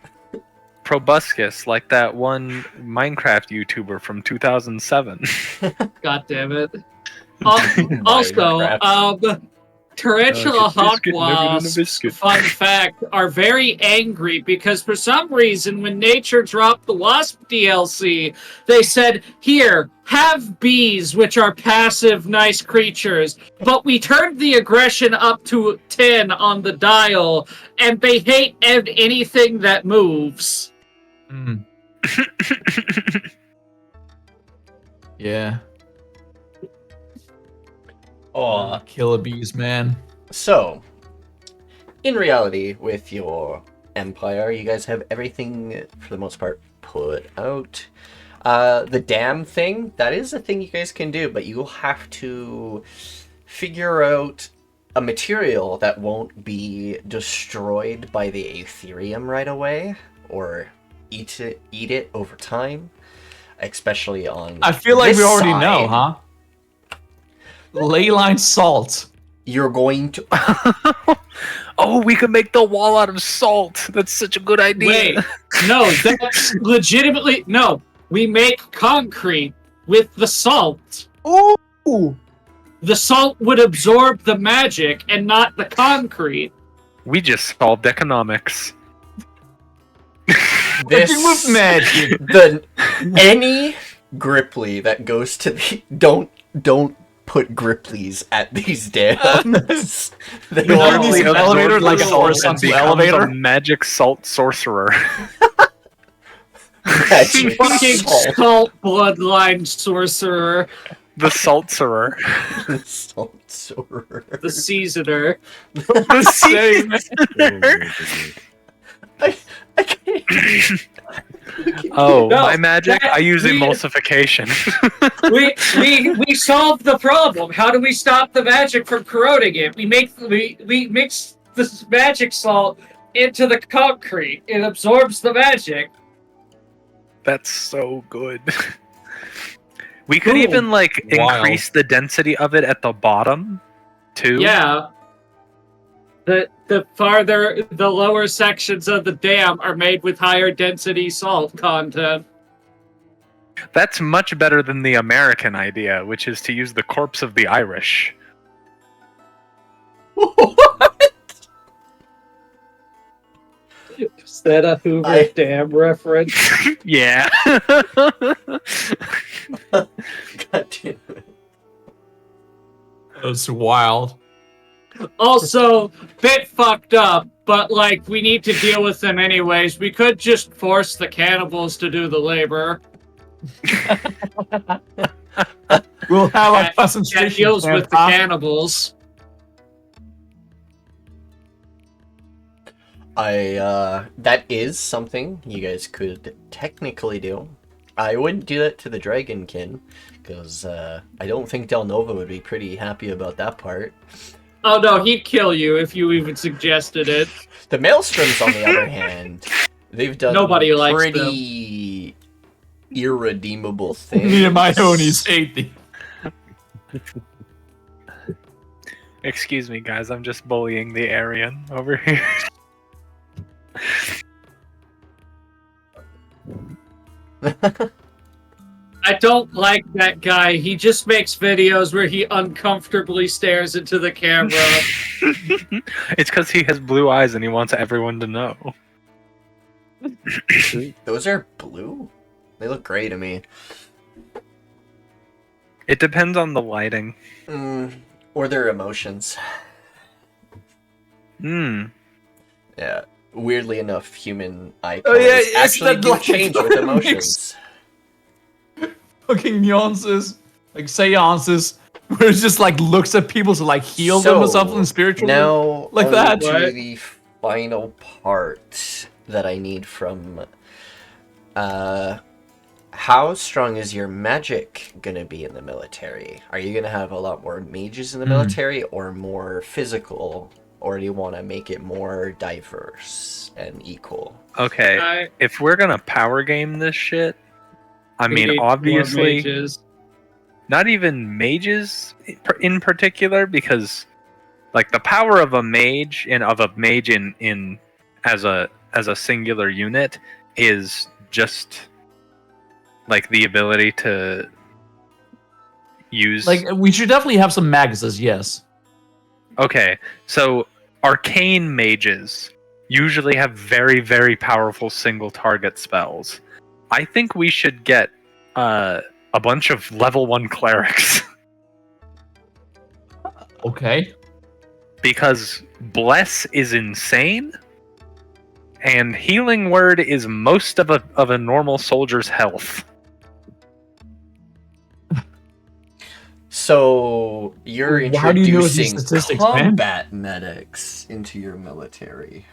Proboscis, like that one Minecraft YouTuber from 2007. God damn it. Also, tarantula hawk biscuit, nugget, and a wasps, biscuit. fun fact, are very angry because for some reason when Nature dropped the wasp DLC, they said, here, have bees, which are passive, nice creatures. But we turned the aggression up to 10 on the dial, and they hate anything that moves. Mm. Yeah. Oh, Killer bees, man. so in reality, with your empire, you guys have everything for the most part put out. The dam thing, that is a thing you guys can do, but you'll have to figure out a material that won't be destroyed by the Aetherium right away, or eat it over time, especially on I feel like this we already side. know, huh? Leyline salt. You're going to Oh, we could make the wall out of salt. That's such a good idea. Wait, no, that's legitimately, no. We make concrete with the salt. Ooh. The salt would absorb the magic and not the concrete. We just solved economics. this Working with magic. any Gripply that goes to the don't put Gripplies at these dams. They We will don't need only some elevator, like an salt horizontal and becomes elevator. a magic salt sorcerer. magic Fucking salt. salt bloodline sorcerer, The saltcerer. Salt sorcerer. the seasoner. I can't. Oh, No, my magic? that- I use we- emulsification. We solved the problem. How do we stop the magic from corroding it? We mix this magic salt into the concrete. It absorbs the magic. That's so good. We could Cool. even like Wild. increase the density of it at the bottom too. Yeah. The lower sections of the dam are made with higher density salt content. That's much better than the American idea, which is to use the corpse of the Irish. Is that a Hoover Dam reference? Yeah. God damn it. That's wild. Also, bit fucked up, but like we need to deal with them anyways. We could just force the cannibals to do the labor. We'll have That- a concentration That deals camp, with the huh? cannibals. That is something you guys could technically do. I wouldn't do that to the Dragonkin, because I don't think Dela'Nova would be pretty happy about that part. Oh no, he'd kill you if you even suggested it. The Maelstroms, on the other hand, they've done Nobody likes pretty irredeemable things. Me and my Honey's 80. Excuse me, guys. I'm just bullying the Aryan over here. I don't like that guy. He just makes videos where he uncomfortably stares into the camera. It's because he has blue eyes and he wants everyone to know. Those are blue? They look gray to me. It depends on the lighting. Or their emotions. Yeah. Weirdly enough, human eye Oh, colors yeah, it's actually that do light change with that emotions. Fucking nuances, like seances, where it just like looks at people to like heal them or something spiritually. Now, like on that. to What? the final part that I need from. How strong is your magic gonna be in the military? Are you gonna have a lot more mages in the military, or more physical, or do you want to make it more diverse and equal? Okay, if we're gonna power game this shit, I mean, obviously, not even mages in particular, because like the power of a mage and of a mage in as a singular unit is just like the ability to use. Like we should definitely have some maguses, yes. Okay, so arcane mages usually have very, very powerful single target spells. I think we should get a bunch of level 1 clerics. Okay. Because Bless is insane, and Healing Word is most of a normal soldier's health. So you're How do you know these introducing statistics, man? combat medics into your military.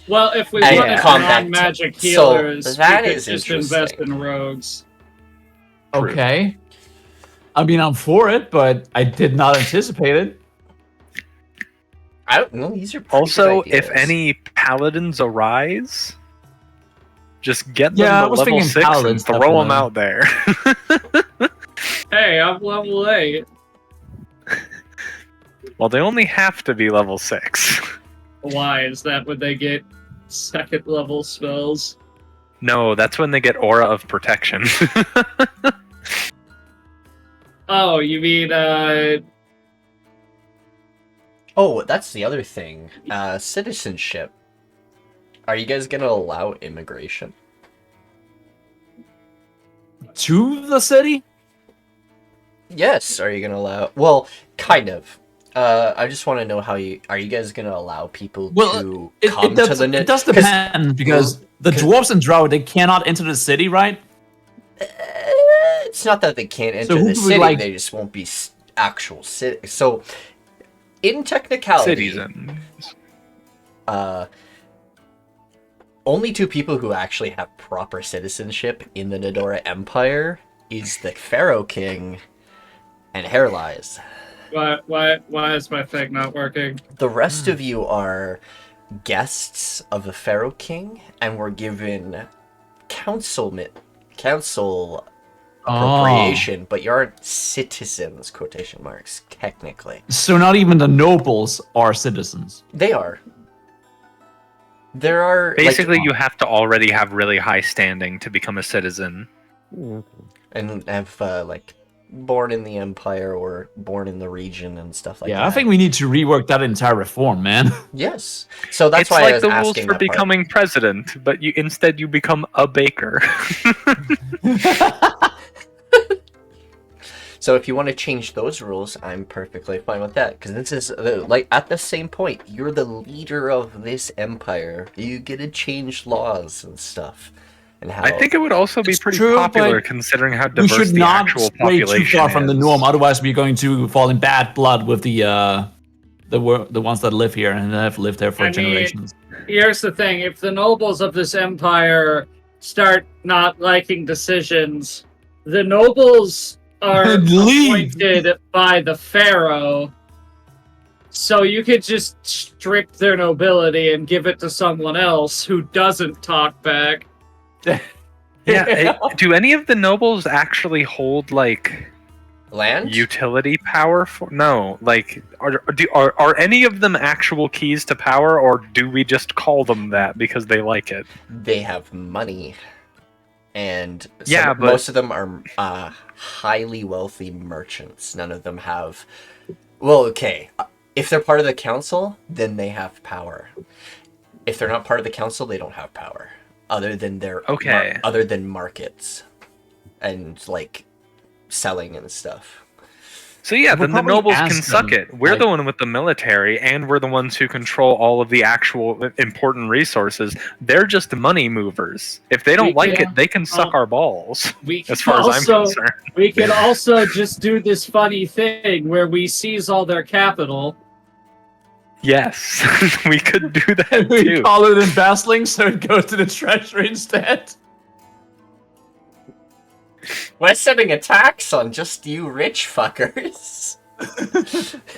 Well, if we And wanted combat non-magic so healers, that we could is just invest interesting. in rogues. Okay. I mean, I'm for it, but I did not anticipate it. I don't know. These are pretty Also, good if ideas. any paladins arise, just get them Yeah, I to was level thinking 6 and paladins, throw them definitely. out there. Hey, I'm level 8. Well, they only have to be level 6. Why? Is that when they get second level spells? No, that's when they get Aura of Protection. Oh, you mean, Oh, that's the other thing. Citizenship. Are you guys gonna allow immigration? To the city? Yes. Are you gonna allow? Well, kind of. I just want to know how you are. You guys gonna allow people to come to the it does depend because the dwarves and drow they cannot enter the city, right? It's not that they can't enter So who the could we, city; like- they just won't be actual city. So, in technicality, Citizens. only two people who actually have proper citizenship in the Nedora Empire is the Pharaoh King and Hairlies. why is my thing not working? The rest of you are guests of the Pharaoh King, and were given council appropriation, but you aren't citizens, quotation marks, technically. So not even the nobles are citizens. They are. There are Basically, like, you have to already have really high standing to become a citizen. and have like born in the Empire or born in the region and stuff like that. Yeah, I think we need to rework that entire reform, man. Yes. So that's It's why I like was the rules asking for that part. becoming president, but instead you become a baker. So if you want to change those rules, I'm perfectly fine with that. Because this is, like, at the same point, you're the leader of this empire. You get to change laws and stuff. And how... I think it would also be It's pretty true, popular but considering how we diverse should the not actual stray population too far from the is. norm, otherwise we're going to fall in bad blood with the ones that live here and have lived there for I mean, generations. Here's the thing: if the nobles of this empire start not liking decisions, the nobles are Leave. appointed by the Pharaoh. So you could just strip their nobility and give it to someone else who doesn't talk back. Yeah, do any of the nobles actually hold like Land? utility power for? No, like are any of them actual keys to power, or do we just call them that because they like it? They have money. And Yeah, but- most of them are highly wealthy merchants. None of them have... Well, okay. If they're part of the council, then they have power. If they're not part of the council, they don't have power. Other than their... Okay. Other than markets. And, like, selling and stuff. So yeah, We'll then the probably nobles ask can suck them, it. We're like- the one with the military, and we're the ones who control all of the actual important resources. They're just money movers. If they don't We like can- it, they can suck our balls. We can As far as I'm also concerned. we can also just do this funny thing where we seize all their capital. Yes, we could do that We too. call it embezzling, so it goes to the treasury instead. We're setting a tax on just you rich fuckers.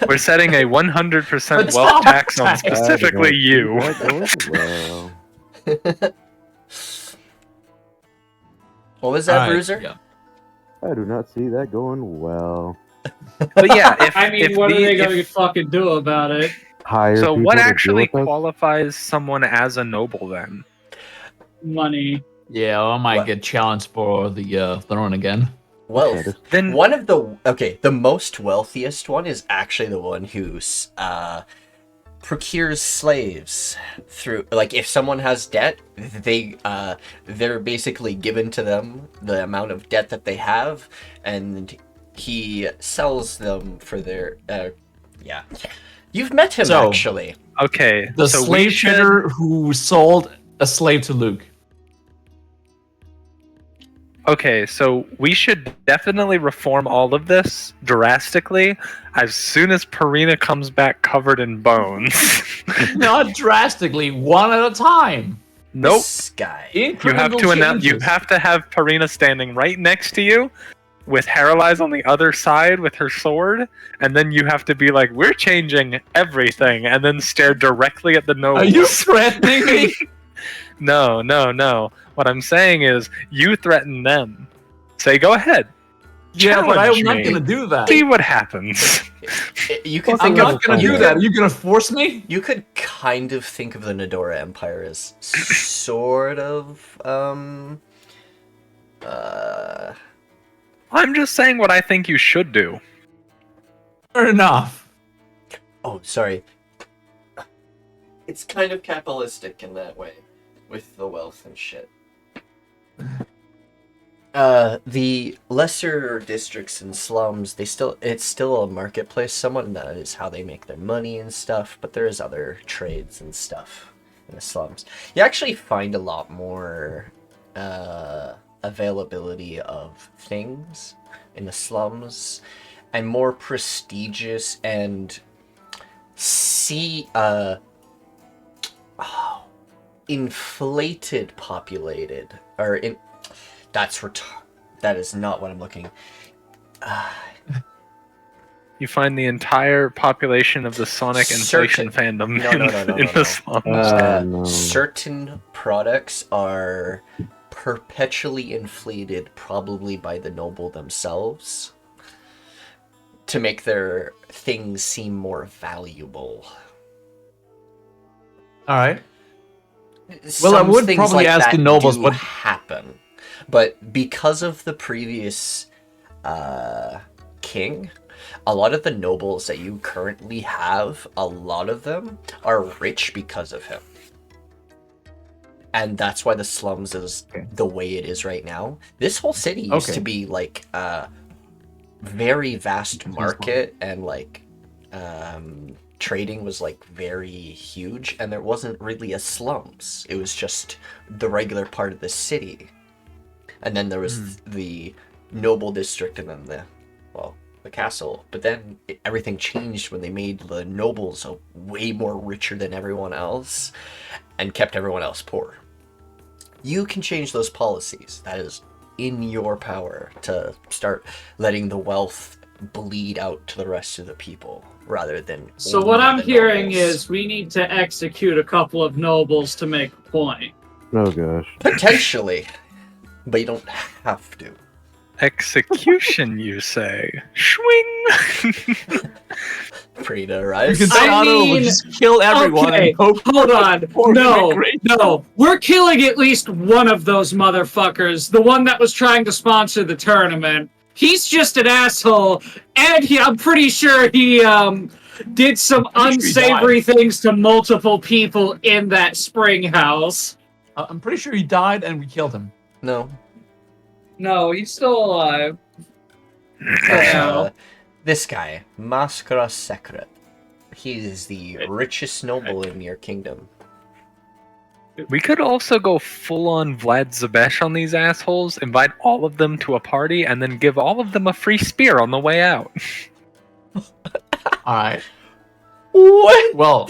We're setting a 100% But wealth stop tax on tax. specifically you. Well, What was that, Alright, Bruiser? yeah. I do not see that going well. But yeah, if I mean, if what are the- they if- going to fucking do about it? Hire so people what to deal actually with us? qualifies someone as a noble then? Money. Yeah, I might What? get challenged for the throne again. Well, Then one of the most wealthiest one is actually the one who procures slaves through, like, if someone has debt, they're basically given to them the amount of debt that they have, and he sells them for their yeah. You've met him, So- actually. okay, The so we slave should- trader who sold a slave to Luke. Okay, so we should definitely reform all of this drastically as soon as Purina comes back covered in bones. Not drastically, one at a time. Nope. This guy. You have Incremental to announce. You changes. have to have Purina standing right next to you, with Heralize on the other side with her sword, and then you have to be like, "We're changing everything," and then stare directly at the nobles. Are you threatening me? No, no, no. What I'm saying is, you threaten them. Say, "Go ahead, Yeah, but I'm Challenge not me. gonna do that. see what happens." You could I'm think not of gonna do that. Are you gonna force me? You could kind of think of the Nedora Empire as sort of I'm just saying what I think you should do. Fair enough. oh, sorry. It's kind of capitalistic in that way, with the wealth and shit. The lesser districts and slums, it's still a marketplace. Someone that is how they make their money and stuff, but there is other trades and stuff in the slums. You actually find a lot more availability of things in the slums, and more prestigious and inflated populated, or in that is not what I'm looking. You find the entire population of the Sonic inflation fandom No, no, no, no, in no, the no. slums. No. Certain products are perpetually inflated, probably by the noble themselves, to make their things seem more valuable. All right. Some I would things probably like ask that the nobles do what- happen, but because of the previous king, a lot of the nobles that you currently have, a lot of them are rich because of him. And that's why the slums is the way it is right now. This whole city used Okay. to be like a very vast market, and like trading was like very huge, and there wasn't really a slums. It was just the regular part of the city. And then there was the noble district, and then the castle. But then everything changed when they made the nobles way more richer than everyone else, and kept everyone else poor. You can change those policies. That is in your power, to start letting the wealth bleed out to the rest of the people, rather than... So only what I'm the hearing nobles. is we need to execute a couple of nobles to make a point. Oh gosh. Potentially. But you don't have to. Execution, you say? Swing! Frida, You right? can I we'll mean, just kill everyone okay, and hope hold on. for No, immigration. no. We're killing at least one of those motherfuckers. The one that was trying to sponsor the tournament. He's just an asshole, and I'm pretty sure he did some I'm pretty sure he unsavory things to multiple people in that spring house. I'm pretty sure he died and we killed him. No. No, he's still alive. This guy, Maskara Secret. He is the richest noble in your kingdom. We could also go full-on Vlad Zabesh on these assholes, invite all of them to a party, and then give all of them a free spear on the way out. Alright. What? Well,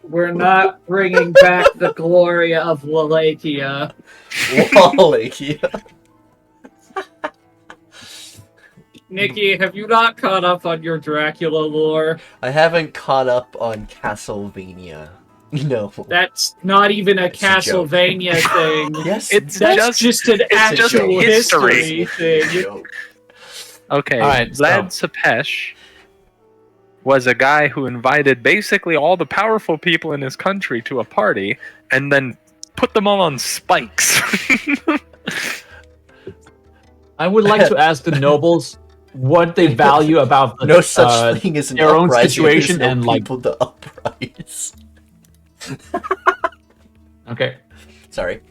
We're not bringing back the glory of Wallachia. Wallachia. Nikki, have you not caught up on your Dracula lore? I haven't caught up on Castlevania. No. That's not even a It's a joke. Castlevania thing. Yes, It's That's just an it's just actual history. history a thing. joke. Okay, Alright, Vlad Zapesh was a guy who invited basically all the powerful people in his country to a party, and then put them all on spikes. I would like to ask the nobles what they value about the, No such thing as an their own uprising. situation There's no and, like- people to uprise. Okay. Sorry.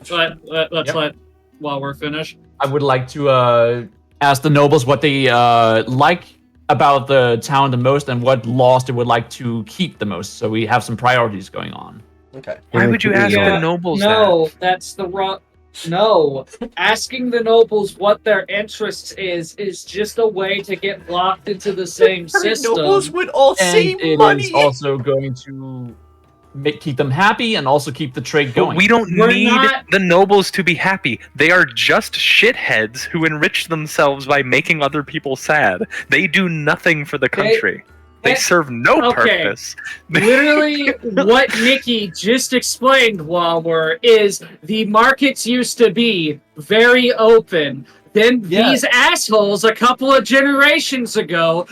Let's Yep. let while we're finished. I would like to ask the nobles what they like about the town the most and what laws they would like to keep the most, so we have some priorities going on. Okay. Why would you ask Yeah, the nobles No, that's the wrong. No, asking the nobles what their interests is just a way to get locked into the same system. Nobles would all And save it money. is also going to keep them happy and also keep the trade that? going. We don't We're need not- the nobles to be happy. They are just shitheads who enrich themselves by making other people sad. They do nothing for the country. They serve no Okay. purpose. Literally, what Nikki just explained, Walwer, is the markets used to be very open. Then Yeah. these assholes, a couple of generations ago,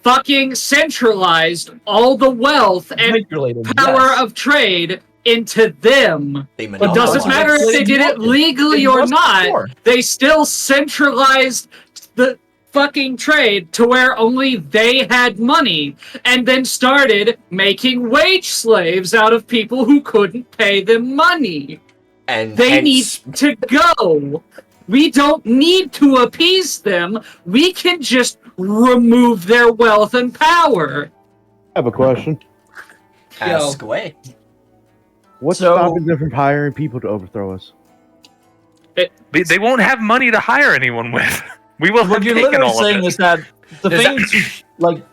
fucking centralized all the wealth and Regulated, power yes. of trade into them. They It doesn't Monopolized. matter if they did it legally It or was not. before. They still centralized the fucking trade to where only they had money, and then started making wage slaves out of people who couldn't pay them money. And They hence, need to go. We don't need to appease them. We can just remove their wealth and power. I have a question. ask away. What's So- stopping them from hiring people to overthrow us? They won't have money to hire anyone with. We will What have you're taken literally all of saying it. is that the There's thing to, like,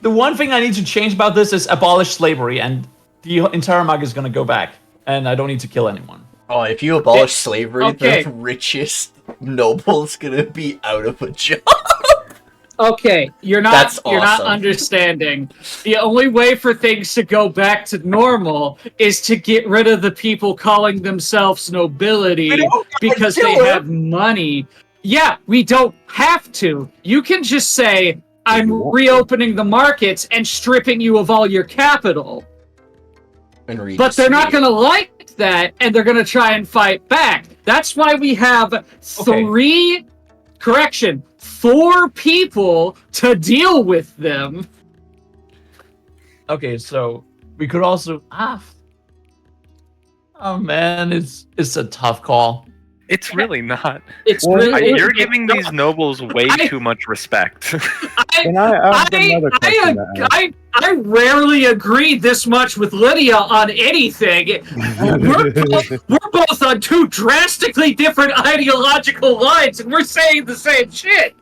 the one thing I need to change about this is abolish slavery, and the entire mug is gonna go back, and I don't need to kill anyone. Oh, if you abolish slavery, okay. the richest noble's gonna be out of a job. Okay, you're not That's you're not awesome. understanding. The only way for things to go back to normal is to get rid of the people calling themselves nobility because they kill have money. Yeah, we don't have to. You can just say, I'm reopening the markets and stripping you of all your capital. And But they're not going to like that, and they're going to try and fight back. That's why we have four people to deal with them. Okay, so we could also oh man, it's a tough call. It's really not. It's Well, really You're it's giving not. these nobles way too much respect. And I have another question to ask. I rarely agree this much with Lydia on anything. We're both on two drastically different ideological lines, and we're saying the same shit.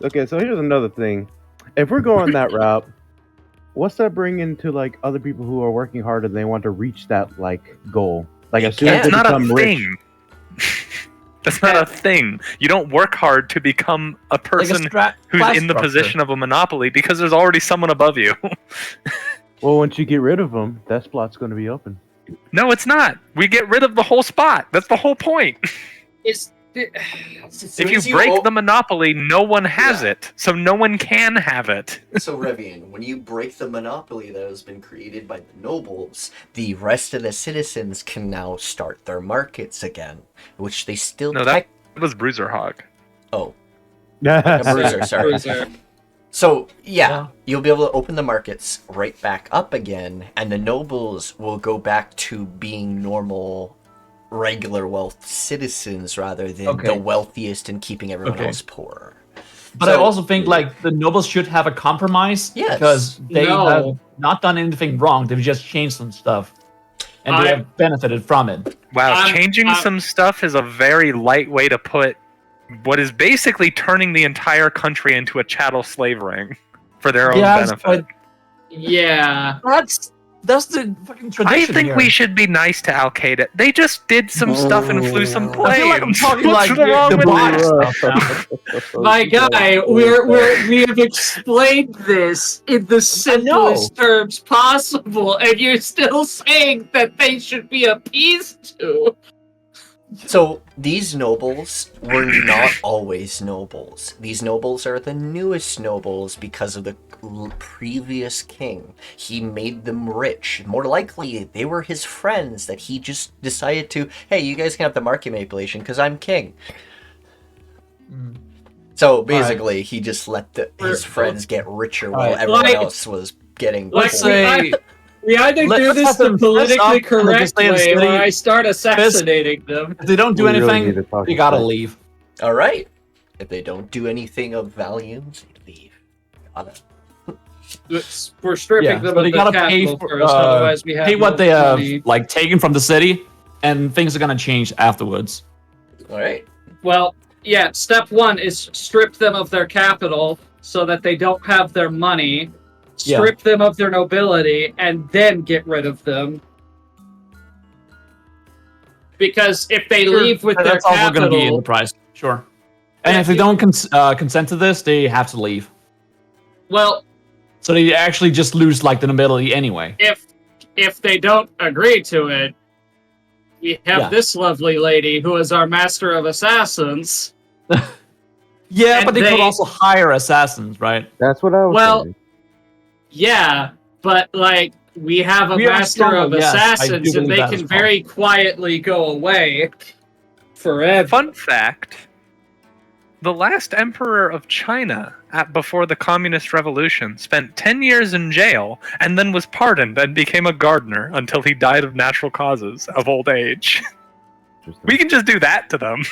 Okay, so here's another thing. If we're going that route, what's that bringing to like other people who are working hard and they want to reach that like goal? Like as soon as That's they not a become rich, thing. That's not a thing. You don't work hard to become a person who's in the position of a monopoly because there's already someone above you. well, once you get rid of them, that spot's going to be open. No, it's not. We get rid of the whole spot. That's the whole point. If you break the monopoly, no one has it, so no one can have it. So, Revian, when you break the monopoly that has been created by the nobles, the rest of the citizens can now start their markets again, which they still... No, that was Bruiser Hog. Oh. A bruiser, sorry. Bruiser. So, yeah, you'll be able to open the markets right back up again, and the nobles will go back to being normal, regular wealth citizens rather than the wealthiest and keeping everyone else poor. But I also think, like, the nobles should have a compromise, because they have not done anything wrong, they've just changed some stuff, and they have benefited from it. Wow, changing some stuff is a very light way to put what is basically turning the entire country into a chattel slave ring for their own benefit. But that's the fucking tradition. I think we should be nice to Al Qaeda. They just did some stuff and flew some planes. I feel like I'm talking What's like wrong the with boss that? stuff now. My guy, we have explained this in the simplest terms possible, and you're still saying that they should be appeased to. So, these nobles were not always nobles. These nobles are the newest nobles because of the previous king. He made them rich. More likely, they were his friends that he just decided to, hey, you guys can have the market manipulation because I'm king. So, basically, he just let his friends get richer while everyone else was getting poor. We either do this the politically correct way, or I start assassinating them. If they don't do anything, you gotta leave. All right. If they don't do anything of value, leave. We're stripping them of they the gotta capital pay first, otherwise we have pay what no they have money. like taken from the city, and things are gonna change afterwards. All right. Well, yeah. Step one is strip them of their capital so that they don't have their money. Strip them of their nobility, and then get rid of them. Because if they leave with their that's also capital, going to be in the price. Sure. And if they don't consent to this, they have to leave. Well, so they actually just lose like the nobility anyway. If they don't agree to it, we have this lovely lady who is our master of assassins. Yeah, but they could also hire assassins, right? That's what I was saying. Yeah, but like we have a master of assassins, and they can very quietly go away forever. Fun fact: the last emperor of China, before the Communist Revolution, spent 10 years in jail and then was pardoned and became a gardener until he died of natural causes of old age. We can just do that to them.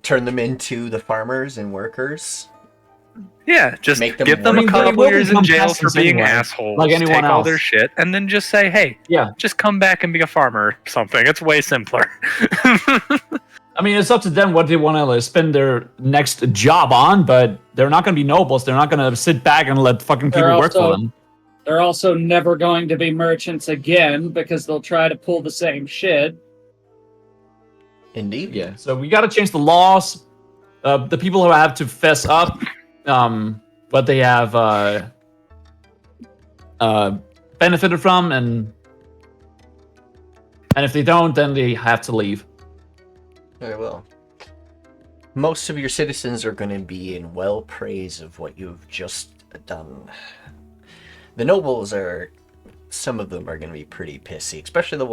Turn them into the farmers and workers. Yeah, just Make them give them a couple years in jail for being assholes, like anyone take else. all their shit, and then just say, hey, just come back and be a farmer or something. It's way simpler. I mean, it's up to them what they want to spend their next job on, but they're not going to be nobles. They're not going to sit back and let fucking people work for them. They're also never going to be merchants again because they'll try to pull the same shit. Indeed. Yeah, so we got to change the laws. The people who have to fess up what they have benefited from, and if they don't, then they have to leave. Very well. Most of your citizens are going to be in well praise of what you've just done. The nobles some of them are going to be pretty pissy, especially the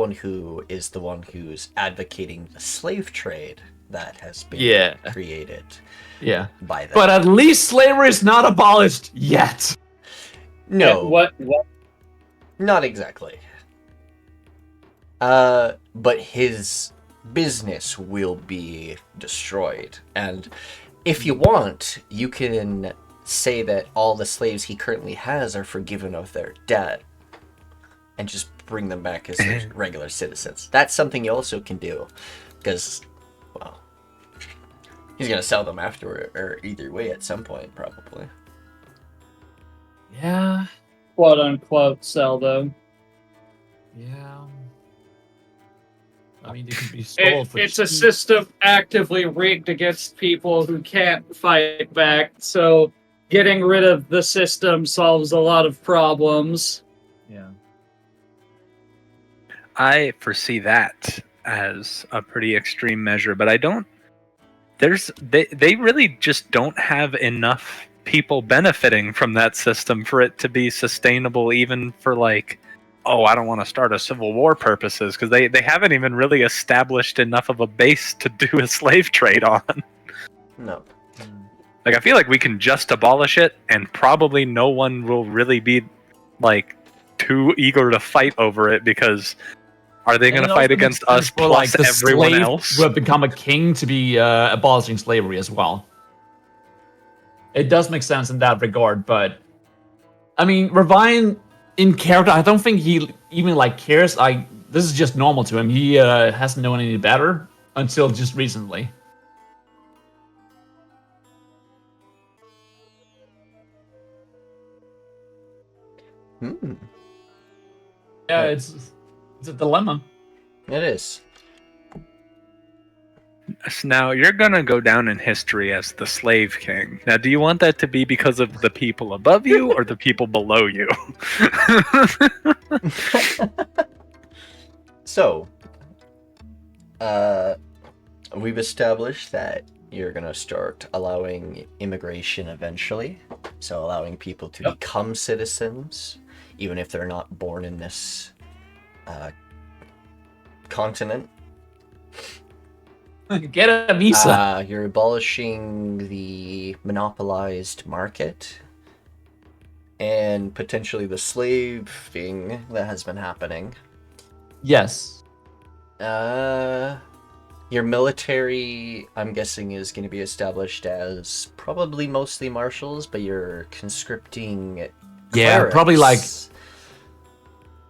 one who's advocating the slave trade that has been created. Yeah. By them. But at least slavery is not abolished yet. No. What? Not exactly. But his business will be destroyed. And if you want, you can say that all the slaves he currently has are forgiven of their debt and just bring them back as regular citizens. That's something you also can do. Because, well, he's going to sell them after or either way at some point, probably. Yeah. Quote unquote sell them. Yeah. I mean, they can be sold for It's a system actively rigged against people who can't fight back, so getting rid of the system solves a lot of problems. Yeah. I foresee that as a pretty extreme measure, but I don't. They really just don't have enough people benefiting from that system for it to be sustainable, even for like, oh, I don't want to start a civil war purposes, because they haven't even really established enough of a base to do a slave trade on. No. Like, I feel like we can just abolish it, and probably no one will really be like too eager to fight over it, because are they going to fight against us for, plus the everyone slave else? who have become a king to be abolishing slavery as well. It does make sense in that regard, but I mean, Ravine in character, I don't think he even like cares. This is just normal to him. He hasn't known any better until just recently. Yeah, it's a dilemma. It is. So now you're gonna go down in history as the slave king. Now, do you want that to be because of the people above you or the people below you? So, we've established that you're gonna start allowing immigration eventually. So allowing people to become citizens, even if they're not born in this continent. Get a visa. You're abolishing the monopolized market and potentially the slave thing that has been happening. Yes. Your military, I'm guessing, is going to be established as probably mostly marshals, but you're conscripting clerics. Probably like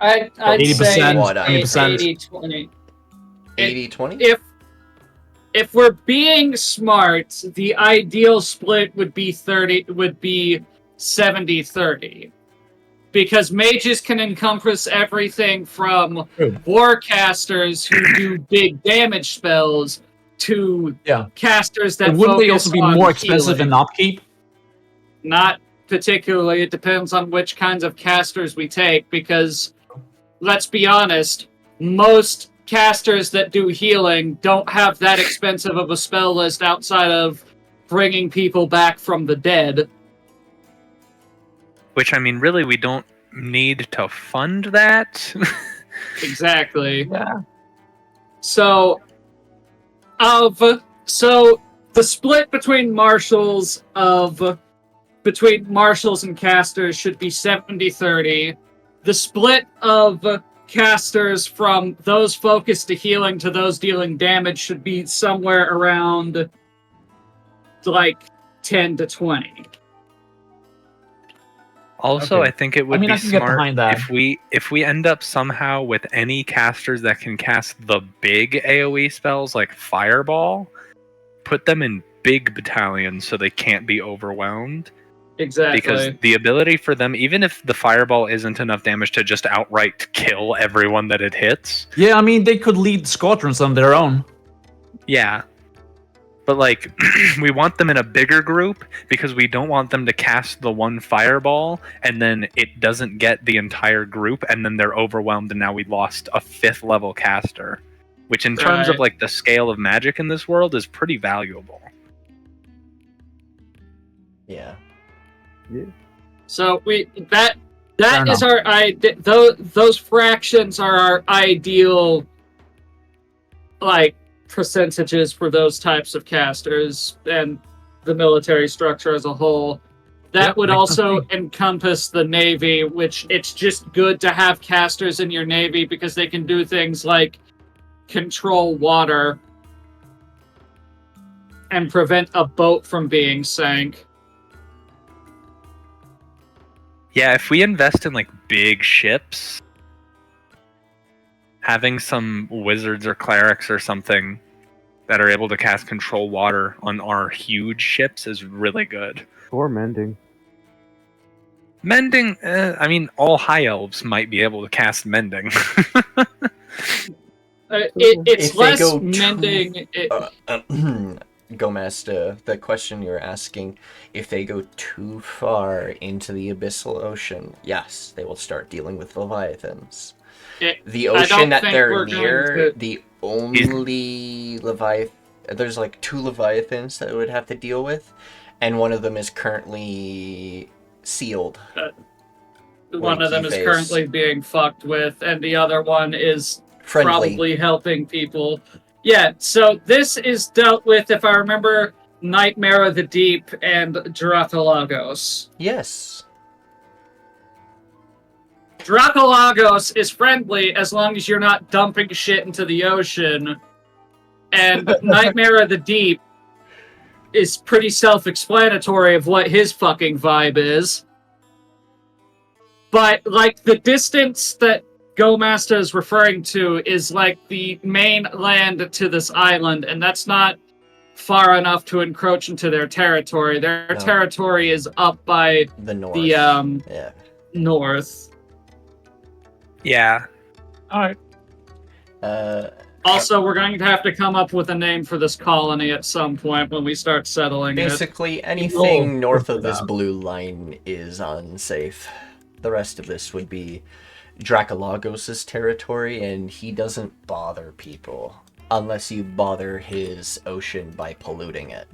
I'd 80%, say 20%. 80-20. 80-20? If we're being smart, the ideal split would be 70-30. Because mages can encompass everything from warcasters who do big damage spells to casters that wouldn't they focus also be on more expensive healing. in upkeep? Not particularly. It depends on which kinds of casters we take, because let's be honest, most casters that do healing don't have that expensive of a spell list outside of bringing people back from the dead. Which, I mean, really, we don't need to fund that. Exactly. Yeah. So the split between marshals and casters should be 70-30. The split of casters from those focused to healing to those dealing damage should be somewhere around like 10-20. Also, Okay. I think it would I be can get smart behind that. if we end up somehow with any casters that can cast the big AoE spells like Fireball, put them in big battalions so they can't be overwhelmed. Exactly. Because the ability for them, even if the Fireball isn't enough damage to just outright kill everyone that it hits. Yeah, I mean, they could lead squadrons on their own. Yeah. But, like, we want them in a bigger group because we don't want them to cast the one Fireball and then it doesn't get the entire group and then they're overwhelmed and now we lost a 5th level caster. Which, in terms of, like, the scale of magic in this world is pretty valuable. Yeah. So that is our those fractions are our ideal like percentages for those types of casters and the military structure as a whole. That would also encompass the Navy, which it's just good to have casters in your Navy because they can do things like control water and prevent a boat from being sank. Yeah, if we invest in, like, big ships, having some wizards or clerics or something that are able to cast control water on our huge ships is really good. Or mending. Mending, I mean, all high elves might be able to cast mending. It's If they less go mending. Gomez, the question you're asking, if they go too far into the abyssal ocean, yes, they will start dealing with leviathans. The ocean that they're near, the only Leviathan. There's like 2 Leviathans that it would have to deal with, and one of them is currently sealed. One of them is Keyface. currently being fucked with, and the other one is Friendly. probably helping people. Yeah, so this is dealt with, if I remember, Nightmare of the Deep and Dracolagos. Yes. Dracolagos is friendly as long as you're not dumping shit into the ocean. And Nightmare of the Deep is pretty self-explanatory of what his fucking vibe is. But, like, the distance that Go Master is referring to is, like, the main land to this island, and that's not far enough to encroach into their territory. Their territory is up by The north. the, north. Yeah. Alright. Also, we're going to have to come up with a name for this colony at some point when we start settling it. Basically, anything Oh, north of yeah. this blue line is unsafe. The rest of this would be Dracolagos' territory, and he doesn't bother people unless you bother his ocean by polluting it.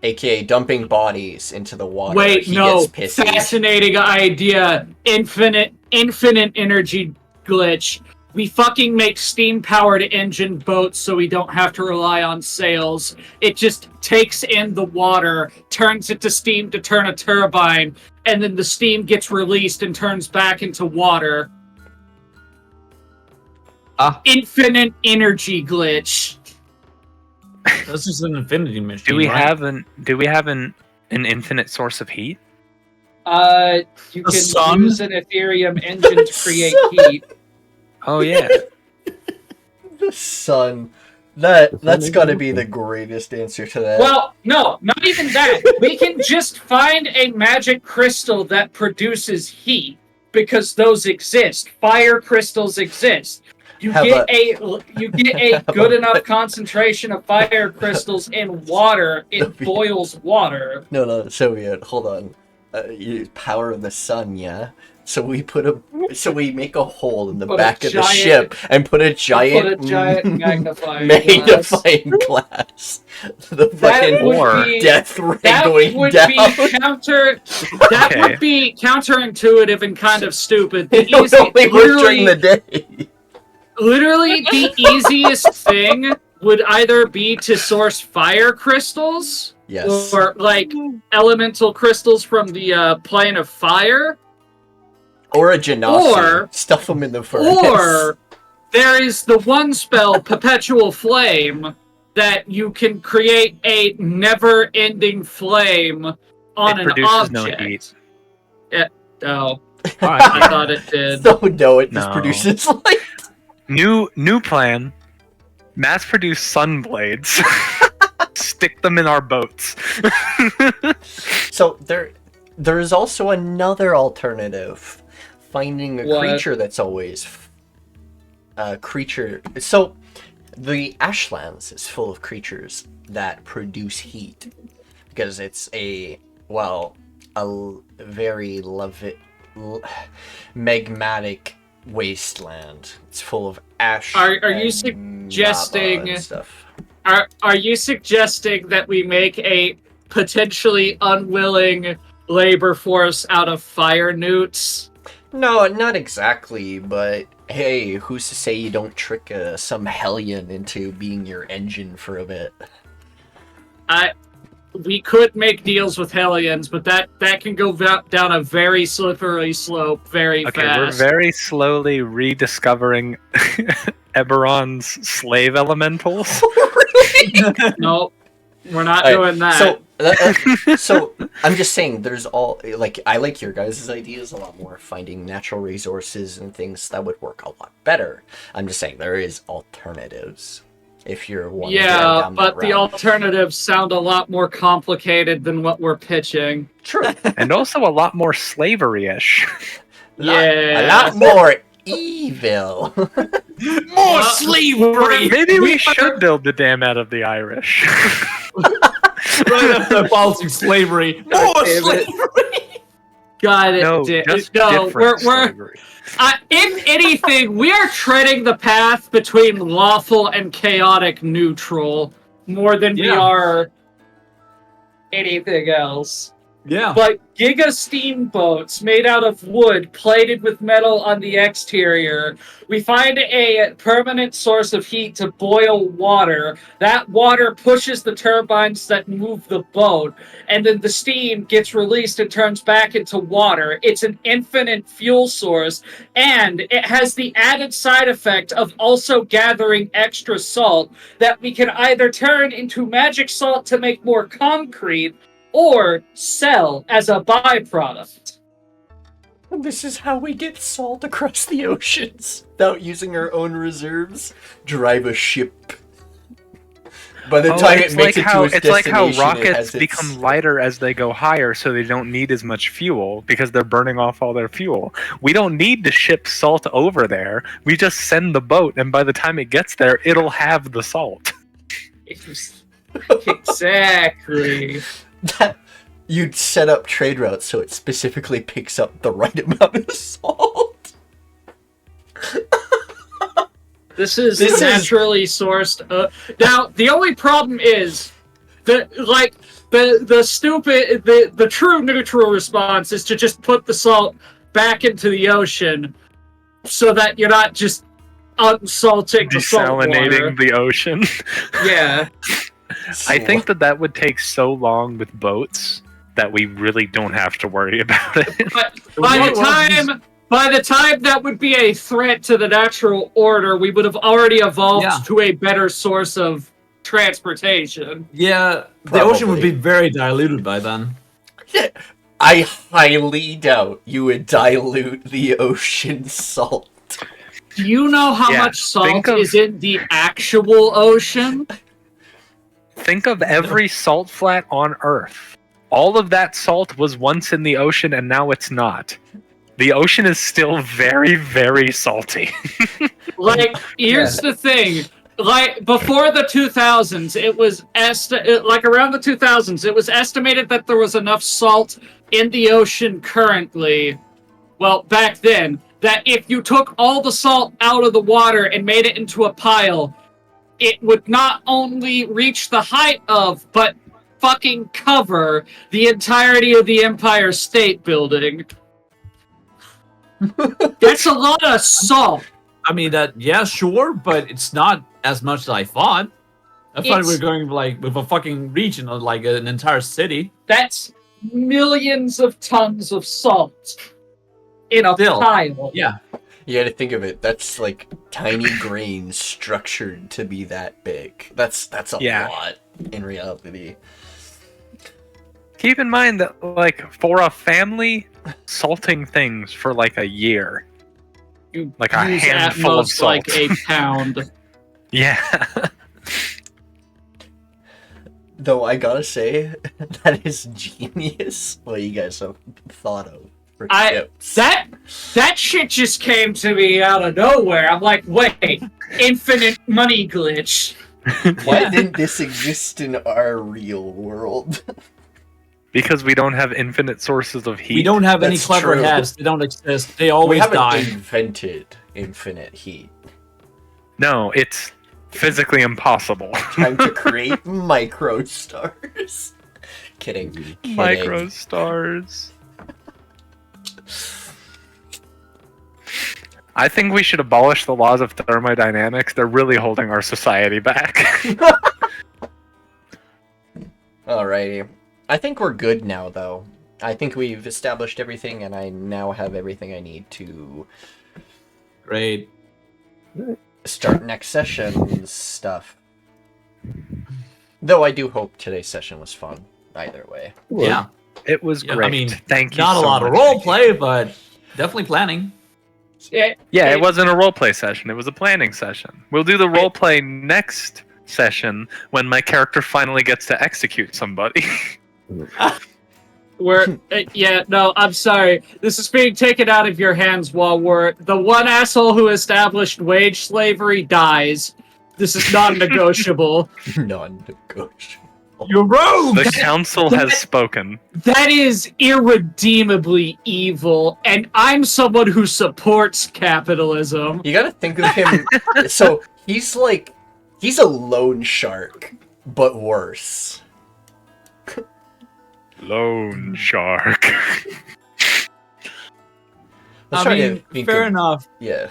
AKA dumping bodies into the water. Wait, He no. gets pissy. Fascinating idea. Infinite energy glitch. We fucking make steam-powered engine boats so we don't have to rely on sails. It just takes in the water, turns it to steam to turn a turbine, and then the steam gets released and turns back into water. Infinite energy glitch. That's just an infinity machine. Do we right? have an infinite source of heat? You The can sun? use an Ethereum engine to create heat. Oh yeah. The sun. That's gotta be the greatest answer to that. Well, no, not even that. We can just find a magic crystal that produces heat, because those exist. Fire crystals exist. You How get about- a good enough concentration of fire crystals in water, it boils water. No, Soviet, hold on. Power of the sun, yeah? So we make a hole in the Put a back of the giant- ship and put a giant, magnifying magnifying glass. The fucking would be- death ray That going would down. be That Okay. would be counterintuitive and kind of stupid. The It would only work during the day. Literally, the easiest thing would either be to source fire crystals, Yes. or like elemental crystals from the plane of fire, Or a genasi. or- Stuff them in the furnace. or there is the one spell, Perpetual Flame, that you can create a never-ending flame on It an produces no object. heat. Oh, Alright. I thought it did. So no, it just No. produces light. New plan. Mass produce sun blades. Stick them in our boats. So there is also another alternative. Finding a What? creature that's always a creature. So the Ashlands is full of creatures that produce heat because it's a very magmatic wasteland. It's full of ash. Are you and suggesting- lava and stuff. Are you suggesting that we make a potentially unwilling labor force out of fire newts? No, not exactly, but hey, who's to say you don't trick some Hellion into being your engine for a bit? We could make deals with Hellions, but that can go down a very slippery slope very Okay, fast. we're very slowly rediscovering Eberron's slave elementals. Nope, we're not Alright, doing that. So I'm just saying, there's I like your guys' ideas a lot more. Finding natural resources and things that would work a lot better. I'm just saying there is alternatives if you're wanting to go Yeah, down but that the route. alternatives sound a lot more complicated than what we're pitching. True. And also a lot more slavery-ish. A Yeah. lot more evil. More slavery! Maybe we should build the dam out of the Irish. Right after abolishing slavery. More damn it. slavery! God, No, just different we're slavery. in anything. We are treading the path between lawful and chaotic neutral more than we Yeah. are anything else. Yeah. But giga steamboats made out of wood plated with metal on the exterior. We find a permanent source of heat to boil water. That water pushes the turbines that move the boat, and then the steam gets released and turns back into water. It's an infinite fuel source, and it has the added side effect of also gathering extra salt that we can either turn into magic salt to make more concrete or sell as a byproduct. And this is how we get salt across the oceans without using our own reserves. Drive a ship. By the time it makes it to its it's like how destination, it rockets has its- become lighter as they go higher, so they don't need as much fuel because they're burning off all their fuel. We don't need to ship salt over there. We just send the boat, and by the time it gets there, it'll have the salt. Exactly. That you'd set up trade routes so it specifically picks up the right amount of salt. This is This is- naturally sourced. Now, the only problem is that, like, the true neutral response is to just put the salt back into the ocean, so that you're not just unsalting the salt water. Desalinating the ocean. Yeah. I think that would take so long with boats that we really don't have to worry about it. But by the time that would be a threat to the natural order, we would have already evolved to a better source of transportation. Yeah, the Probably. ocean would be very diluted by then. I highly doubt you would dilute the ocean salt. Do you know how Yeah, much salt think of- is in the actual ocean? Think of every salt flat on Earth. All of that salt was once in the ocean and now it's not. The ocean is still very, very salty. Like, here's the thing. Like, before the 2000s, it was around the 2000s, it was estimated that there was enough salt in the ocean currently, well, back then, that if you took all the salt out of the water and made it into a pile, it would not only reach the height of, but fucking cover the entirety of the Empire State Building. That's a lot of salt. I mean, yeah, sure, but it's not as much as I thought. I thought we were going like with a fucking region, or like an entire city. That's millions of tons of salt in a Still, pile. Yeah. You gotta think of it, that's like tiny grains structured to be that big. That's a lot in reality. Keep in mind that, like, for a family, salting things for like a year, You like a use at handful of most salt. like a pound. Yeah. Though I gotta say, that is genius what you guys have thought of for ships. That shit just came to me out of nowhere. I'm like, wait, infinite money glitch. Why didn't this exist in our real world? Because we don't have infinite sources of heat. We don't have any That's clever true. heads. They don't exist. They We always haven't die. invented infinite heat. No, it's physically impossible. Time to create microstars. Kidding. Microstars. I think we should abolish the laws of thermodynamics. They're really holding our society back. Alrighty. I think we're good now, though. I think we've established everything, and I now have everything I need to Great. start next session's stuff. Though I do hope today's session was fun, either way. Yeah. It was Yeah, great. I mean, thank you Not so a lot of much, role Nikki. play, but definitely planning. Yeah, it wasn't a roleplay session. It was a planning session. We'll do the roleplay next session when my character finally gets to execute somebody. I'm sorry. This is being taken out of your hands while the one asshole who established wage slavery dies. This is non-negotiable. Non-negotiable. You rogue! The council has spoken. That is irredeemably evil, and I'm someone who supports capitalism. You gotta think of him. So he's a loan shark, but worse. Lone shark. Let's I try to mean, think fair of- enough. Yeah.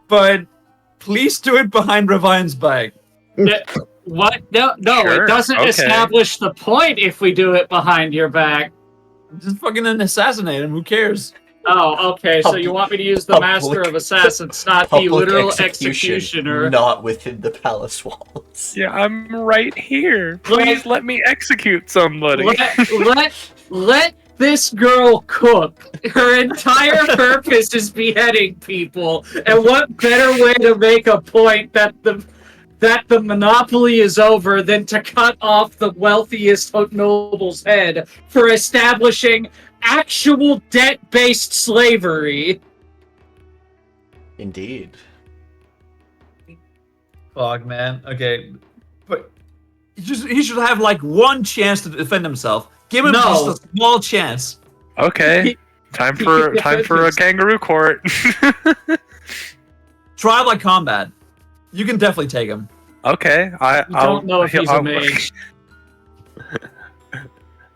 But please do it behind Revine's back. What? No, Sure, it doesn't okay. establish the point if we do it behind your back. Just fucking assassinate him. Who cares? Oh, okay. So you want me to use the Master Public- of Assassins, not the Public literal execution, executioner? not within the palace walls. Yeah, I'm right here. Please let me execute somebody. Let this girl cook. Her entire purpose is beheading people. And what better way to make a point that the monopoly is over than to cut off the wealthiest noble's head for establishing actual debt-based slavery? Indeed. Fuck, man. Okay. But he should have like one chance to defend himself. Give him No. just a small chance. Okay, time for a kangaroo court. Try by combat. You can definitely take him. Okay, I don't know if he's a mage.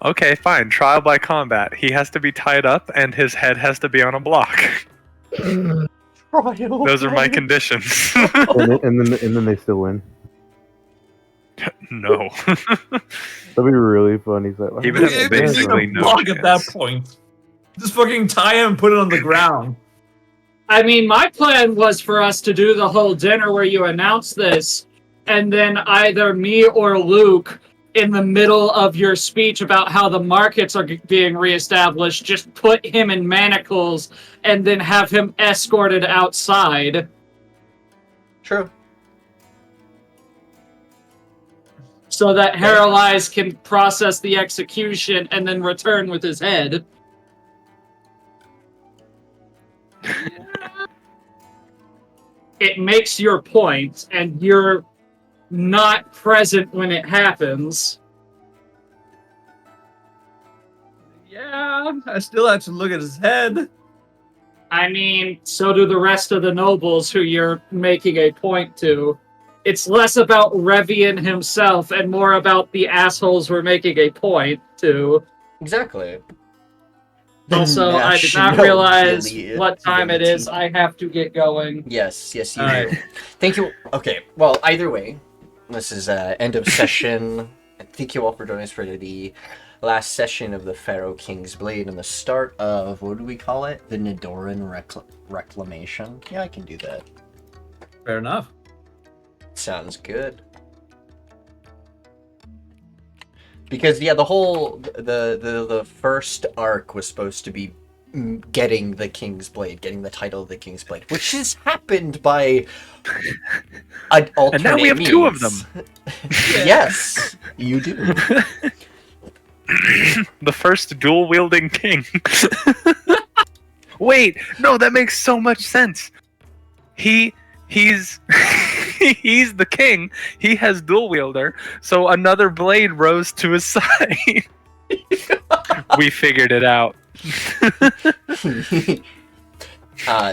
Okay, fine. Trial by combat. He has to be tied up, and his head has to be on a block. Those are my conditions. and then they still win. No. That'd be really funny. So, Even if It basically needs a no block at that chance. point. Just fucking tie him and put it on the ground. I mean, my plan was for us to do the whole dinner where you announce this, and then either me or Luke, in the middle of your speech about how the markets are being reestablished, just put him in manacles and then have him escorted outside. True. So that Heralize can process the execution and then return with his head. It makes your point, and you're not present when it happens. Yeah, I still have to look at his head. I mean, so do the rest of the nobles who you're making a point to. It's less about Revian himself and more about the assholes we're making a point to. Exactly. Also, I did not National realize Gilead what time it is. Unity. I have to get going. Yes, you do. Alright. Thank you. Okay, well, either way, this is end of session. Thank you all for joining us for the last session of the Pharaoh King's Blade and the start of, what do we call it? The Nedoran Reclamation. Yeah, I can do that. Fair enough. Sounds good. Because yeah, the whole the first arc was supposed to be getting the King's Blade, getting the title of the King's Blade, which has happened by an alternate And now we have means. two of them. Yes, you do. The first dual-wielding king. Wait, no, that makes so much sense. He's he's the king. He has dual wielder, so another blade rose to his side. We figured it out.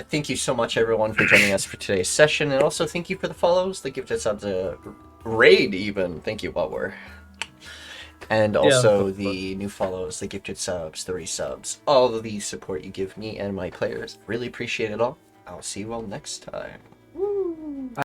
Thank you so much, everyone, for joining us for today's session, and also thank you for the follows, the gifted subs, raid even. Thank you, Butwer. And also the new follows, the gifted subs, the resubs, all of the support you give me and my players. Really appreciate it all. I'll see you all next time.